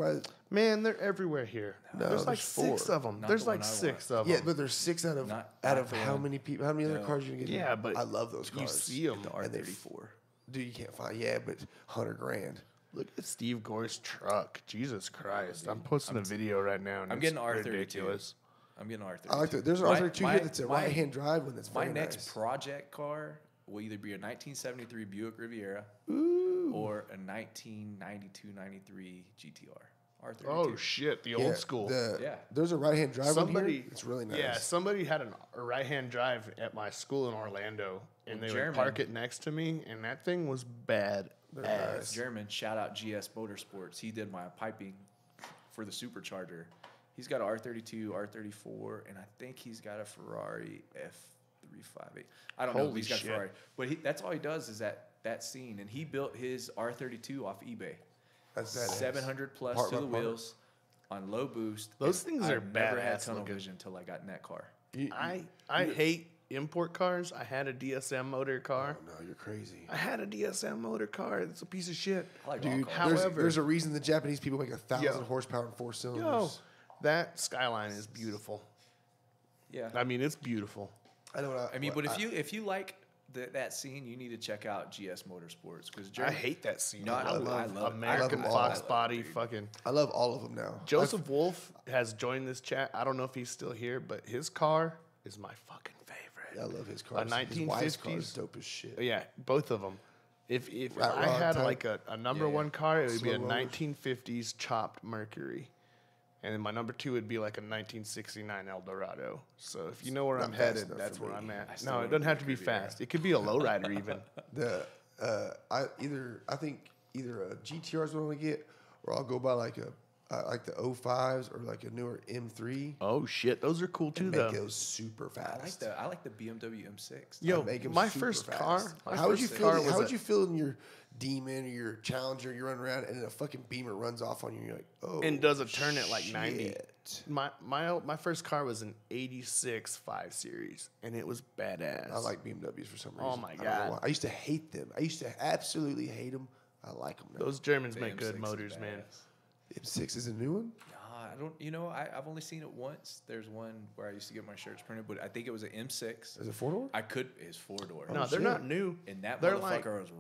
Speaker 2: Man, they're everywhere here.
Speaker 1: No,
Speaker 2: there's like
Speaker 1: there's
Speaker 2: 6
Speaker 1: 4.
Speaker 2: of them.
Speaker 3: Not
Speaker 2: There's
Speaker 3: the
Speaker 2: like
Speaker 3: one I
Speaker 2: 6
Speaker 3: want.
Speaker 2: of them.
Speaker 1: yeah, but there's 6 out of
Speaker 3: Not
Speaker 1: how
Speaker 3: the
Speaker 1: many people? How many other
Speaker 3: No.
Speaker 1: cars you gonna get?
Speaker 2: Yeah, but
Speaker 1: I love those cars.
Speaker 2: You see them.
Speaker 3: The
Speaker 1: And they're
Speaker 3: R34.
Speaker 1: Dude, you can't find. Yeah, but $100,000.
Speaker 2: Look at Steve Gore's truck. Jesus Christ. I'm posting a video right now. And
Speaker 3: I'm
Speaker 2: it's
Speaker 3: getting R32.
Speaker 2: ridiculous.
Speaker 3: I'm getting R32.
Speaker 1: I like that. There's an R32 here that's a right-hand drive one that's
Speaker 3: My
Speaker 1: very
Speaker 3: next
Speaker 1: nice.
Speaker 3: project car will either be a 1973 Buick Riviera or a 1992-93 GTR. R32.
Speaker 2: Oh, shit. The
Speaker 1: Yeah,
Speaker 2: old school.
Speaker 3: Yeah.
Speaker 1: There's a right-hand drive one
Speaker 2: Somebody,
Speaker 1: here. It's really nice.
Speaker 2: Yeah, somebody had a right-hand drive at my school in Orlando, and they
Speaker 3: German.
Speaker 2: would park it next to me, and that thing was bad ass.
Speaker 3: German, shout out GS Motorsports. He did my piping for the supercharger. He's got an R32, R34, and I think he's got a Ferrari F358. I don't know if
Speaker 2: Holy
Speaker 3: he's got
Speaker 2: shit.
Speaker 3: a Ferrari, but that's all he does is that scene, and he built his R32 off eBay.
Speaker 1: That's badass.
Speaker 3: 700 plus
Speaker 1: Part
Speaker 3: to
Speaker 1: by
Speaker 3: the
Speaker 1: part.
Speaker 3: wheels on low boost.
Speaker 2: Those
Speaker 3: and
Speaker 2: things are
Speaker 3: I've never had
Speaker 2: badass
Speaker 3: tunnel
Speaker 2: looking.
Speaker 3: vision until I got in that car.
Speaker 2: I hate import cars. I had a DSM motor car.
Speaker 1: Oh, no, you're crazy.
Speaker 2: I had a DSM motor car. It's a piece of shit.
Speaker 3: I like all
Speaker 1: Dude,
Speaker 3: cars.
Speaker 2: However-
Speaker 1: there's a reason the Japanese people make 1,000
Speaker 2: Yo.
Speaker 1: horsepower and 4 cylinders.
Speaker 2: Yo, that Skyline is beautiful.
Speaker 3: Yeah.
Speaker 2: I mean, it's beautiful.
Speaker 1: I know what
Speaker 3: I mean, but if you like that scene, you need to check out GS Motorsports because
Speaker 2: I hate that scene.
Speaker 3: No, I love
Speaker 2: American
Speaker 1: all
Speaker 2: Fox
Speaker 1: of it,
Speaker 2: Body. Fucking
Speaker 1: I love all of them now.
Speaker 2: Joseph Wolf has joined this chat. I don't know if he's still here, but his car is my fucking favorite.
Speaker 1: I love his car.
Speaker 2: A 1950s.
Speaker 1: His car is dope as shit.
Speaker 2: Yeah, both of them. If
Speaker 1: Rat
Speaker 2: I
Speaker 1: rod
Speaker 2: had
Speaker 1: type.
Speaker 2: like a number
Speaker 3: Yeah,
Speaker 2: one car, it would be a
Speaker 1: Slow rollers.
Speaker 2: 1950s chopped Mercury. And then my number two would be like a 1969 Eldorado. So if you know where
Speaker 1: Not
Speaker 2: I'm
Speaker 1: fast
Speaker 2: headed,
Speaker 1: enough
Speaker 2: that's
Speaker 1: for
Speaker 2: where
Speaker 1: me.
Speaker 2: I'm
Speaker 3: I
Speaker 2: at.
Speaker 3: still
Speaker 2: No, it
Speaker 3: want
Speaker 2: doesn't
Speaker 3: a
Speaker 2: have to be
Speaker 3: Mercury, yeah.
Speaker 2: fast. It could be a lowrider even.
Speaker 1: I think either a GTR is what I'm gonna get, or I'll go buy like the 05s or like a newer M3.
Speaker 2: Oh shit, those are cool too
Speaker 1: And
Speaker 2: though.
Speaker 1: make those super fast.
Speaker 3: I like the BMW M6.
Speaker 2: Yo,
Speaker 1: Make 'em
Speaker 2: my
Speaker 1: super
Speaker 2: first
Speaker 1: fast.
Speaker 2: car. My
Speaker 1: How would you
Speaker 2: first
Speaker 1: feel?
Speaker 2: car was
Speaker 1: How would
Speaker 2: a-
Speaker 1: you feel in your Demon or your Challenger? You run around and then a fucking Beamer runs off on you. And you're like, oh,
Speaker 2: and does a turn at like 90.
Speaker 1: shit.
Speaker 2: My first car was an 86 5 Series, and it was badass.
Speaker 1: I like BMWs for some reason.
Speaker 2: Oh my
Speaker 1: I don't know
Speaker 2: God.
Speaker 1: why. I used to hate them. I used to absolutely hate them. I like them now.
Speaker 2: Those Germans
Speaker 3: The
Speaker 2: make good
Speaker 3: M6 is
Speaker 2: motors, man.
Speaker 3: badass.
Speaker 1: M6 is a new one.
Speaker 3: I don't. You know, I've only seen it once. There's one where I used to get my shirts printed, but I think it was an M6.
Speaker 1: Is it 4-door?
Speaker 3: It's 4-door.
Speaker 2: No, they're
Speaker 1: shit.
Speaker 2: not new.
Speaker 3: And that
Speaker 2: They're
Speaker 3: motherfucker
Speaker 2: like
Speaker 3: was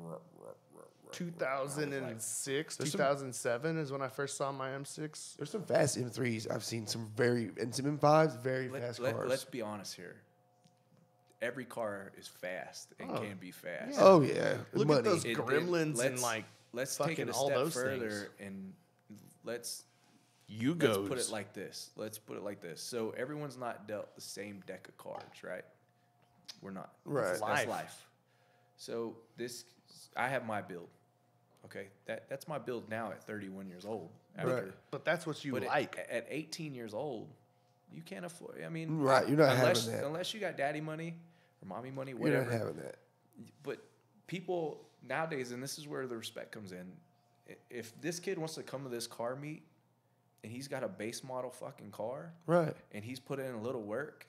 Speaker 2: 2006,
Speaker 1: There's some-
Speaker 2: 2007 is when I first saw my M6.
Speaker 1: There's some fast M3s. I've seen some and some M5s, very fast cars.
Speaker 3: Let's be honest here. Every car is fast and can be fast.
Speaker 1: Oh yeah,
Speaker 2: Look
Speaker 1: money.
Speaker 2: at those
Speaker 3: It-
Speaker 2: Gremlins and like
Speaker 3: let's take it
Speaker 2: fucking
Speaker 3: a
Speaker 2: all
Speaker 3: step
Speaker 2: those
Speaker 3: further
Speaker 2: things.
Speaker 3: and let's
Speaker 2: Yugos.
Speaker 3: put it like this. So everyone's not dealt the same deck of cards, right? We're not.
Speaker 1: Right.
Speaker 3: That's
Speaker 2: Life.
Speaker 3: life. So I have my build. Okay, that's my build now at 31 years old.
Speaker 1: Right.
Speaker 2: But that's what you
Speaker 3: But
Speaker 2: like.
Speaker 3: at 18 years old, you can't afford. I mean,
Speaker 1: Right, you're not
Speaker 3: unless,
Speaker 1: having that.
Speaker 3: Unless you got daddy money or mommy money,
Speaker 1: You're
Speaker 3: whatever.
Speaker 1: not having that.
Speaker 3: But people nowadays, and this is where the respect comes in. If this kid wants to come to this car meet and he's got a base model fucking car
Speaker 1: Right.
Speaker 3: and he's put in a little work,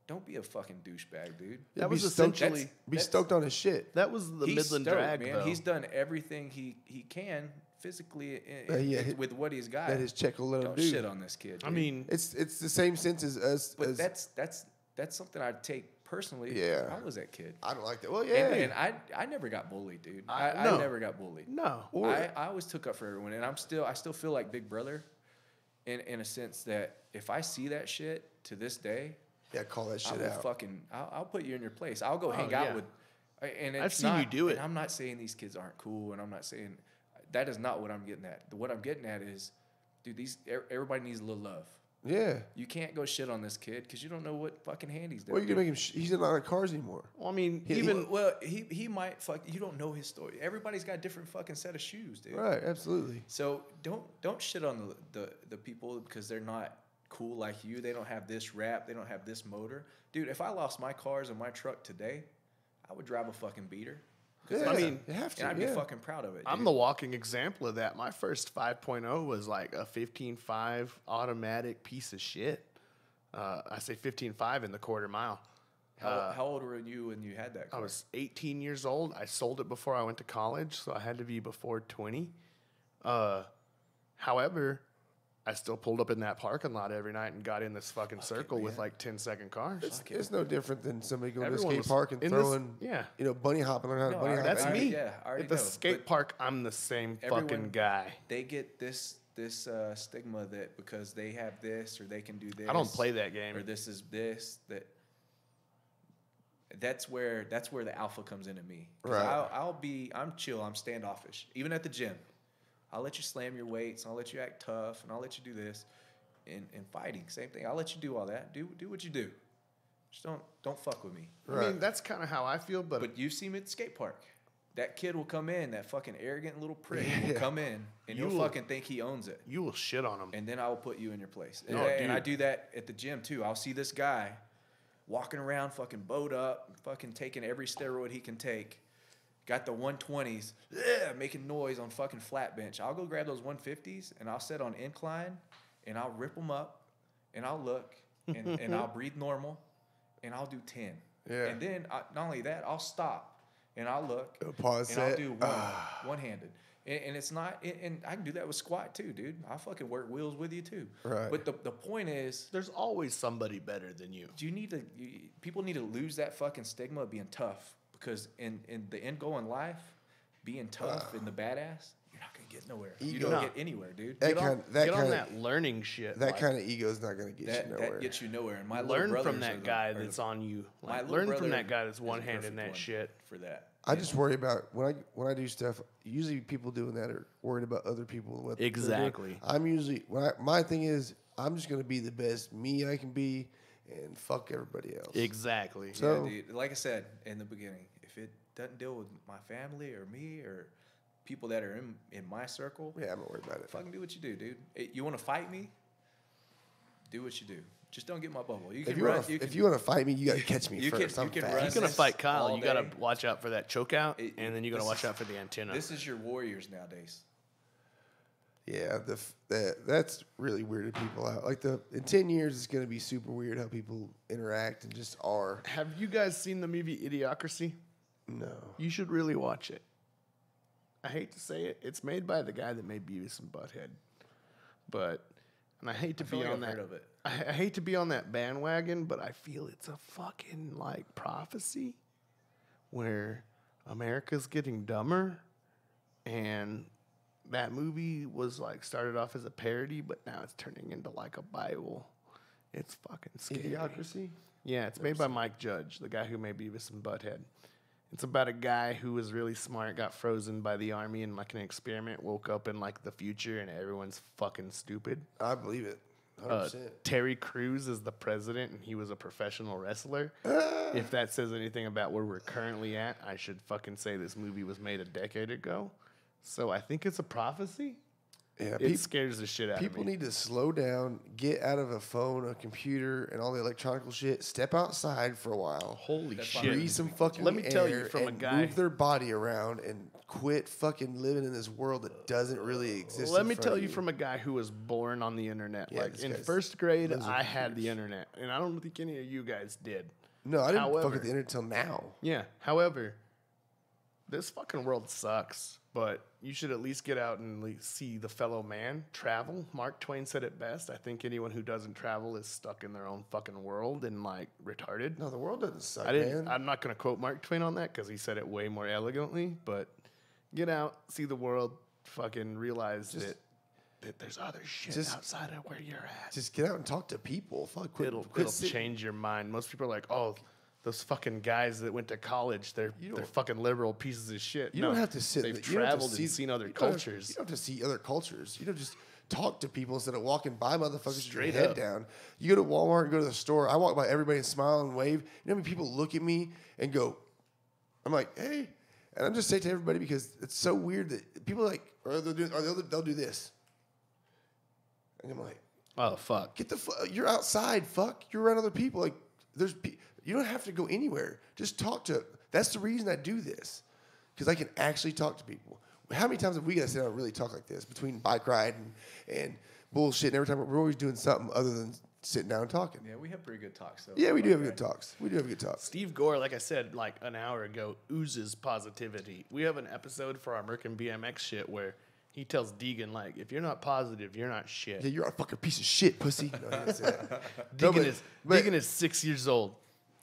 Speaker 3: don't be a fucking douchebag, dude.
Speaker 2: That
Speaker 1: Be
Speaker 2: was
Speaker 1: stoked-
Speaker 2: essentially
Speaker 1: be
Speaker 3: that's-
Speaker 1: stoked on his shit.
Speaker 2: that was the
Speaker 3: He's
Speaker 2: Midland
Speaker 3: stoked,
Speaker 2: drag,
Speaker 3: man.
Speaker 2: though.
Speaker 3: He's done everything he can physically with what he's got.
Speaker 1: That his check will let him
Speaker 3: Don't
Speaker 1: do.
Speaker 3: shit on this kid.
Speaker 2: I
Speaker 3: dude.
Speaker 2: mean,
Speaker 1: It's the same sense as us.
Speaker 3: but
Speaker 1: as,
Speaker 3: that's something I'd take personally.
Speaker 1: Yeah.
Speaker 3: I was that kid.
Speaker 1: I don't like that. Well, yeah.
Speaker 3: And I never got bullied, dude.
Speaker 2: No.
Speaker 3: I never got bullied.
Speaker 2: no.
Speaker 3: I always took up for everyone, and I still feel like big brother, in a sense that if I see that shit to this day,
Speaker 1: yeah, call that
Speaker 3: I
Speaker 1: shit
Speaker 3: will
Speaker 1: out.
Speaker 3: fucking I'll put you in your place. I'll go hang
Speaker 2: yeah.
Speaker 3: out with. And
Speaker 2: I've
Speaker 3: it's
Speaker 2: seen you
Speaker 3: not-
Speaker 2: do it.
Speaker 3: And I'm not saying these kids aren't cool, and I'm not saying that is not what I'm getting at. What I'm getting at is, dude, everybody needs a little love.
Speaker 1: Yeah.
Speaker 3: You can't go shit on this kid because you don't know what fucking hand he's
Speaker 1: Well,
Speaker 3: dealt.
Speaker 1: you can make him. He's not in cars anymore.
Speaker 2: Well, I mean,
Speaker 1: He-
Speaker 2: even
Speaker 3: he might fuck. You don't know his story. Everybody's got a different fucking set of shoes, dude.
Speaker 1: Right. Absolutely.
Speaker 3: So don't shit on the people because they're not cool like you. They don't have this wrap. They don't have this motor, dude. If I lost my cars and my truck today, I would drive a fucking beater.
Speaker 1: Yeah,
Speaker 2: I mean,
Speaker 1: you have to.
Speaker 3: And I'd be
Speaker 1: yeah.
Speaker 3: fucking proud of it.
Speaker 2: I'm
Speaker 3: dude.
Speaker 2: the walking example of that. My first 5.0 was like a 15.5 automatic piece of shit. I say 15.5 in the quarter mile.
Speaker 3: How old were you when you had that
Speaker 2: I
Speaker 3: car?
Speaker 2: was 18 years old. I sold it before I went to college, so I had to be before 20. However, I still pulled up in that parking lot every night and got in this fucking circle with like 10-second cars.
Speaker 1: It's no different than somebody going to a
Speaker 2: Everyone
Speaker 1: skate
Speaker 2: was
Speaker 1: park and
Speaker 2: in this-
Speaker 1: throwing,
Speaker 2: yeah.
Speaker 1: bunny hopping, learn how to
Speaker 3: No,
Speaker 1: bunny
Speaker 3: I-
Speaker 1: hop.
Speaker 2: That's
Speaker 3: I already-
Speaker 2: me.
Speaker 3: yeah, I already
Speaker 2: At the
Speaker 3: know,
Speaker 2: skate
Speaker 3: but
Speaker 2: park, I'm the same fucking
Speaker 3: everyone-
Speaker 2: guy.
Speaker 3: They get this stigma that because they have this or they can do this.
Speaker 2: I don't play that game.
Speaker 3: Or this is this that. That's where the alpha comes into me. 'Cause
Speaker 1: Right.
Speaker 3: I'm chill. I'm standoffish. Even at the gym, I'll let you slam your weights. And I'll let you act tough, and I'll let you do this. In fighting, same thing. I'll let you do all that. Do what you do. Just don't fuck with me.
Speaker 2: I mean, that's kind of how I feel,
Speaker 3: But you see me at the skate park. That kid will come in, that fucking arrogant little prick will come in, and
Speaker 2: You
Speaker 3: he'll
Speaker 2: will-
Speaker 3: fucking think he owns it.
Speaker 2: you will shit on him.
Speaker 3: And then I will put you in your place. And,
Speaker 2: No,
Speaker 3: and I
Speaker 2: dude.
Speaker 3: do that at the gym too. I'll see this guy walking around fucking bowed up, fucking taking every steroid he can take. Got the 120s, making noise on fucking flat bench. I'll go grab those 150s and I'll sit on incline and I'll rip them up and I'll look and I'll breathe normal and I'll do 10.
Speaker 1: Yeah.
Speaker 3: And then not only that, I'll stop and I'll look
Speaker 1: Pause
Speaker 3: and I'll
Speaker 1: set.
Speaker 3: do one-handed. And it's not, and I can do that with squat too, dude. I'll fucking work wheels with you too.
Speaker 1: Right.
Speaker 3: But the point is,
Speaker 2: There's always somebody better than you.
Speaker 3: people need to lose that fucking stigma of being tough Because in the end goal in life, being tough and the badass, you're not gonna get nowhere. You
Speaker 1: Ego.
Speaker 3: don't get anywhere, dude.
Speaker 1: That
Speaker 2: Get on
Speaker 1: kind
Speaker 2: that learning shit.
Speaker 1: that
Speaker 2: like,
Speaker 1: kind of ego is not going to get you nowhere.
Speaker 3: That gets you nowhere. And my
Speaker 2: learn
Speaker 3: little
Speaker 2: from
Speaker 3: brothers
Speaker 2: that guy that's on you.
Speaker 3: my
Speaker 2: Like,
Speaker 3: little
Speaker 2: learn from
Speaker 3: brother
Speaker 2: that guy that's
Speaker 3: is the
Speaker 2: one hand in
Speaker 3: perfect
Speaker 2: that
Speaker 3: one
Speaker 2: shit.
Speaker 3: for that.
Speaker 1: I just worry about when I do stuff. Usually, people doing that are worried about other people. What they're doing.
Speaker 2: Exactly.
Speaker 1: I'm usually my thing is I'm just going to be the best me I can be, and fuck everybody else.
Speaker 2: Exactly.
Speaker 1: So-
Speaker 3: Yeah, dude. Like I said in the beginning, if it doesn't deal with my family or me or people that are in my circle,
Speaker 1: Yeah, I'm not worried about it.
Speaker 3: fucking do what you do, dude. You want to fight me? Do what you do. Just don't get my bubble. You can
Speaker 1: If you
Speaker 3: run.
Speaker 1: want to fight me, you got to catch me
Speaker 3: you can-
Speaker 1: first. I'm
Speaker 3: you can
Speaker 1: fast.
Speaker 3: run
Speaker 2: If you're gonna
Speaker 3: this
Speaker 2: fight Kyle,
Speaker 3: all
Speaker 2: you gotta
Speaker 3: day.
Speaker 2: watch out for that chokeout,
Speaker 3: It-
Speaker 2: and then you gotta
Speaker 3: this
Speaker 2: watch
Speaker 3: is-
Speaker 2: out for the antenna.
Speaker 3: This is your warriors nowadays.
Speaker 1: Yeah, that's really weirded people out. Like in 10 years, it's going to be super weird how people interact and just are.
Speaker 2: Have you guys seen the movie Idiocracy?
Speaker 1: No.
Speaker 2: You should really watch it. I hate to say it, it's made by the guy that made Beavis and Butthead, and I hate to
Speaker 3: feel
Speaker 2: be
Speaker 3: like
Speaker 2: on
Speaker 3: I've
Speaker 2: that.
Speaker 3: heard of it.
Speaker 2: I hate to be on that bandwagon, but I feel it's a fucking like prophecy where America's getting dumber, and that movie was like started off as a parody, but now it's turning into like a Bible. It's fucking scary.
Speaker 1: Idiocracy?
Speaker 2: Yeah, it's made by Mike Judge, the guy who made Beavis and Butthead. It's about a guy who was really smart, got frozen by the army in like an experiment, woke up in like the future, and everyone's fucking stupid.
Speaker 1: I believe it. 100%.
Speaker 2: Terry Crews is the president, and he was a professional wrestler. If that says anything about where we're currently at, I should fucking say this movie was made a decade ago. So I think it's a prophecy.
Speaker 1: Yeah,
Speaker 2: It scares the shit out of me.
Speaker 1: people need to slow down, get out of a phone, a computer, and all the electronical shit. Step outside for a while.
Speaker 2: Holy
Speaker 3: That's
Speaker 2: shit.
Speaker 3: fine.
Speaker 1: Breathe some fucking
Speaker 2: Let me tell you
Speaker 1: air
Speaker 2: from a
Speaker 1: and
Speaker 2: guy-
Speaker 1: move their body around and quit fucking living in this world that doesn't really exist.
Speaker 2: Let
Speaker 1: in
Speaker 2: me
Speaker 1: front
Speaker 2: tell
Speaker 1: of
Speaker 2: you from a guy who was born on the internet.
Speaker 1: Yeah,
Speaker 2: like
Speaker 1: this
Speaker 2: in
Speaker 1: guy's
Speaker 2: first grade,
Speaker 1: lives with
Speaker 2: I had the
Speaker 1: computers.
Speaker 2: internet, and I don't think any of you guys did.
Speaker 1: No, I didn't fuck
Speaker 2: However-
Speaker 1: with the internet till now.
Speaker 2: Yeah. However, this fucking world sucks, but you should at least get out and see the fellow man. Travel. Mark Twain said it best. I think anyone who doesn't travel is stuck in their own fucking world and like retarded.
Speaker 1: No, the world doesn't suck,
Speaker 2: I didn't.
Speaker 1: man.
Speaker 2: I'm not gonna quote Mark Twain on that because he said it way more elegantly. But get out, see the world, fucking realize that there's other shit
Speaker 1: just-
Speaker 2: outside of where you're at.
Speaker 1: Just get out and talk to people. Fuck, quit,
Speaker 2: It'll
Speaker 1: quit sitting-
Speaker 2: change your mind. Most people are like, oh, those fucking guys that went to college, they're
Speaker 1: don't-
Speaker 2: fucking liberal pieces of shit.
Speaker 1: You
Speaker 2: No,
Speaker 1: don't have to sit.
Speaker 2: They've
Speaker 1: you don't have to
Speaker 2: traveled and seen other
Speaker 1: you don't have-
Speaker 2: cultures.
Speaker 1: You don't have to see other cultures. You don't just talk to people instead of walking by motherfuckers with your
Speaker 2: Straight
Speaker 1: head
Speaker 2: up.
Speaker 1: down. You go to Walmart and go to the store. I walk by everybody and smile and wave. You know how many people look at me and go, I'm like, hey. And I'm just saying to everybody because it's so weird that people are like, or they'll do this. And I'm like,
Speaker 2: Oh, fuck.
Speaker 1: get the you're outside, fuck. You're around other people. Like you don't have to go anywhere. Just talk to. That's the reason I do this, because I can actually talk to people. How many times have we got to sit down and really talk like this between bike ride and bullshit? And every time we're always doing something other than sitting down and talking.
Speaker 3: Yeah, we have pretty good talks. Though.
Speaker 1: Yeah, we do have good talks. We do have good talks.
Speaker 2: Steve Gore, like I said like an hour ago, oozes positivity. We have an episode for our Merkin BMX shit where he tells Deegan, like, if you're not positive, you're not shit.
Speaker 1: Yeah, you're a fucking piece of shit, pussy. No, he didn't say that.
Speaker 2: Deegan is 6 years old.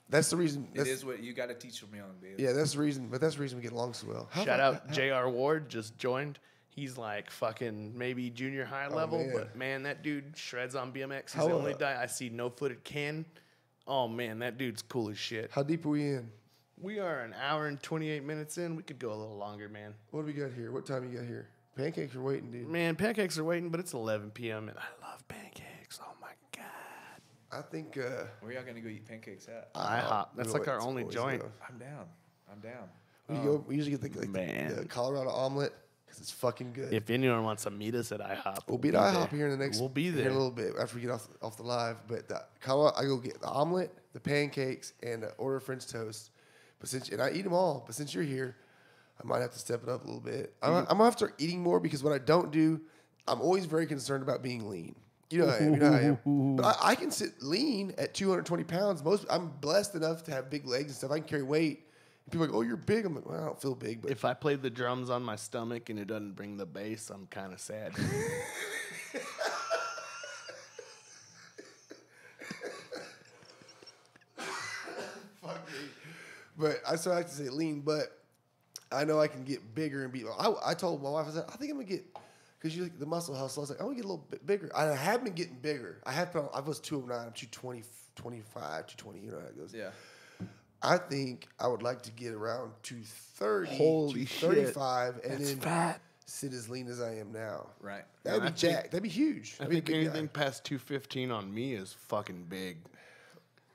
Speaker 1: That's the reason.
Speaker 3: It is what you got to teach them young, babe.
Speaker 1: Yeah, that's the reason. But that's the reason we get along so well.
Speaker 2: Shout out J.R. Ward, just joined. He's like fucking maybe junior high level,
Speaker 1: man.
Speaker 2: but man, that dude shreds on BMX. He's
Speaker 1: How,
Speaker 2: the only guy I see no-footed can. Oh man, that dude's cool as shit.
Speaker 1: How deep are we in?
Speaker 2: We are an hour and 28 minutes in. We could go a little longer, man.
Speaker 1: What do we got here? What time you got here? Pancakes are waiting, dude.
Speaker 2: Man, pancakes are waiting, but it's 11 p.m. and I love pancakes. Oh my god.
Speaker 1: I think
Speaker 3: Where y'all gonna go eat pancakes at?
Speaker 2: IHOP. That's like our
Speaker 1: It's
Speaker 2: only
Speaker 1: always
Speaker 2: joint.
Speaker 1: go.
Speaker 3: I'm down. I'm down.
Speaker 1: We usually get the
Speaker 2: Man.
Speaker 1: Colorado omelet because it's fucking good.
Speaker 2: If anyone wants to meet us at IHOP,
Speaker 1: We'll be at IHOP here in the next.
Speaker 2: We'll be
Speaker 1: here in
Speaker 2: there.
Speaker 1: a little bit after we get off the live. But the Colorado, I go get the omelet, the pancakes, and order French toast. But and I eat them all. But since you're here, I might have to step it up a little bit. I'm gonna have to start eating more because what I don't do, I'm always very concerned about being lean. You know how I am. But I can sit lean at 220 pounds. I'm blessed enough to have big legs and stuff. I can carry weight. And people are like, oh, you're big. I'm like, well, I don't feel big. But
Speaker 2: If I played the drums on my stomach and it doesn't bring the bass, I'm kind of sad.
Speaker 1: fuck me. But I still like to say lean, but I know I can get bigger and be. I told my wife, I said, I think I'm gonna get, because you the muscle hustle. I was like, I'm gonna get a little bit bigger. I have been getting bigger. I was 209, I'm 220, 25, 220. You know how it goes.
Speaker 3: Yeah.
Speaker 1: I think I would like to get around 230,
Speaker 2: Holy
Speaker 1: 235, and
Speaker 2: That's
Speaker 1: then
Speaker 2: fat.
Speaker 1: sit as lean as I am now.
Speaker 3: Right.
Speaker 1: That'd be jacked. That'd be huge.
Speaker 2: I
Speaker 1: That'd be a
Speaker 2: think
Speaker 1: big
Speaker 2: anything
Speaker 1: guy.
Speaker 2: past 215 on me is fucking big.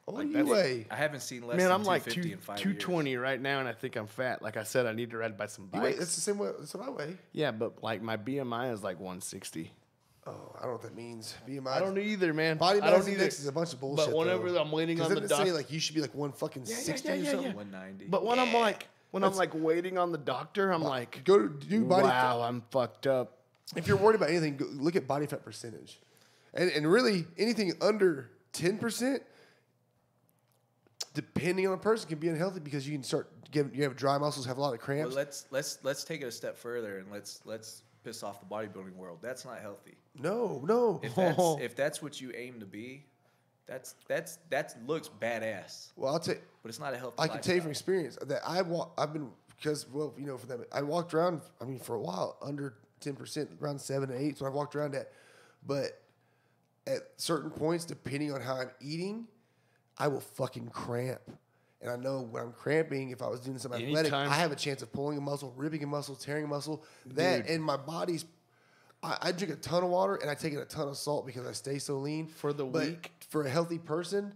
Speaker 1: Oh,
Speaker 2: like
Speaker 1: you
Speaker 2: that's-
Speaker 1: weigh.
Speaker 3: I haven't seen less
Speaker 2: Man,
Speaker 3: than
Speaker 2: I'm like
Speaker 3: 250 in 5 years.
Speaker 2: 220 right now, and I think I'm fat. Like I said, I need to ride by some
Speaker 1: You weigh.
Speaker 2: bikes.
Speaker 1: That's the same way. That's what I weigh.
Speaker 2: Yeah, but like my BMI is like 160.
Speaker 1: Oh, I don't know what that means. BMI.
Speaker 2: I don't know either, man.
Speaker 1: Body
Speaker 2: I
Speaker 1: mass
Speaker 2: don't
Speaker 1: index
Speaker 2: either.
Speaker 1: is a bunch of bullshit.
Speaker 2: But whenever
Speaker 1: though.
Speaker 2: I'm waiting on the
Speaker 1: Doesn't it say
Speaker 2: doctor,
Speaker 1: like you should be like 160 or
Speaker 2: yeah.
Speaker 1: something?
Speaker 3: 190.
Speaker 2: but when I'm like waiting on the doctor, I'm like,
Speaker 1: Go to do body.
Speaker 2: wow, I'm fucked up.
Speaker 1: If you're worried about anything, go look at body fat percentage, and really anything under 10%, depending on a person, can be unhealthy because you can start getting, you have dry muscles, have a lot of cramps.
Speaker 3: Well, let's take it a step further and let's piss off the bodybuilding world. That's not healthy.
Speaker 1: No.
Speaker 3: If that's what you aim to be, that looks badass.
Speaker 1: Well, I'll tell you,
Speaker 3: But it's not a healthy.
Speaker 1: I can tell you from
Speaker 3: lifestyle.
Speaker 1: experience that I've been because for them, I walked around. I mean, for a while under 10%, around 7 to 8. So I walked around at, but at certain points, depending on how I'm eating, I will fucking cramp. And I know when I'm cramping, if I was doing something athletic,
Speaker 2: Anytime.
Speaker 1: I have a chance of pulling a muscle, ripping a muscle, tearing a muscle. That and my body's. I drink a ton of water and I take in a ton of salt because I stay so lean.
Speaker 2: For the
Speaker 1: But
Speaker 2: week?
Speaker 1: for a healthy person,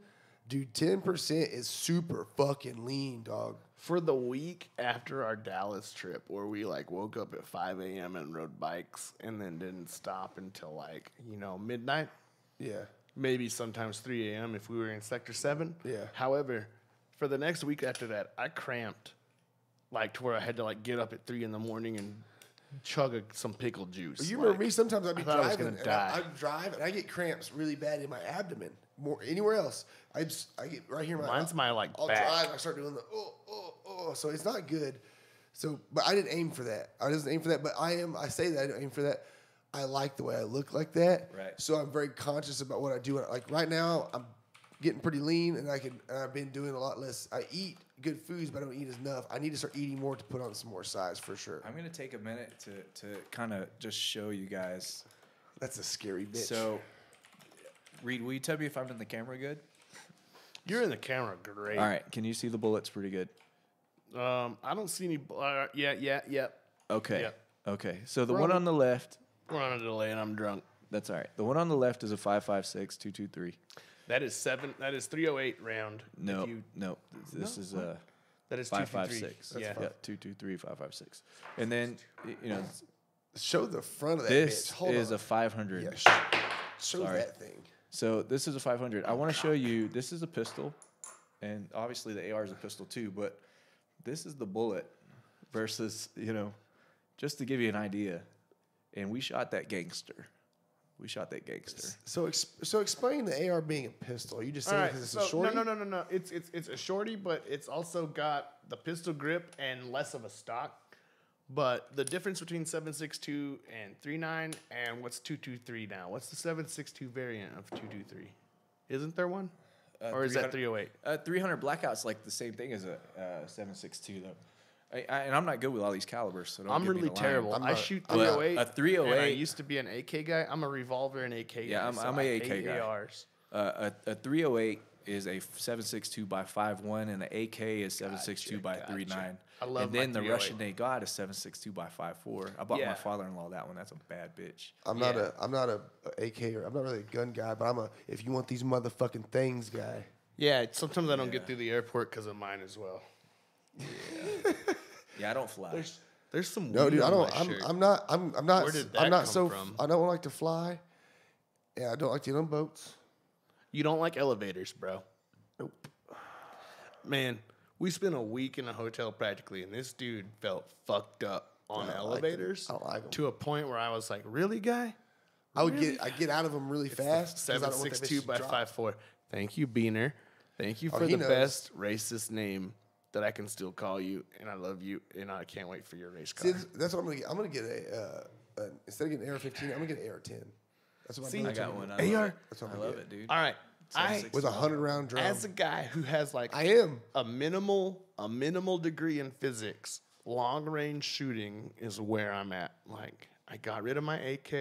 Speaker 1: dude, 10% is super fucking lean, dog.
Speaker 2: For the week after our Dallas trip, where we like woke up at 5 a.m. and rode bikes and then didn't stop until like, midnight,
Speaker 1: Yeah.
Speaker 2: maybe sometimes 3 a.m. if we were in Sector 7.
Speaker 1: Yeah.
Speaker 2: However, for the next week after that, I cramped like to where I had to like get up at 3 in the morning and chug some pickle juice.
Speaker 1: You remember me? Sometimes I'd be
Speaker 2: I thought I was
Speaker 1: driving,
Speaker 2: gonna die.
Speaker 1: I'd drive, and I get cramps really bad in my abdomen. More anywhere else, I get right here.
Speaker 2: Mine's my like
Speaker 1: I'll
Speaker 2: back.
Speaker 1: drive. I start doing the so it's not good. So, but I didn't aim for that. I didn't aim for that. But I say that I didn't aim for that. I like the way I look like that.
Speaker 3: Right.
Speaker 1: So I'm very conscious about what I do. Like right now, I'm getting pretty lean, and I've been doing a lot less. I eat good foods, but I don't eat enough. I need to start eating more to put on some more size for sure.
Speaker 3: I'm gonna take a minute to kind of just show you guys.
Speaker 1: That's a scary bitch.
Speaker 3: So, Reed, will you tell me if I'm in the camera good?
Speaker 2: You're in the camera, great.
Speaker 3: All right. Can you see the bullets pretty good?
Speaker 2: I don't see any. Yeah.
Speaker 3: Okay.
Speaker 2: Yep.
Speaker 3: Okay. So the
Speaker 2: We're
Speaker 3: one
Speaker 2: on-
Speaker 3: on the left,
Speaker 2: We're on a delay, and I'm drunk.
Speaker 3: that's all right. The one on the left is a 5.56 223.
Speaker 2: That is 308 round.
Speaker 3: No,
Speaker 2: If you-
Speaker 3: no. This is a
Speaker 2: that is
Speaker 3: 5.56.
Speaker 2: 223. Yeah.
Speaker 3: 223 5.56. And then
Speaker 1: show the front of that
Speaker 3: this
Speaker 1: bitch. Hold
Speaker 3: is
Speaker 1: on.
Speaker 3: a 500.
Speaker 1: Yeah, show
Speaker 3: Sorry.
Speaker 1: that thing.
Speaker 3: So this is a 500. I want to show you. This is a pistol, and obviously the AR is a pistol too. But this is the bullet versus just to give you an idea. And we shot that gangster.
Speaker 1: So explain the AR being a pistol. Are you just
Speaker 2: All
Speaker 1: saying
Speaker 2: right.
Speaker 1: because it's
Speaker 2: So,
Speaker 1: a shorty?
Speaker 2: no. It's a shorty, but it's also got the pistol grip and less of a stock. But the difference between 7.62 and 3.9 and what's 223 now? What's the 7.62 variant of 223? Isn't there one? Or is that 308?
Speaker 3: 300 blackout's like the same thing as a 7.62 though. And I'm not good with all these calibers, so don't
Speaker 2: I'm
Speaker 3: get me
Speaker 2: really
Speaker 3: in the line.
Speaker 2: terrible.
Speaker 1: I'm
Speaker 2: I
Speaker 1: not-
Speaker 2: shoot
Speaker 1: I'm not-
Speaker 2: 308.
Speaker 3: A 308
Speaker 2: And I used to be an AK guy. I'm a revolver and AK guy.
Speaker 3: Yeah, I'm
Speaker 2: so
Speaker 3: a
Speaker 2: I
Speaker 3: AK
Speaker 2: hate
Speaker 3: guy.
Speaker 2: ARs.
Speaker 3: A 308 is a 7.62 by 5.1, and the AK is 7.62 by 3.9.
Speaker 2: I love
Speaker 3: And then
Speaker 2: my
Speaker 3: the
Speaker 2: 308.
Speaker 3: Russian they got is 7.62 by 5.4. I bought
Speaker 2: Yeah.
Speaker 3: my father-in-law that one. That's a bad bitch.
Speaker 1: I'm not a AK or I'm not really a gun guy, but I'm a if you want these motherfucking things guy.
Speaker 2: Yeah, sometimes I don't get through the airport because of mine as well.
Speaker 3: Yeah, I don't fly.
Speaker 2: There's some
Speaker 1: No,
Speaker 2: weed
Speaker 1: dude, I
Speaker 2: on
Speaker 1: don't.
Speaker 2: my
Speaker 1: I'm
Speaker 2: shirt.
Speaker 1: not. I'm not.
Speaker 2: Where did
Speaker 1: I'm
Speaker 2: that
Speaker 1: not
Speaker 2: come
Speaker 1: so.
Speaker 2: from?
Speaker 1: I don't like to fly. Yeah, I don't like to get on boats.
Speaker 2: You don't like elevators, bro.
Speaker 1: Nope.
Speaker 2: Man, we spent a week in a hotel practically, and this dude felt fucked up on
Speaker 1: I don't like 'em.
Speaker 2: elevators
Speaker 1: I don't like 'em.
Speaker 2: to a point where I was like, "Really, guy?"
Speaker 1: I get out of them really fast. 'cause I don't want that bitch
Speaker 2: 7.62
Speaker 1: to
Speaker 2: by
Speaker 1: drop.
Speaker 2: 5.4. Thank you, Beaner. Thank you for
Speaker 1: he
Speaker 2: the
Speaker 1: knows.
Speaker 2: best racist name that I can still call you, and I love you, and I can't wait for your race car.
Speaker 1: See, that's what I'm gonna get. I'm gonna get a instead of getting an AR-15, I'm gonna get an AR-10. That's what
Speaker 2: See,
Speaker 1: I'm
Speaker 3: I
Speaker 1: doing.
Speaker 3: got one.
Speaker 2: AR.
Speaker 1: That's what
Speaker 3: I
Speaker 1: I'm
Speaker 3: love
Speaker 1: gonna
Speaker 3: it, dude.
Speaker 2: All right,
Speaker 1: with a 100-round drum.
Speaker 2: As a guy who has like
Speaker 1: I am.
Speaker 2: a minimal degree in physics, long range shooting is where I'm at. Like I got rid of my AK.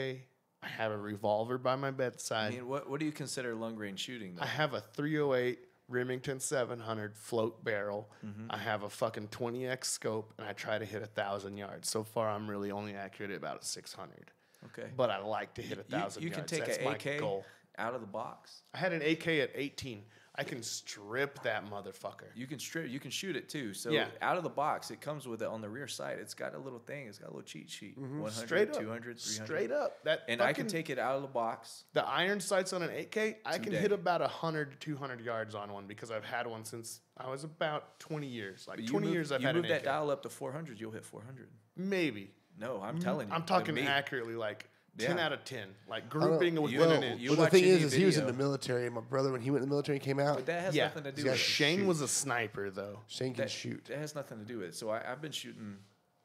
Speaker 2: I have a revolver by my bedside.
Speaker 3: I mean, what do you consider long range shooting? Though?
Speaker 2: I have a 308 Remington 700 float barrel. I have a fucking 20x scope, and I try to hit 1,000 yards. So far, I'm really only accurate at about a 600.
Speaker 3: Okay.
Speaker 2: But I like to hit 1,000
Speaker 3: You
Speaker 2: yards.
Speaker 3: can take
Speaker 2: That's
Speaker 3: an
Speaker 2: my
Speaker 3: AK
Speaker 2: goal.
Speaker 3: out of the box.
Speaker 2: I had an AK at 18. I can strip that motherfucker.
Speaker 3: You can strip. You can shoot it too. So
Speaker 2: Yeah.
Speaker 3: out of the box, it comes with it on the rear side. It's got a little thing. It's got a little cheat sheet. 100,
Speaker 2: Straight up.
Speaker 3: 200, 300.
Speaker 2: Straight up. That
Speaker 3: And I can take it out of the box.
Speaker 2: the iron sights on an AK. I can
Speaker 3: Today.
Speaker 2: hit about 100 to 200 yards on one because I've had one since I was about 20 years. Like
Speaker 3: But
Speaker 2: 20 years I've
Speaker 3: you
Speaker 2: had
Speaker 3: move
Speaker 2: an
Speaker 3: that
Speaker 2: AK.
Speaker 3: dial up to 400, you'll hit 400.
Speaker 2: Maybe.
Speaker 3: No, I'm telling you.
Speaker 2: I'm
Speaker 3: to
Speaker 2: talking
Speaker 3: me.
Speaker 2: accurately, like 10
Speaker 3: Yeah.
Speaker 2: out of 10. Like grouping within
Speaker 3: Well,
Speaker 2: an inch.
Speaker 3: you
Speaker 1: Well, the
Speaker 3: watch
Speaker 1: thing
Speaker 3: any
Speaker 1: is he was in
Speaker 3: video.
Speaker 1: the military. And my brother, when he went in the military, came out.
Speaker 3: But that has
Speaker 2: Yeah.
Speaker 3: nothing to do
Speaker 1: He's
Speaker 3: with
Speaker 1: got
Speaker 3: it.
Speaker 2: Shane
Speaker 1: shoot.
Speaker 2: was a sniper, though.
Speaker 1: Shane can shoot.
Speaker 3: That has nothing to do with it. So I've been shooting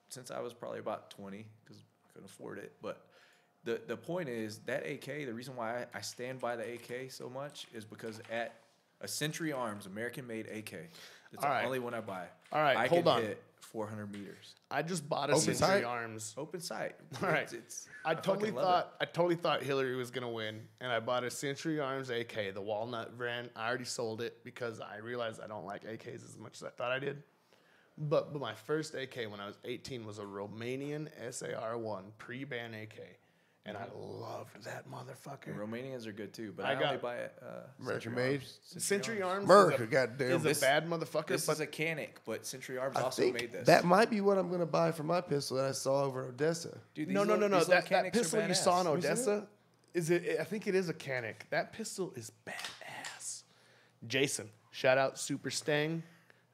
Speaker 3: since I was probably about 20 because I couldn't afford it. But the point is that AK, the reason why I stand by the AK so much is because at a Century Arms American-made AK, it's
Speaker 2: All
Speaker 3: the
Speaker 2: right.
Speaker 3: only one I buy.
Speaker 2: All right,
Speaker 3: I
Speaker 2: hold
Speaker 3: can
Speaker 2: on.
Speaker 3: hit 400 meters.
Speaker 2: I just bought a
Speaker 1: Open
Speaker 2: Century
Speaker 1: sight?
Speaker 2: Arms.
Speaker 3: Open sight.
Speaker 2: All right. I totally
Speaker 3: fucking love
Speaker 2: thought Hillary was gonna win, and I bought a Century Arms AK, the walnut brand. I already sold it because I realized I don't like AKs as much as I thought I did. But my first AK when I was 18 was a Romanian SAR-1 pre-ban AK, and I loved that motherfucker.
Speaker 3: Romanians are good too, but
Speaker 2: I
Speaker 3: I only
Speaker 2: got-
Speaker 3: buy
Speaker 1: American made.
Speaker 2: Century Arms
Speaker 1: America,
Speaker 2: is
Speaker 1: goddamn.
Speaker 2: a bad motherfucker,
Speaker 3: This
Speaker 2: but
Speaker 3: is a Canic, but Century Arms
Speaker 1: I
Speaker 3: also
Speaker 1: think
Speaker 3: made this.
Speaker 1: that might be what I'm going to buy for my pistol that I saw over in Odessa.
Speaker 3: Dude,
Speaker 2: no.
Speaker 3: these little
Speaker 2: That
Speaker 3: Canics are
Speaker 2: pistol you saw in
Speaker 3: badass.
Speaker 2: Odessa, I think it is a Canic. That pistol is badass. Jason, shout out Super Stang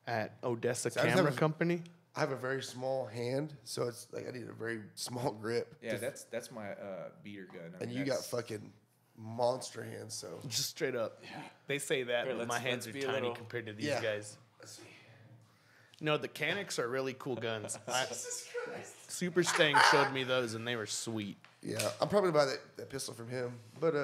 Speaker 2: at Odessa
Speaker 1: I just
Speaker 2: Camera
Speaker 1: have a-
Speaker 2: Company.
Speaker 1: I have a very small hand, so it's like I need a very small grip.
Speaker 3: Yeah, that's my beater gun. I
Speaker 1: And
Speaker 3: mean,
Speaker 1: you got
Speaker 3: that's-
Speaker 1: fucking monster hands, so.
Speaker 2: Just straight up. They say that,
Speaker 3: Here,
Speaker 2: but my
Speaker 3: let's-
Speaker 2: hands
Speaker 3: let's
Speaker 2: are
Speaker 3: be a
Speaker 2: tiny
Speaker 3: little-
Speaker 2: compared to these
Speaker 1: Yeah.
Speaker 2: guys. No, the Canics are really cool guns. Super Stang showed me those, and they were sweet.
Speaker 1: Yeah, I'm probably gonna buy that pistol from him. But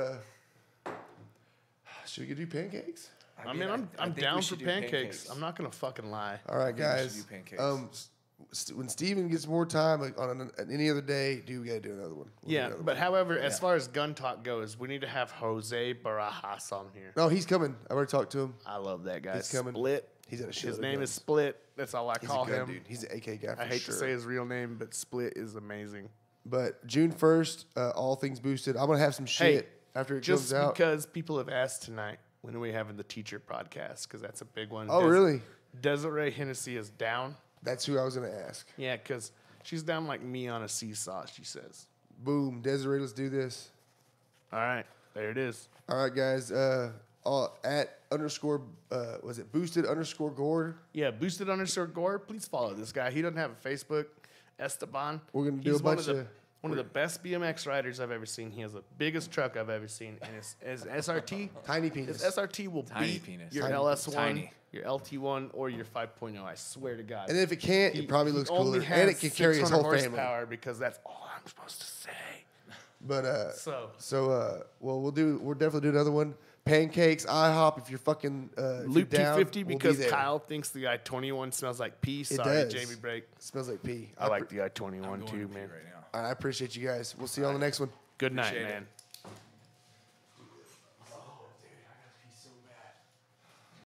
Speaker 1: should we do pancakes?
Speaker 2: I mean,
Speaker 3: I
Speaker 2: I'm
Speaker 3: think we
Speaker 2: down for
Speaker 3: should do
Speaker 2: pancakes. I'm not gonna fucking lie.
Speaker 1: All right,
Speaker 3: think we should
Speaker 1: guys.
Speaker 3: do pancakes.
Speaker 1: When Steven gets more time like, on any other day, we gotta do another one. We'll do
Speaker 2: Yeah,
Speaker 1: another
Speaker 2: but
Speaker 1: one.
Speaker 2: however, as far as gun talk goes, we need to have Jose Barajas on here.
Speaker 1: No, he's coming. I already talked to him.
Speaker 2: I love that guy.
Speaker 1: He's coming.
Speaker 2: Split.
Speaker 1: He's at a shitload
Speaker 2: His
Speaker 1: of
Speaker 2: name is
Speaker 1: guns.
Speaker 2: Split. That's all I
Speaker 1: He's
Speaker 2: call
Speaker 1: a gun
Speaker 2: him.
Speaker 1: dude. He's an AK guy for
Speaker 2: I hate
Speaker 1: sure.
Speaker 2: to say his real name, but Split is amazing.
Speaker 1: But June 1st, all things boosted. I'm gonna have some shit after it
Speaker 2: Just
Speaker 1: comes out.
Speaker 2: because people have asked tonight, when are we having the teacher podcast? Because that's a big one.
Speaker 1: Oh, really?
Speaker 2: Desiree Hennessy is down.
Speaker 1: That's who I was gonna ask.
Speaker 2: Yeah, because she's down like me on a seesaw, she says.
Speaker 1: Boom, Desiree, let's do this.
Speaker 2: All right, there it is.
Speaker 1: All right, guys. At underscore was it boosted underscore Gord?
Speaker 2: Yeah, boosted underscore Gore. Please follow this guy. He doesn't have a Facebook. Esteban.
Speaker 1: We're gonna do
Speaker 2: He's
Speaker 1: a bunch of.
Speaker 2: one of the best BMX riders I've ever seen. He has the biggest truck I've ever seen, and his SRT.
Speaker 1: Tiny penis.
Speaker 2: His SRT will
Speaker 3: Tiny
Speaker 2: beat
Speaker 3: penis.
Speaker 2: your
Speaker 1: Tiny-
Speaker 2: LS1,
Speaker 3: tiny.
Speaker 2: your LT1, or your 5.0. I swear to God.
Speaker 1: And if it can't, it probably looks
Speaker 2: only
Speaker 1: cooler, and
Speaker 2: has
Speaker 1: it can carry his
Speaker 2: 600
Speaker 1: whole family.
Speaker 2: horsepower because that's all I'm supposed to say.
Speaker 1: But
Speaker 2: So
Speaker 1: well, we'll definitely do another one. Pancakes, IHOP. If you're fucking if you're
Speaker 2: Loop
Speaker 1: down,
Speaker 2: 250
Speaker 1: we'll be
Speaker 2: because
Speaker 1: there.
Speaker 2: Kyle thinks the i21 smells like pee.
Speaker 1: It
Speaker 2: Sorry,
Speaker 1: does.
Speaker 2: Jamie Break.
Speaker 1: It smells like pee.
Speaker 2: I like the
Speaker 3: I'm
Speaker 2: i21
Speaker 3: going
Speaker 2: too,
Speaker 3: to pee
Speaker 2: man.
Speaker 3: right now.
Speaker 1: I appreciate you guys. We'll see you on the next one.
Speaker 2: Good night,
Speaker 3: Appreciate it.
Speaker 2: man.